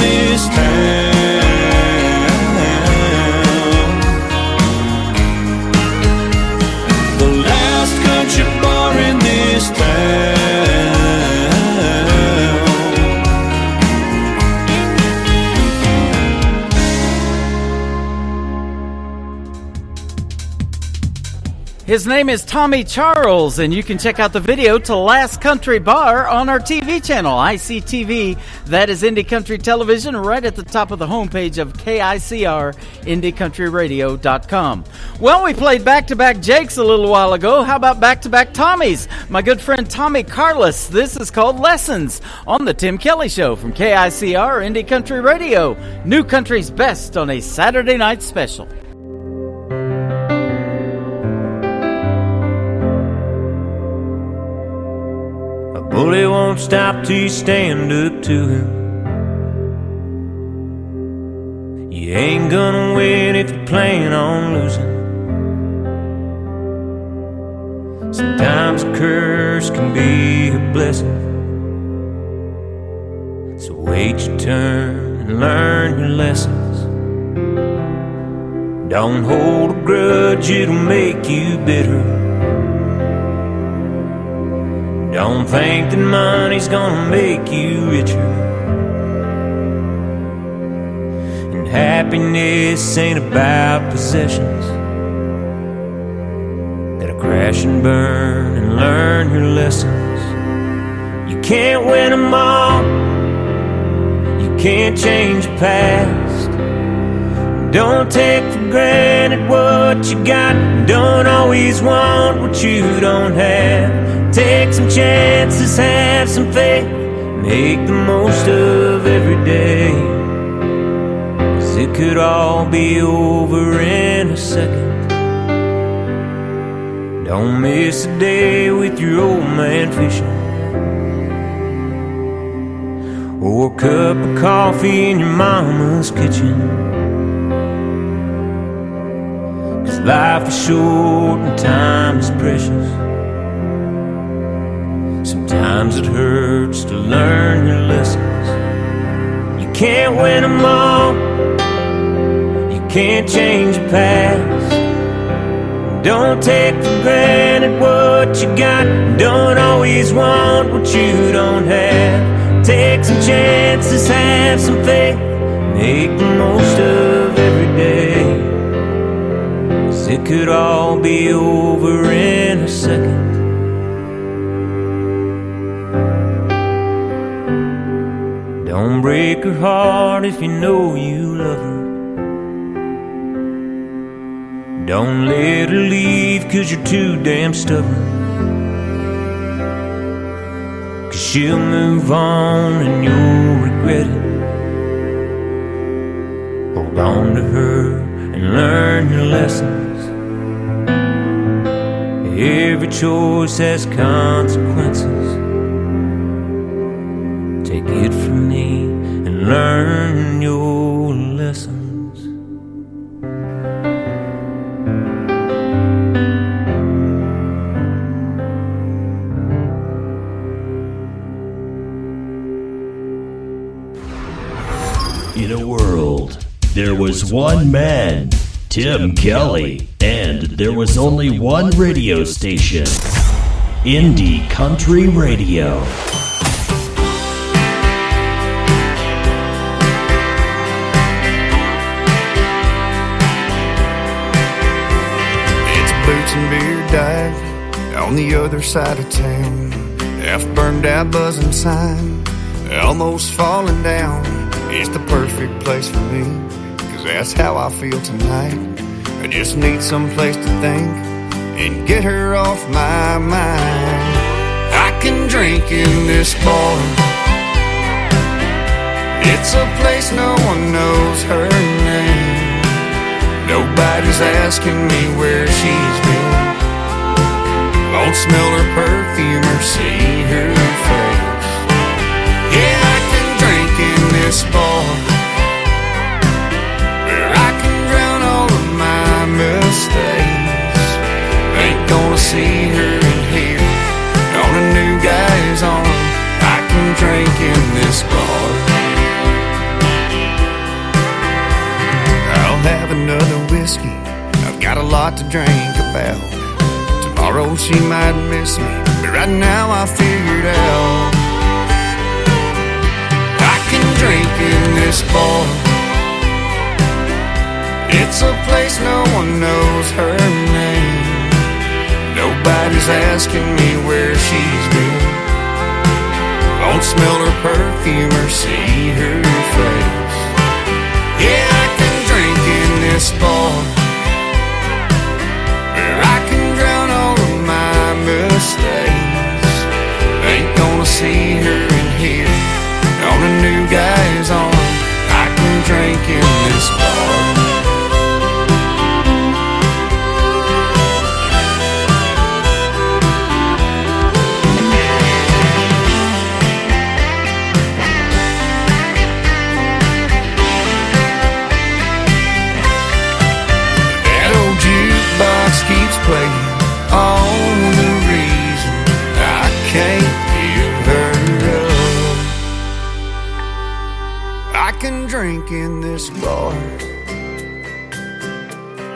His name is Tommy Charles, and you can check out the video to Last Country Bar on our TV channel, ICTV. That is Indie Country Television, right at the top of the homepage of KICR, IndieCountryRadio.com. Well, we played back-to-back Jakes a little while ago. How about back-to-back Tommies? My good friend Tommy Carlos. This is called Lessons on the Tim Kelly Show from KICR, Indie Country Radio. New country's best on a Saturday night special. Bully won't stop till you stand up to him. You ain't gonna win if you plan on losing. Sometimes a curse can be a blessing. So wait your turn and learn your lessons. Don't hold a grudge, it'll make you bitter. Don't think that money's gonna make you richer. And happiness ain't about possessions. Gotta crash and burn and learn your lessons. You can't win them all. You can't change your past. Don't take for granted what you got. Don't always want what you don't have. Take some chances, have some faith. Make the most of every day. 'Cause it could all be over in a second. Don't miss a day with your old man fishing. Or a cup of coffee in your mama's kitchen. 'Cause life is short and time is precious. Sometimes it hurts to learn your lessons. You can't win them all. You can't change your past. Don't take for granted what you got. Don't always want what you don't have. Take some chances, have some faith. Make the most of every day. 'Cause it could all be over in a second. Don't break her heart if you know you love her. Don't let her leave 'cause you're too damn stubborn. 'Cause she'll move on and you'll regret it. Hold on to her and learn your lessons. Every choice has consequences. Take it from me and learn your lessons. In a world, there was one man, Tim Kelly, and there was only one radio station, Indie Country Radio. Boots and beer dive on the other side of town. Half burned out buzzing sign, almost falling down. It's the perfect place for me, 'cause that's how I feel tonight. I just need some place to think and get her off my mind. I can drink in this bar. It's a place no one knows her name. Nobody's asking me where she's been. Won't smell her perfume or see her face. Yeah, I can drink in this bar, where I can drown all of my mistakes. Ain't gonna see her in here on a new guy's arm. I can drink in this bar. I'll have another whiskey, I've got a lot to drink about. Tomorrow she might miss me, but right now I figured out I can drink in this bar. It's a place no one knows her name. Nobody's asking me where she's been. Won't smell her perfume or see her face. Yeah, I can drink in this bar, or I can drown all of my mistakes. Ain't gonna see her in here on a new guy's arm. I can drink in this bar. Keeps playing all the reason I can't give her up. I can drink in this bar.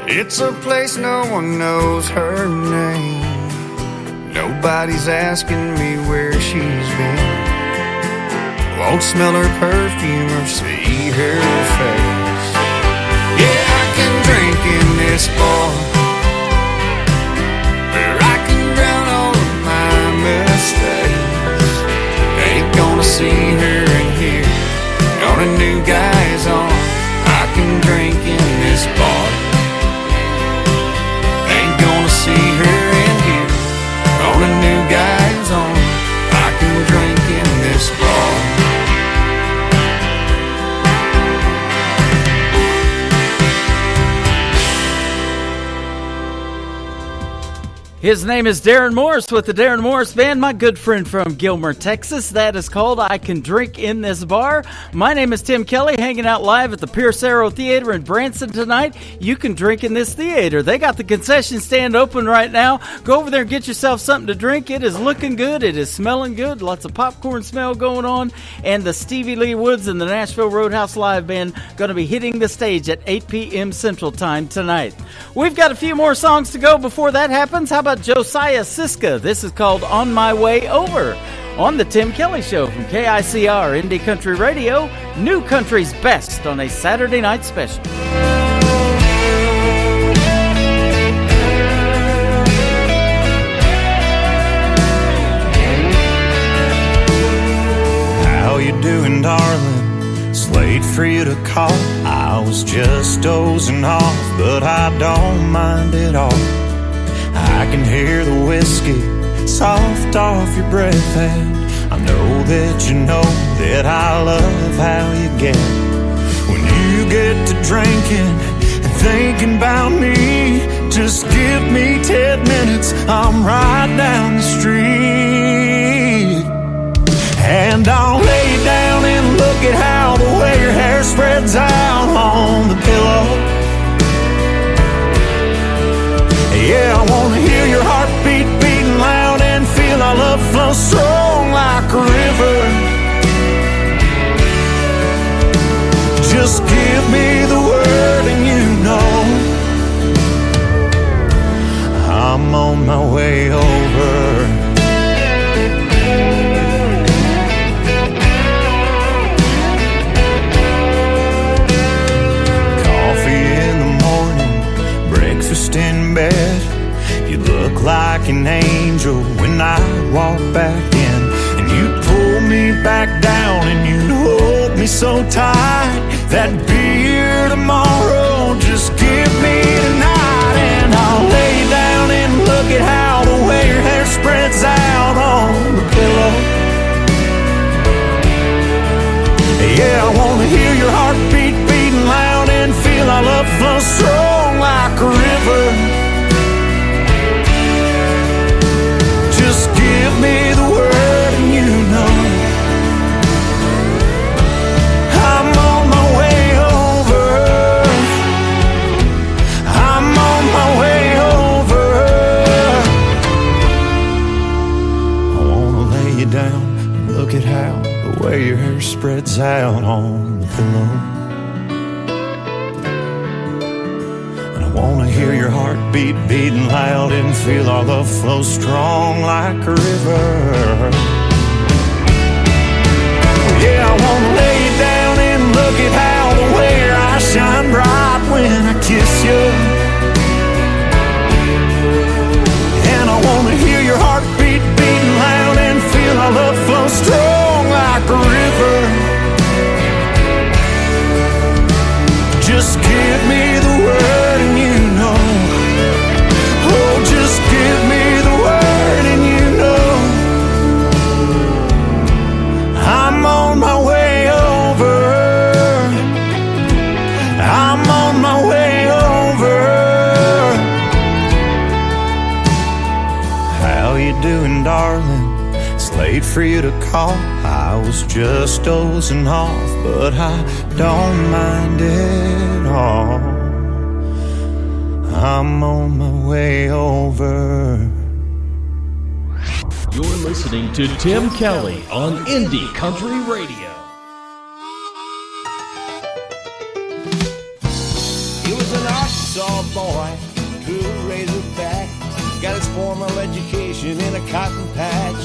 It's a place no one knows her name. Nobody's asking me where she's been. Won't smell her perfume or see her face. Yeah, I can drink in this bar, ain't gonna see her in here on a new guy's arm. I can drink in this bar. Ain't gonna see her in here on a new guy's arm. I can drink in this bar. His name is Darren Morris with the Darren Morris Band, my good friend from Gilmer, Texas. That is called I Can Drink in This Bar. My name is Tim Kelly, hanging out live at the Pierce Arrow Theater in Branson tonight. You can drink in this theater. They got the concession stand open right now. Go over there and get yourself something to drink. It is looking good. It is smelling good. Lots of popcorn smell going on. And the Stevie Lee Woods and the Nashville Roadhouse Live Band going to be hitting the stage at 8 p.m. Central Time tonight. We've got a few more songs to go before that happens. How about Josiah Siska? This is called On My Way Over on the Tim Kelly Show from KICR Indie Country Radio, New Country's Best on a Saturday night special. How you doing, darling? It's late for you to call. I was just dozing off, but I don't mind at all. I can hear the whiskey soft off your breath, and I know that you know that I love how you get when you get to drinking and thinking about me. Just give me 10 minutes, I'm right down the street, and I'll lay down and look at how the way your hair spreads out on the pillow. Yeah, I wanna hear your heartbeat beating loud and feel our love flow strong like a river. Just give me the word and you know I'm on my way over. Breakfast in bed, you look like an angel when I walk back in, and you pull me back down and you hold me so tight. That beer tomorrow, just give me tonight, and I'll lay down and look at how the way your hair spreads out on the pillow. Yeah, I wanna hear your heartbeat beating loud and feel our love flow strong like a river. Just give me the word and you know I'm on my way over. I'm on my way over. I wanna lay you down and look at how the way your hair spreads out on the pillow. And I wanna hear your heartbeat beating loud and feel our love flow strong like a river. Yeah, I wanna lay you down and look at how the way your eyes shine bright when I kiss you. And I wanna darling, it's late for you to call. I was just dozing off, but I don't mind it all. I'm on my way over. You're listening to Tim Kelly on Indie Country Radio. He was an Arkansas boy, true razorback. Got his formal education in a cotton patch.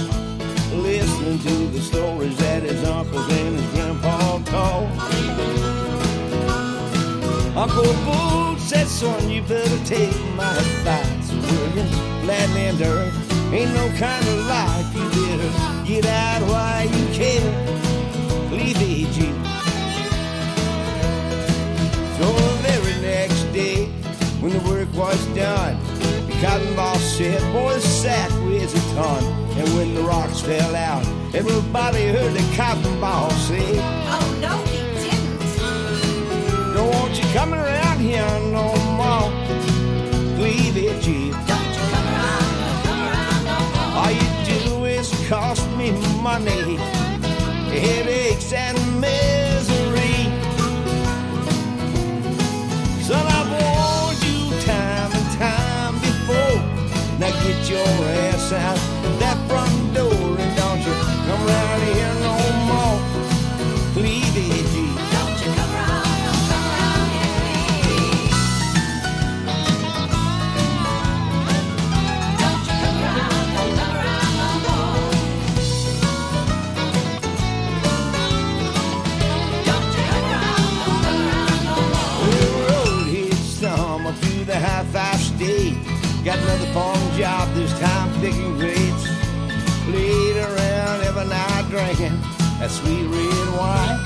Listening to the stories that his uncles and his grandpa told. Uncle Boo said, son, you better take my advice. William, Latin and Earth, ain't no kind of life. You better get out while you can. Cleavage. So the very next day, when the work was done, the cotton boss said, boy, the sack weighs a ton. And when the rocks fell out, everybody heard the cotton boss say, oh, no, he didn't. Don't want you coming around here no more. Cleavage. Don't you come around no more. All you do is cost me money, headaches and misery. Son, I've warned you time and time before. Now get your ass out that front door and don't you come around here no more. Cleavage. Don't you come around here, please. Don't you come around no more. Don't you come around no more. The road hit some up through the high five state. Got another farm job, this time picking grapes. Played around every night drinking that sweet red wine.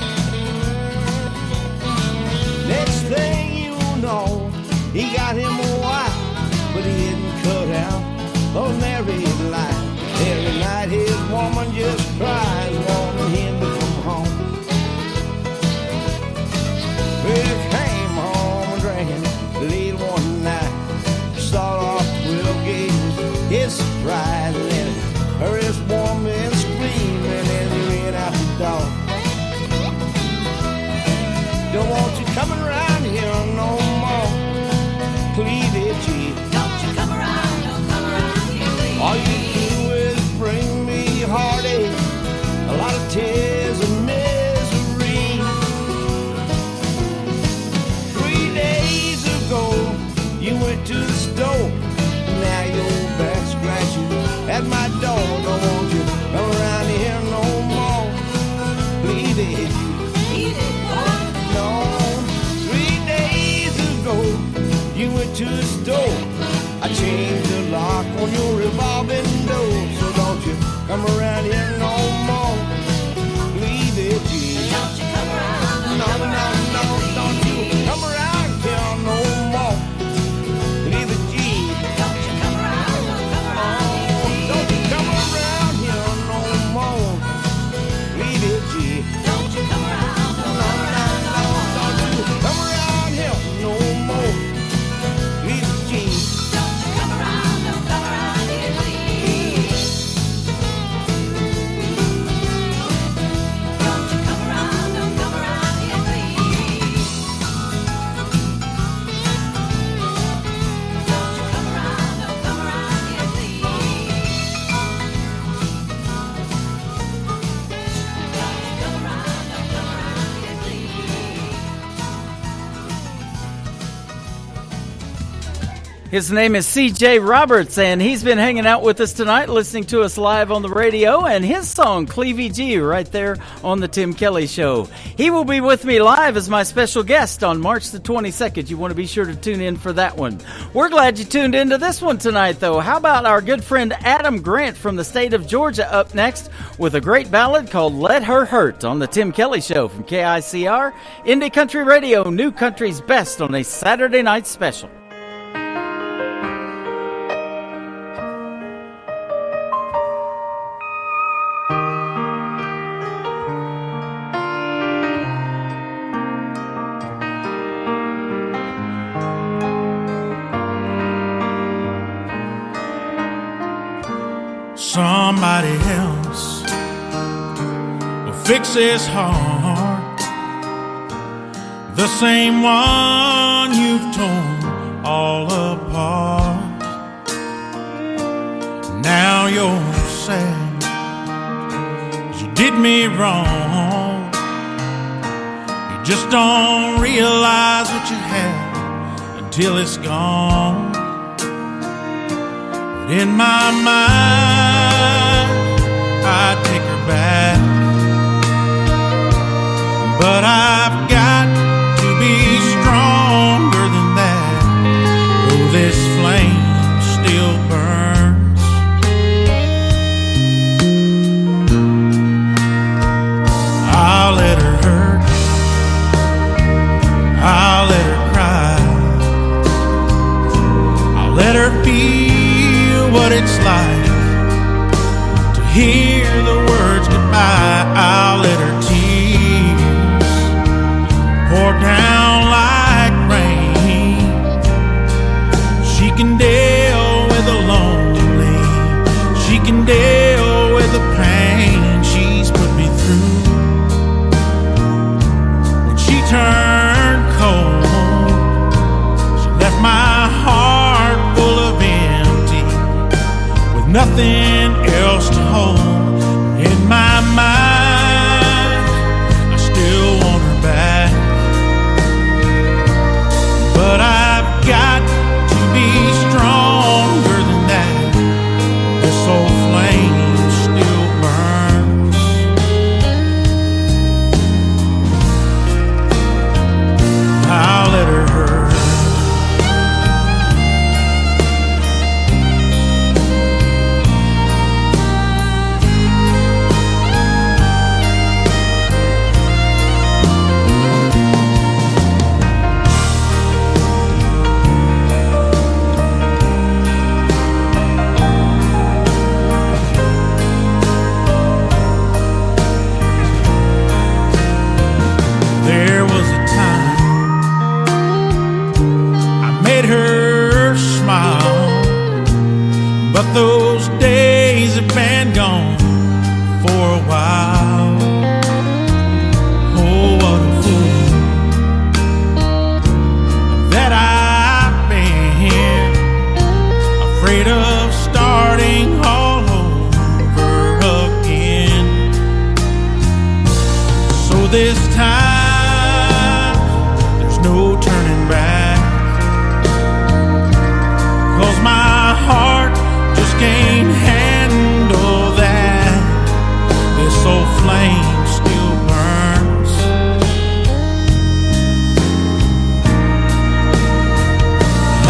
Next thing you know, he got him a wife, but he didn't cut out those married life. Every night his woman just cries, wanting him to come home. Well, he came home drinking late one night. Start off 12 gauges, his surprise, and then heard his woman screaming and he ran out the door. Don't want you coming around here no more. Cleavage. Don't you come around, don't come around here, please. All you do is bring me heartache, a lot of tears and misery. 3 days ago, you went to the store. Now you're back scratching at my door. Don't want you come around here no more. Cleavage. No. 3 days ago, you went to the store. I changed the lock on your revolving door. So don't you come around here no more. Cleavage. Don't you come around. No, no, no, don't you come around here no more. Cleavage. Don't you come around, don't come around here. Don't you come around here no more. Cleavage. Don't you come around, no, no, no, don't you come around here no more. Cleavage. Don't you come around, don't come around here, please. Don't you come around, don't come around here, please. Don't you come around, don't come around here, please. Don't you come around, don't come around here, please. His name is C.J. Roberts, and he's been hanging out with us tonight, listening to us live on the radio, and his song, Cleavage, right there on the Tim Kelly Show. He will be with me live as my special guest on March the 22nd. You want to be sure to tune in for that one. We're glad you tuned into this one tonight, though. How about our good friend Adam Grant from the state of Georgia up next with a great ballad called Let Her Hurt on the Tim Kelly Show from KICR, Indie Country Radio, New Country's Best on a Saturday night special. Some somebody else will fix this heart, the same one you've torn all apart. Now you're sad, 'cause you did me wrong. You just don't realize what you have until it's gone. But in my mind, I take her back, but I've got to be stronger than that. Though this flame still burns, I'll let her hurt, I'll let her cry, I'll let her feel what it's like to hear the words goodbye. I'll let her tears pour down like rain. She can deal with the lonely, she can deal with the pain she's put me through. When she turned cold, she left my heart full of empty, with nothing else to hold. In my mind, I still want her back, but I've got to be stronger than that. This old flame still burns. I'll let her hurt, there was a time I made her smile, but those days have been gone for a while. Oh, what a fool that I've been, afraid of starting all over again. So this time there's no turning back, 'cause my heart just can't handle that. This old flame still burns.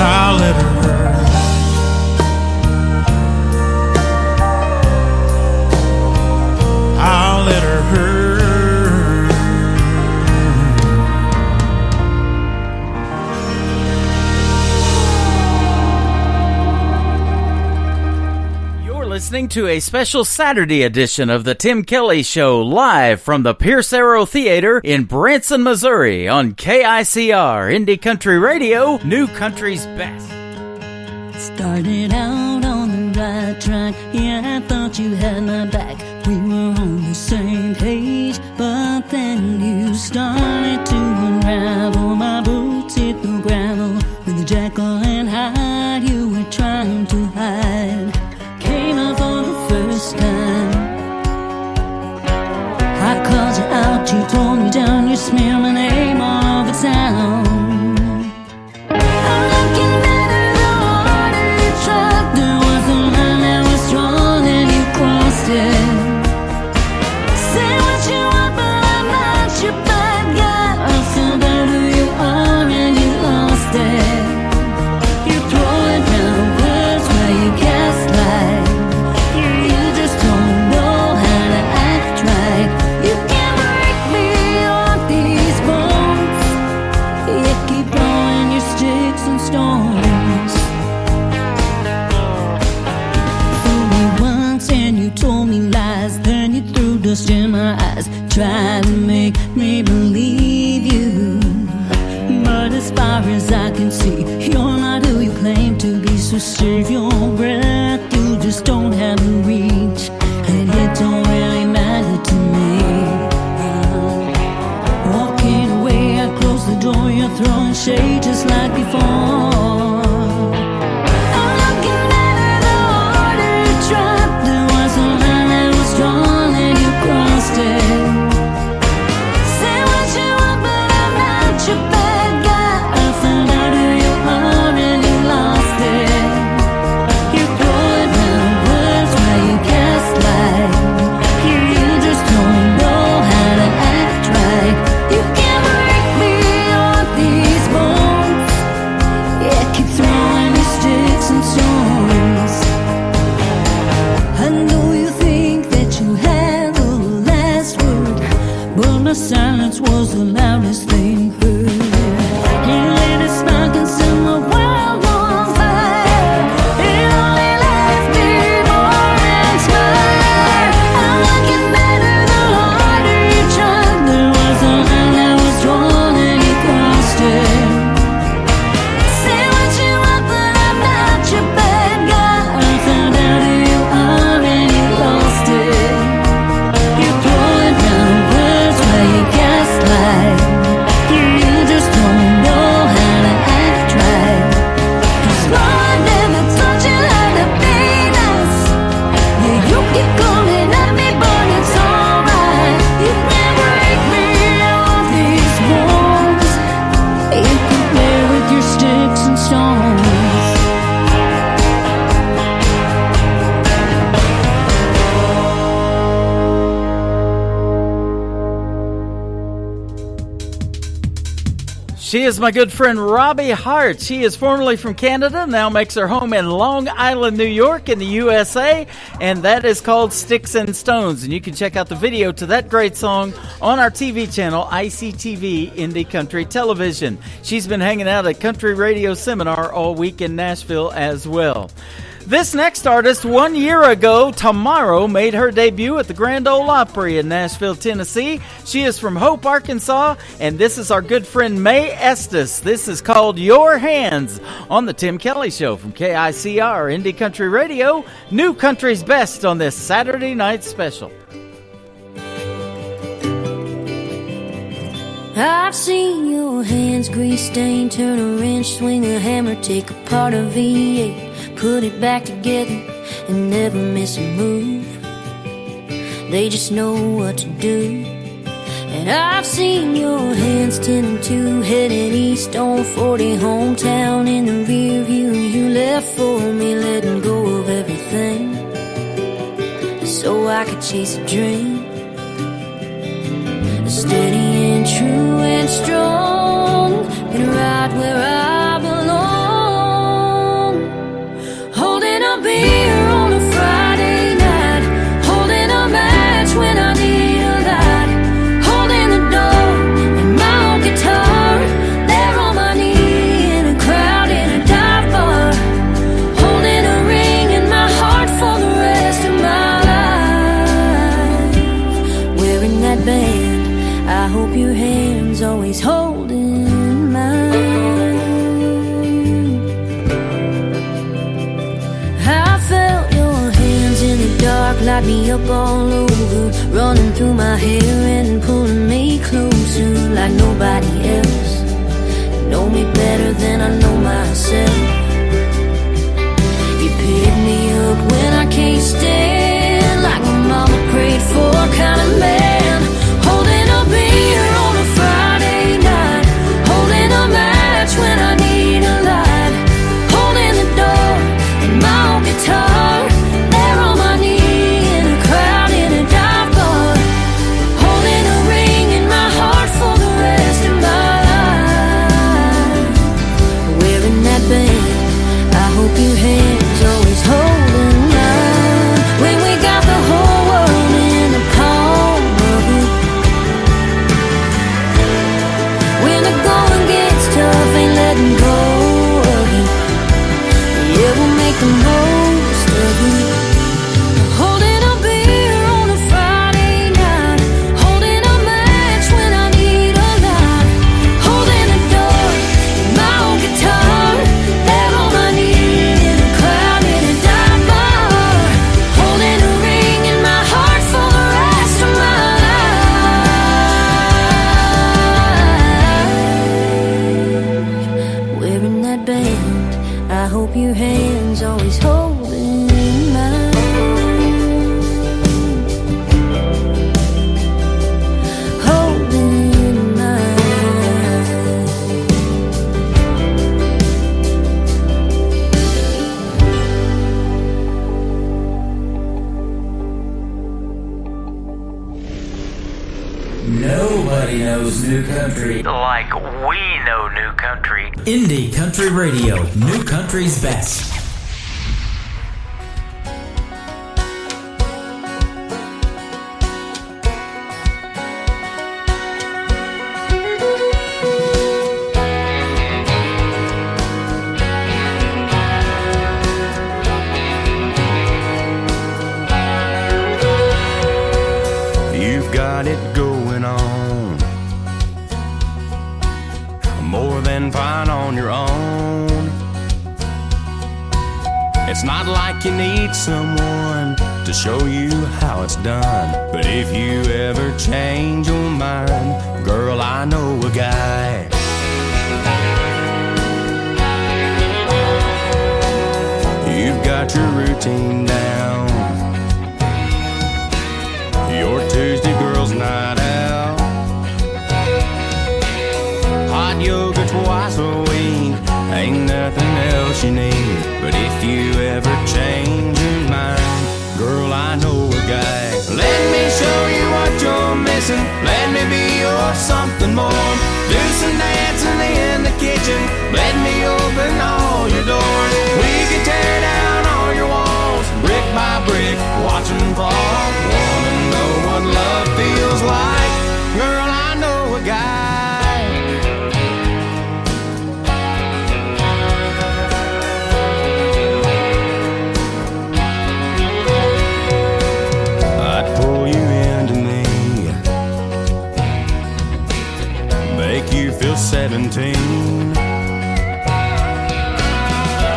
I'll let her hurt, I'll let her hurt. Listening to a special Saturday edition of the Tim Kelly Show, live from the Pierce Arrow Theater in Branson, Missouri, on KICR Indie Country Radio, New Country's Best. Started out on the right track, yeah, I thought you had my back. We were on the same page, but then you started to unravel. My boots hit the gravel with the Jekyll and Hyde you were trying to hide. Came out for the first time, I called you out, you tore me down, you smeared my name all over town. I'm looking at the road and you tried. There was a line that was drawn and you crossed it. Say what you want, but I'm not your bad guy. I found out who you are and you lost it. You throw it down words where you gaslight. You just don't know how to act right. You can't break me on these bones. You keep throwing your sticks and stones. Fooled me once and you told me lies, then you threw dust in my eyes, tried to make me believe you. But as far as I can see, you're not who you claim to be. So save your breath, you just don't have the reach. She is my good friend Robbie Hart. She is formerly from Canada, now makes her home in Long Island, New York in the USA, and that is called Sticks and Stones. And you can check out the video to that great song on our TV channel, ICTV Indie Country Television. She's been hanging out at Country Radio Seminar all week in Nashville as well. This next artist, 1 year ago tomorrow, made her debut at the Grand Ole Opry in Nashville, Tennessee. She is from Hope, Arkansas, and this is our good friend Mae Estes. This is called Your Hands on the Tim Kelly Show from KICR Indie Country Radio, New Country's Best on this Saturday night special. I've seen your hands grease stained, turn a wrench, swing a hammer, take apart a V8, put it back together and never miss a move. They just know what to do. And I've seen your hands 10 and 2, headed east on 40, hometown in the rear view. You left for me, letting go of everything so I could chase a dream. Steady and true and strong, and right where I belong. Holding a beer on a Friday night, holding a match when I need a light, holding the door and my old guitar, there on my knee in a crowd in a dive bar, holding a ring in my heart for the rest of my life, wearing that band. I hope your hand's always holding mine. I felt your hands in the dark, light me up all over, running through my hair and pulling me closer like nobody else. You know me better than I know myself. You pick me up when I can't stand, like my mama prayed for, kind of man. Holding a beer on a Friday night, holding a match when I need a light, holding the door and my old guitar, there on my knee in a crowd in a dive bar, holding a ring in my heart for the rest of my life, wearing that band. I hope your hands always holding mine, when we got the whole world in the palm of it. When the going gets tough, ain't letting go of it. Yeah, we'll make the most of it. Holding a beer on a Friday night, holding a match when I need a light, holding the door and my old guitar, there on my knee in a crowd in a dive bar, holding a ring in my heart for the rest of my life, wearing that band. I hope your hands always holding mine, holding mine. Nobody knows new country like we know new country. Indie Country Radio, New Country's Best. You've got it going on, more than fine on your own. It's not like you need someone to show you how it's done, but if you ever change your mind, girl, I know a guy. You've got your routine down, your Tuesday girls' night out, hot yoga twice a week, ain't nothing else you need. But if you ever change your mind, girl, I know a guy. Let me show you what you're missing. missing. Let me be your something more. Do some dancing in the kitchen. Let me open all your doors. We can tear down all your walls, brick by brick, watch them fall. Wanna know what love feels like? Girl, I know a guy. You feel 17.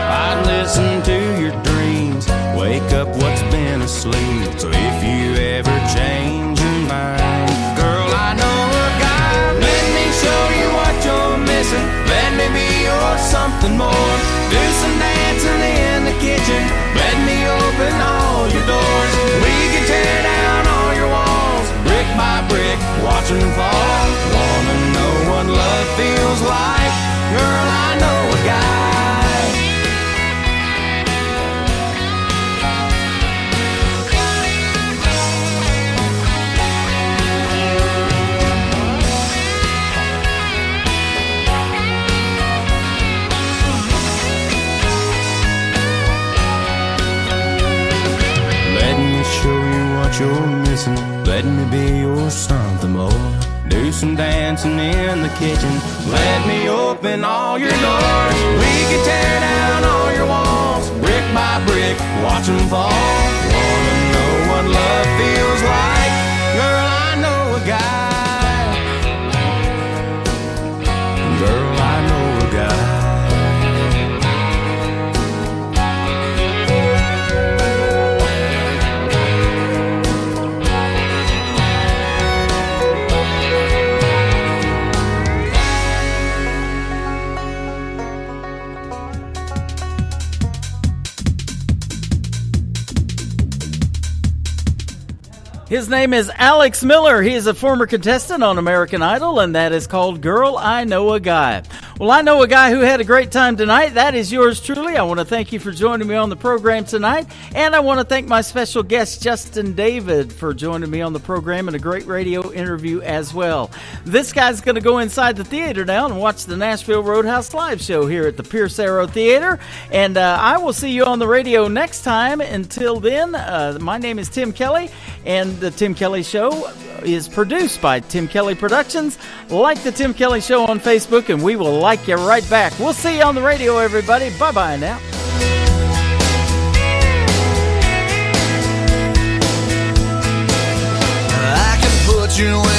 I'd listen to your dreams, wake up what's been asleep. So if you ever change your mind, girl, I know a guy. Let me show you what you're missing. Let me be your something more. Do some dancing in the kitchen. Let me open all your doors. We can tear down all your walls, brick by brick, watch them fall. Wanna know what love feels like? Girl, I know a guy. Let me show you what you're missing. Let me be your something more. Do some dancing in the kitchen. Let me open all your doors. We can tear down all your walls, brick by brick, watch them fall. Wanna know what love feels like? Girl, I know a guy. Girl, I know a guy. His name is Alex Miller. He is a former contestant on American Idol, and that is called Girl, I Know a Guy. Well, I know a guy who had a great time tonight. That is yours truly. I want to thank you for joining me on the program tonight, and I want to thank my special guest, Justin David, for joining me on the program and a great radio interview as well. This guy's going to go inside the theater now and watch the Nashville Roadhouse live show here at the Pierce Arrow Theater, and I will see you on the radio next time. Until then, my name is Tim Kelly, and the Tim Kelly Show is produced by Tim Kelly Productions. Like the Tim Kelly Show on Facebook, and we will like you right back. We'll see you on the radio, everybody. Bye-bye now. I can put you in